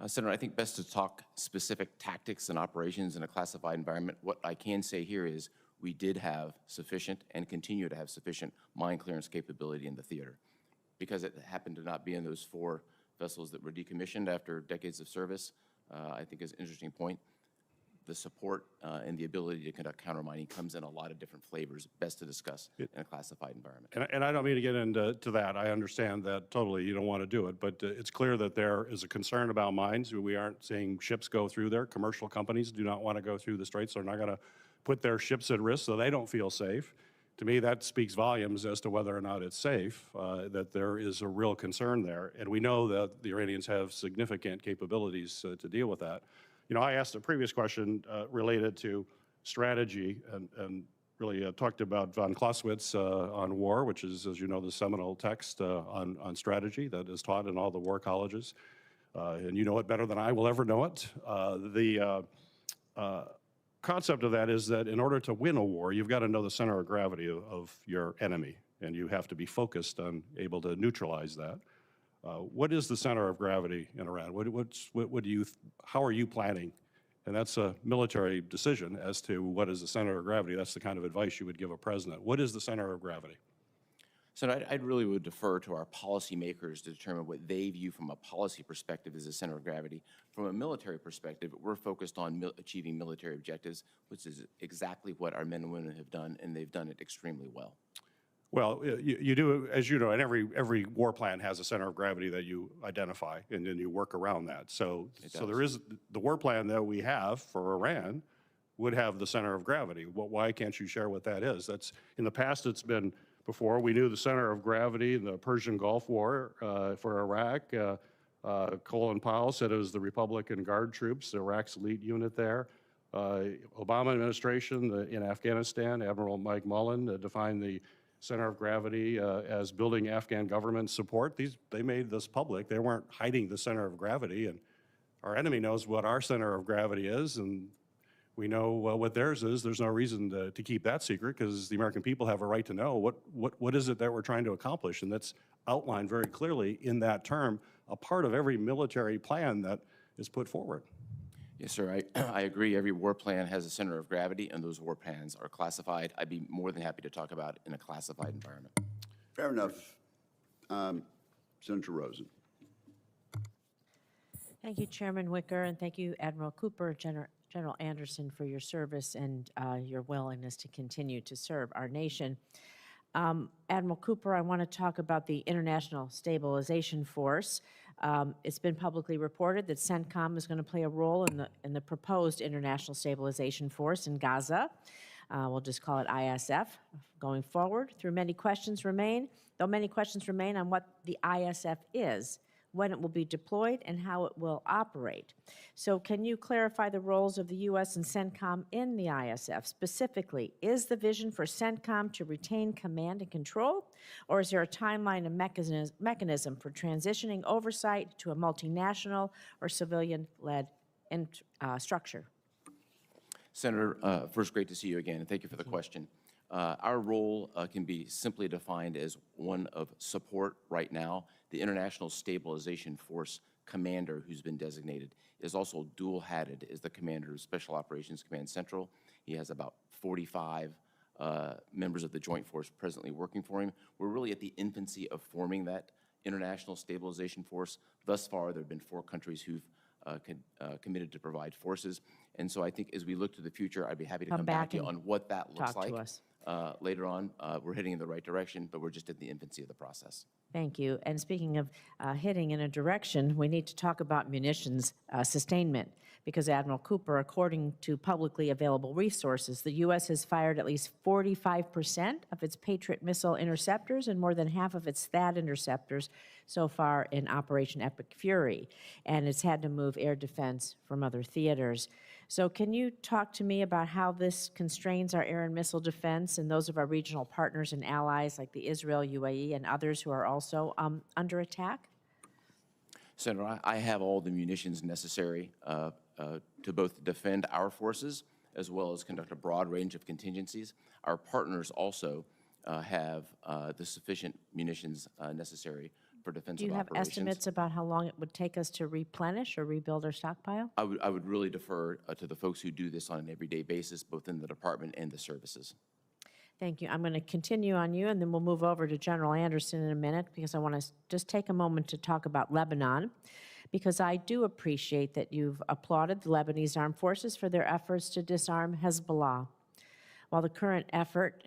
Senator, I think best to talk specific tactics and operations in a classified environment. What I can say here is we did have sufficient and continue to have sufficient mine clearance capability in the theater. Because it happened to not be in those 4 vessels that were decommissioned after decades of service, I think is an interesting point. The support and the ability to conduct countermining comes in a lot of different flavors, best to discuss in a classified environment. And I don't mean to get into that. I understand that totally. You don't want to do it. But it's clear that there is a concern about mines. We aren't seeing ships go through there. Commercial companies do not want to go through the straits. They're not going to put their ships at risk so they don't feel safe. To me, that speaks volumes as to whether or not it's safe, that there is a real concern there. And we know that the Iranians have significant capabilities to deal with that. You know, I asked a previous question related to strategy and really talked about von Clausewitz on war, which is, as you know, the seminal text on strategy that is taught in all the war colleges. And you know it better than I will ever know it. The concept of that is that in order to win a war, you've got to know the center of gravity of your enemy, and you have to be focused on able to neutralize that. What is the center of gravity in Iran? How are you planning? And that's a military decision as to what is the center of gravity. That's the kind of advice you would give a president. What is the center of gravity? So I really would defer to our policymakers to determine what they view from a policy perspective as the center of gravity. From a military perspective, we're focused on achieving military objectives, which is exactly what our men and women have done, and they've done it extremely well. Well, you do, as you know, and every war plan has a center of gravity that you identify, and then you work around that. So there is the war plan that we have for Iran would have the center of gravity. Why can't you share what that is? That's in the past. It's been before we knew the center of gravity in the Persian Gulf War for Iraq. Colin Powell said it was the Republican Guard troops, Iraq's elite unit there. Obama administration in Afghanistan, Admiral Mike Mullen defined the center of gravity as building Afghan government support. They made this public. They weren't hiding the center of gravity, and our enemy knows what our center of gravity is, and we know what theirs is. There's no reason to keep that secret because the American people have a right to know what is it that we're trying to accomplish, and that's outlined very clearly in that term, a part of every military plan that is put forward. Yes, sir. I agree. Every war plan has a center of gravity, and those war plans are classified. I'd be more than happy to talk about it in a classified environment. Fair enough. Senator Rosen. Thank you, Chairman Wicker, and thank you, Admiral Cooper, General Anderson, for your service and your willingness to continue to serve our nation. Admiral Cooper, I want to talk about the International Stabilization Force. It's been publicly reported that CENTCOM is going to play a role in the proposed International Stabilization Force in Gaza. We'll just call it ISF going forward. Though many questions remain on what the ISF is, when it will be deployed, and how it will operate. So can you clarify the roles of the U.S. and CENTCOM in the ISF? Specifically, is the vision for CENTCOM to retain command and control, or is there a timeline and mechanism for transitioning oversight to a multinational or civilian-led structure? Senator, first, great to see you again, and thank you for the question. Our role can be simply defined as one of support right now. The International Stabilization Force commander who's been designated is also dual-hatted as the commander of Special Operations Command Central. He has about 45 members of the Joint Force presently working for him. We're really at the infancy of forming that International Stabilization Force. Thus far, there have been 4 countries who've committed to provide forces. And so I think as we look to the future, I'd be happy to come back to you on what that looks like. Later on, we're heading in the right direction, but we're just at the infancy of the process. Thank you. And speaking of heading in a direction, we need to talk about munitions sustainment, because Admiral Cooper, according to publicly available resources, the U.S. has fired at least 45% of its Patriot missile interceptors and more than half of its THAAD interceptors so far in Operation Epic Fury, and it's had to move air defense from other theaters. So can you talk to me about how this constrains our air and missile defense and those of our regional partners and allies like the Israel, UAE, and others who are also under attack? Senator, I have all the munitions necessary to both defend our forces as well as conduct a broad range of contingencies. Our partners also have the sufficient munitions necessary for defensive Do you have operations. estimates about how long it would take us to replenish or rebuild our stockpile? I would really defer to the folks who do this on an everyday basis, both in the department and the services. Thank you. I'm going to continue on you, and then we'll move over to General Anderson in a minute, because I want to just take a moment to talk about Lebanon, because I do appreciate that you've applauded the Lebanese armed forces for their efforts to disarm Hezbollah. While the current effort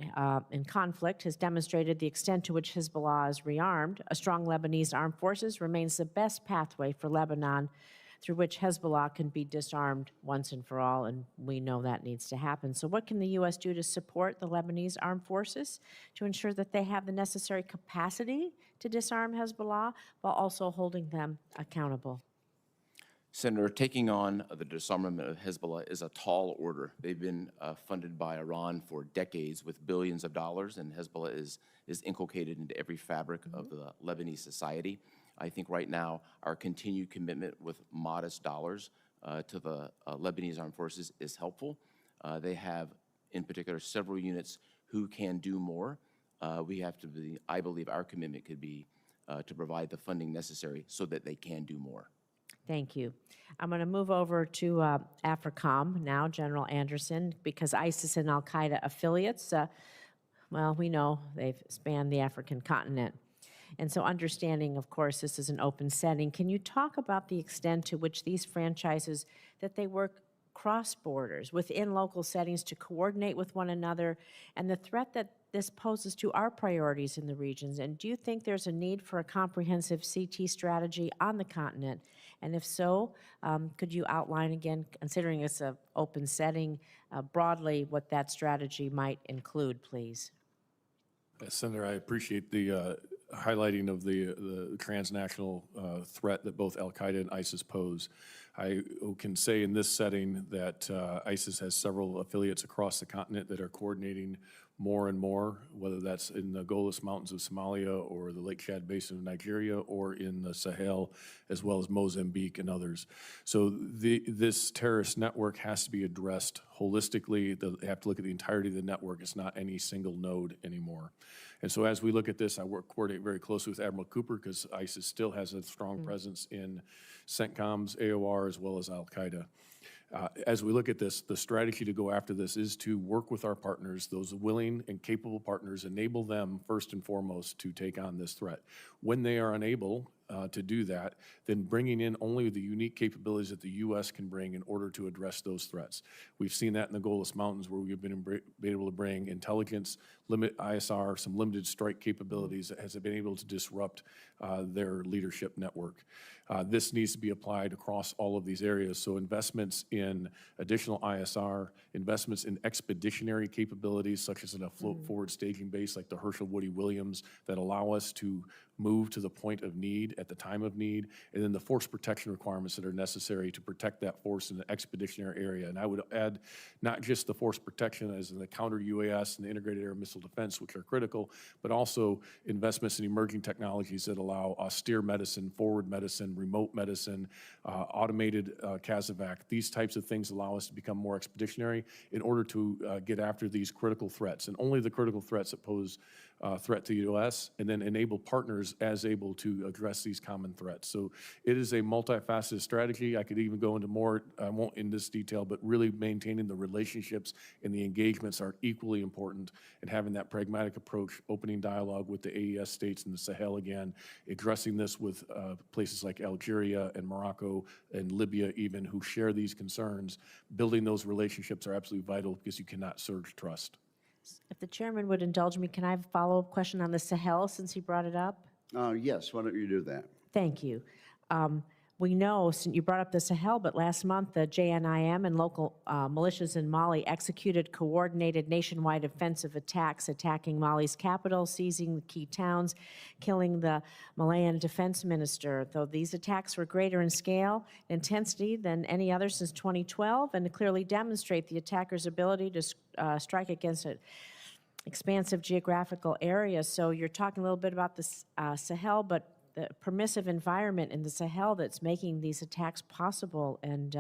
in conflict has demonstrated the extent to which Hezbollah is rearmed, a strong Lebanese armed forces remains the best pathway for Lebanon through which Hezbollah can be disarmed once and for all, and we know that needs to happen. So what can the U.S. do to support the Lebanese armed forces to ensure that they have the necessary capacity to disarm Hezbollah while also holding them accountable? Senator, taking on the disarmament of Hezbollah is a tall order. They've been funded by Iran for decades with billions of dollars, and Hezbollah is inculcated into every fabric of the Lebanese society. I think right now our continued commitment with modest dollars to the Lebanese armed forces is helpful. They have, in particular, several units who can do more. We have to be, I believe our commitment could be to provide the funding necessary so that they can do more. Thank you. I'm going to move over to AFRICOM now, General Anderson, because ISIS and al-Qaeda affiliates, well, we know they've spanned the African continent. And so understanding, of course, this is an open setting, can you talk about the extent to which these franchises, that they work cross borders within local settings to coordinate with one another, and the threat that this poses to our priorities in the regions? And do you think there's a need for a comprehensive CT strategy on the continent? And if so, could you outline again, considering it's an open setting, broadly what that strategy might include, please? Senator, I appreciate the highlighting of the transnational threat that both al-Qaeda and ISIS pose. I can say in this setting that ISIS has several affiliates across the continent that are coordinating more and more, whether that's in the Golis Mountains of Somalia or the Lake Chad Basin of Nigeria or in the Sahel, as well as Mozambique and others. So this terrorist network has to be addressed holistically. They have to look at the entirety of the network. It's not any single node anymore. And so as we look at this, I coordinate very closely with Admiral Cooper, because ISIS still has a strong presence in CENTCOM's AOR as well as al-Qaeda. As we look at this, the strategy to go after this is to work with our partners, those willing and capable partners, enable them first and foremost to take on this threat. When they are unable to do that, then bringing in only the unique capabilities that the U.S. can bring in order to address those threats. We've seen that in the Golis Mountains, where we've been able to bring intelligence, ISR, some limited strike capabilities that has been able to disrupt their leadership network. This needs to be applied across all of these areas. So investments in additional ISR, investments in expeditionary capabilities, such as in a float forward staging base like the Herschel Woody Williams, that allow us to move to the point of need at the time of need, and then the force protection requirements that are necessary to protect that force in the expeditionary area. And I would add not just the force protection as in the counter UAS and the integrated air missile defense, which are critical, but also investments in emerging technologies that allow austere medicine, forward medicine, remote medicine, automated CASEVAC. These types of things allow us to become more expeditionary in order to get after these critical threats, and only the critical threats that pose threat to the U.S., and then enable partners as able to address these common threats. So it is a multifaceted strategy. I could even go into more, I won't in this detail, but really maintaining the relationships and the engagements are equally important, and having that pragmatic approach, opening dialogue with the AES states and the Sahel again, addressing this with places like Algeria and Morocco and Libya even, who share these concerns. Building those relationships are absolutely vital, because you cannot surge trust. If the chairman would indulge me, can I have a follow-up question on the Sahel, since he brought it up? Yes, why don't you do that? Thank you. We know, you brought up the Sahel, but last month the JNIM and local militias in Mali executed coordinated nationwide offensive attacks, attacking Mali's capital, seizing the key towns, killing the Malian defense minister. Though these attacks were greater in scale, intensity than any other since 2012, and to clearly demonstrate the attackers' ability to strike against an expansive geographical area. So you're talking a little bit about the Sahel, but the permissive environment in the Sahel that's making these attacks possible, and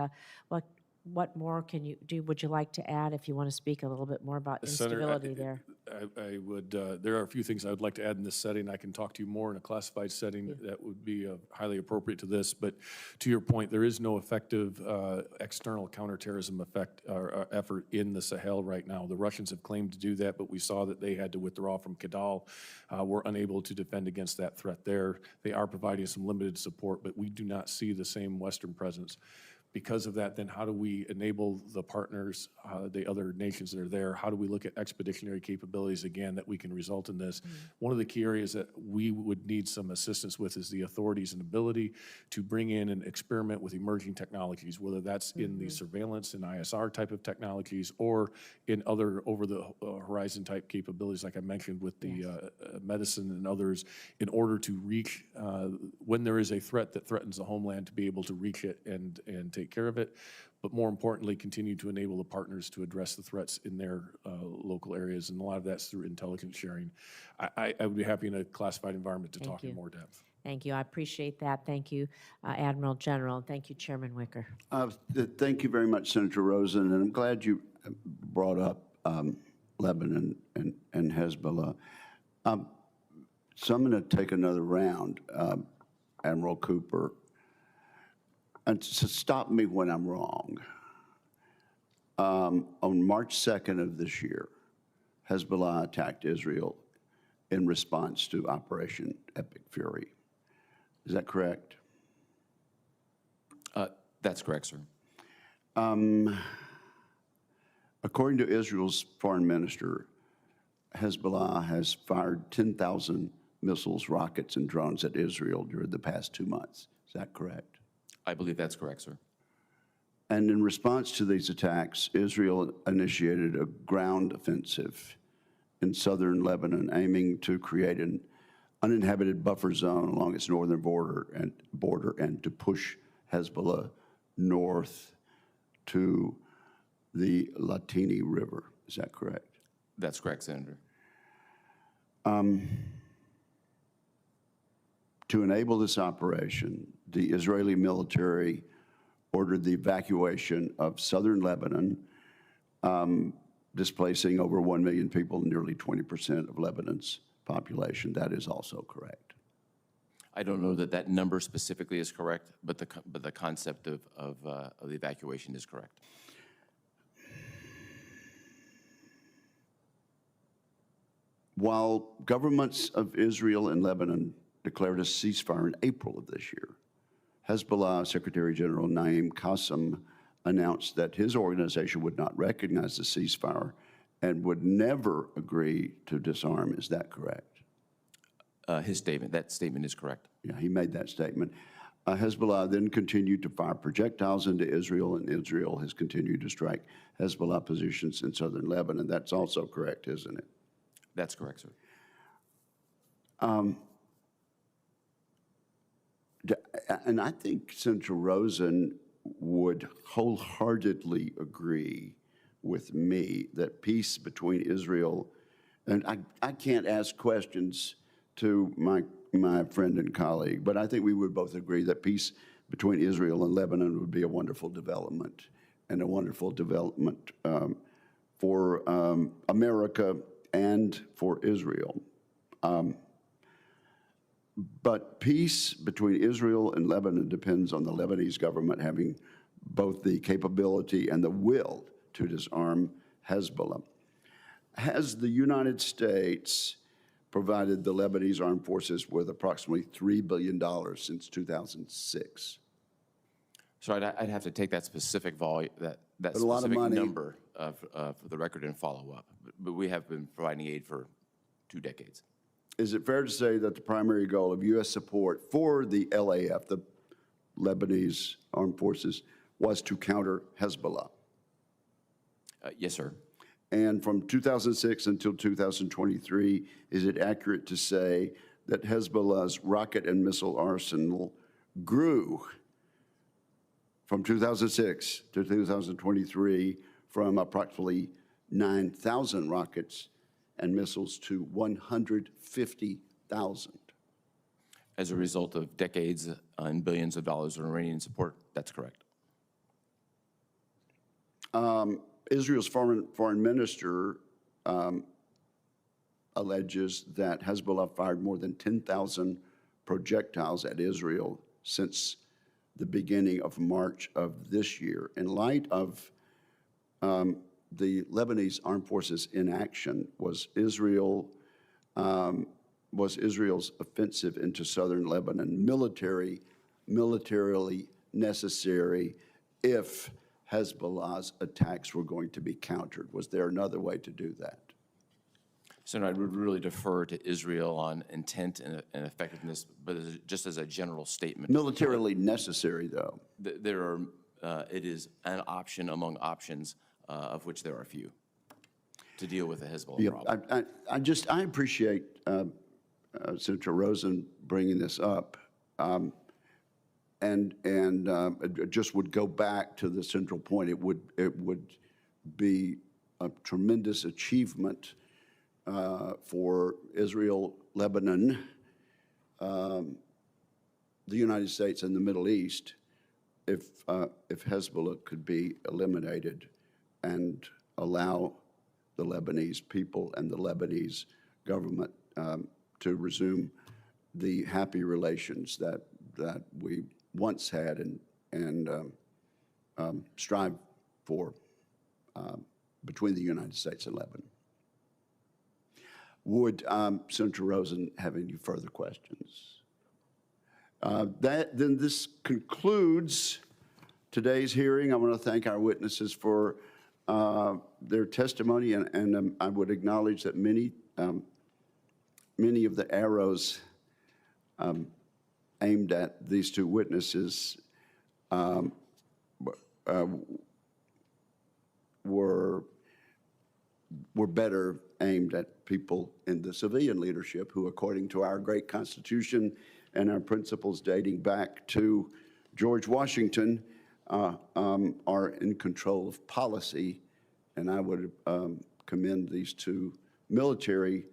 what more can you do? Would you like to add, if you want to speak a little bit more about instability there? I would, there are a few things I would like to add in this setting. I can talk to you more in a classified setting that would be highly appropriate to this. But to your point, there is no effective external counterterrorism effort in the Sahel right now. The Russians have claimed to do that, but we saw that they had to withdraw from Kidal. We're unable to defend against that threat there. They are providing some limited support, but we do not see the same Western presence. Because of that, then how do we enable the partners, the other nations that are there? How do we look at expeditionary capabilities again that we can result in this? One of the key areas that we would need some assistance with is the authorities and ability to bring in and experiment with emerging technologies, whether that's in the surveillance and ISR type of technologies or in other over-the-horizon type capabilities, like I mentioned with the medicine and others, in order to reach, when there is a threat that threatens the homeland, to be able to reach it and take care of it, but more importantly, continue to enable the partners to address the threats in their local areas, and a lot of that's through intelligence sharing. I would be happy in a classified environment to talk in more depth. Thank you. I appreciate that. Thank you, Admiral General. Thank you, Chairman Wicker. Thank you very much, Senator Rosen, and I'm glad you brought up Lebanon and Hezbollah. So I'm going to take another round, Admiral Cooper. And to stop me when I'm wrong, on March 2nd of this year, Hezbollah attacked Israel in response to Operation Epic Fury. Is that correct? That's correct, sir. According to Israel's foreign minister, Hezbollah has fired 10,000 missiles, rockets, and drones at Israel during the past 2 months. Is that correct? I believe that's correct, sir. And in response to these attacks, Israel initiated a ground offensive in southern Lebanon, aiming to create an uninhabited buffer zone along its northern border and to push Hezbollah north to the Latini River. Is that correct? That's correct, Senator. To enable this operation, the Israeli military ordered the evacuation of southern Lebanon, displacing over 1 million people, nearly 20% of Lebanon's population. That is also correct. I don't know that that number specifically is correct, but the concept of the evacuation is correct. While governments of Israel and Lebanon declared a ceasefire in April of this year, Hezbollah Secretary General Naim Qassem announced that his organization would not recognize the ceasefire and would never agree to disarm. Is that correct? That statement is correct. Yeah, he made that statement. Hezbollah then continued to fire projectiles into Israel, and Israel has continued to strike Hezbollah positions in southern Lebanon. That's also correct, isn't it? That's correct, sir. And I think Senator Rosen would wholeheartedly agree with me that peace between Israel, and I can't ask questions to my friend and colleague, but I think we would both agree that peace between Israel and Lebanon would be a wonderful development, and a wonderful development for America and for Israel. But peace between Israel and Lebanon depends on the Lebanese government having both the capability and the will to disarm Hezbollah. Has the United States provided the Lebanese armed forces with approximately $3 billion since 2006? So I'd have to take that specific volume, that a lot of specific money. number for the record and follow up. But we have been providing aid for 2 decades. Is it fair to say that the primary goal of U.S. support for the LAF, the Lebanese armed forces, was to counter Hezbollah? Yes, sir. And from 2006 until 2023, is it accurate to say that Hezbollah's rocket and missile arsenal grew from 2006 to 2023 from approximately 9,000 rockets and missiles to 150,000? As a result of decades and billions of dollars of Iranian support, that's correct. Israel's foreign minister alleges that Hezbollah fired more than 10,000 projectiles at Israel since the beginning of March of this year. In light of the Lebanese armed forces inaction, was Israel's offensive into southern Lebanon militarily necessary if Hezbollah's attacks were going to be countered? Was there another way to do that? So I would really defer to Israel on intent and effectiveness, but just as a general statement. Militarily necessary, though. There are, it is an option among options, of which there are few, to deal with the Hezbollah problem. I appreciate Senator Rosen bringing this up, and it just would go back to the central point. It would be a tremendous achievement for Israel, Lebanon, the United States, and the Middle East if Hezbollah could be eliminated and allow the Lebanese people and the Lebanese government to resume the happy relations that we once had and strive for between the United States and Lebanon. Would Senator Rosen have any further questions? Then this concludes today's hearing. I want to thank our witnesses for their testimony, and I would acknowledge that many of the arrows aimed at these two witnesses were better aimed at people in the civilian leadership who, according to our great Constitution and our principles dating back to George Washington, are in control of policy. And I would commend these two military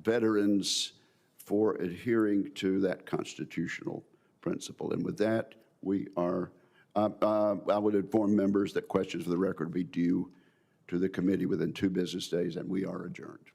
veterans for adhering to that constitutional principle. And with that, I would inform members that questions for the record be due to the committee within 2 business days, and we are adjourned.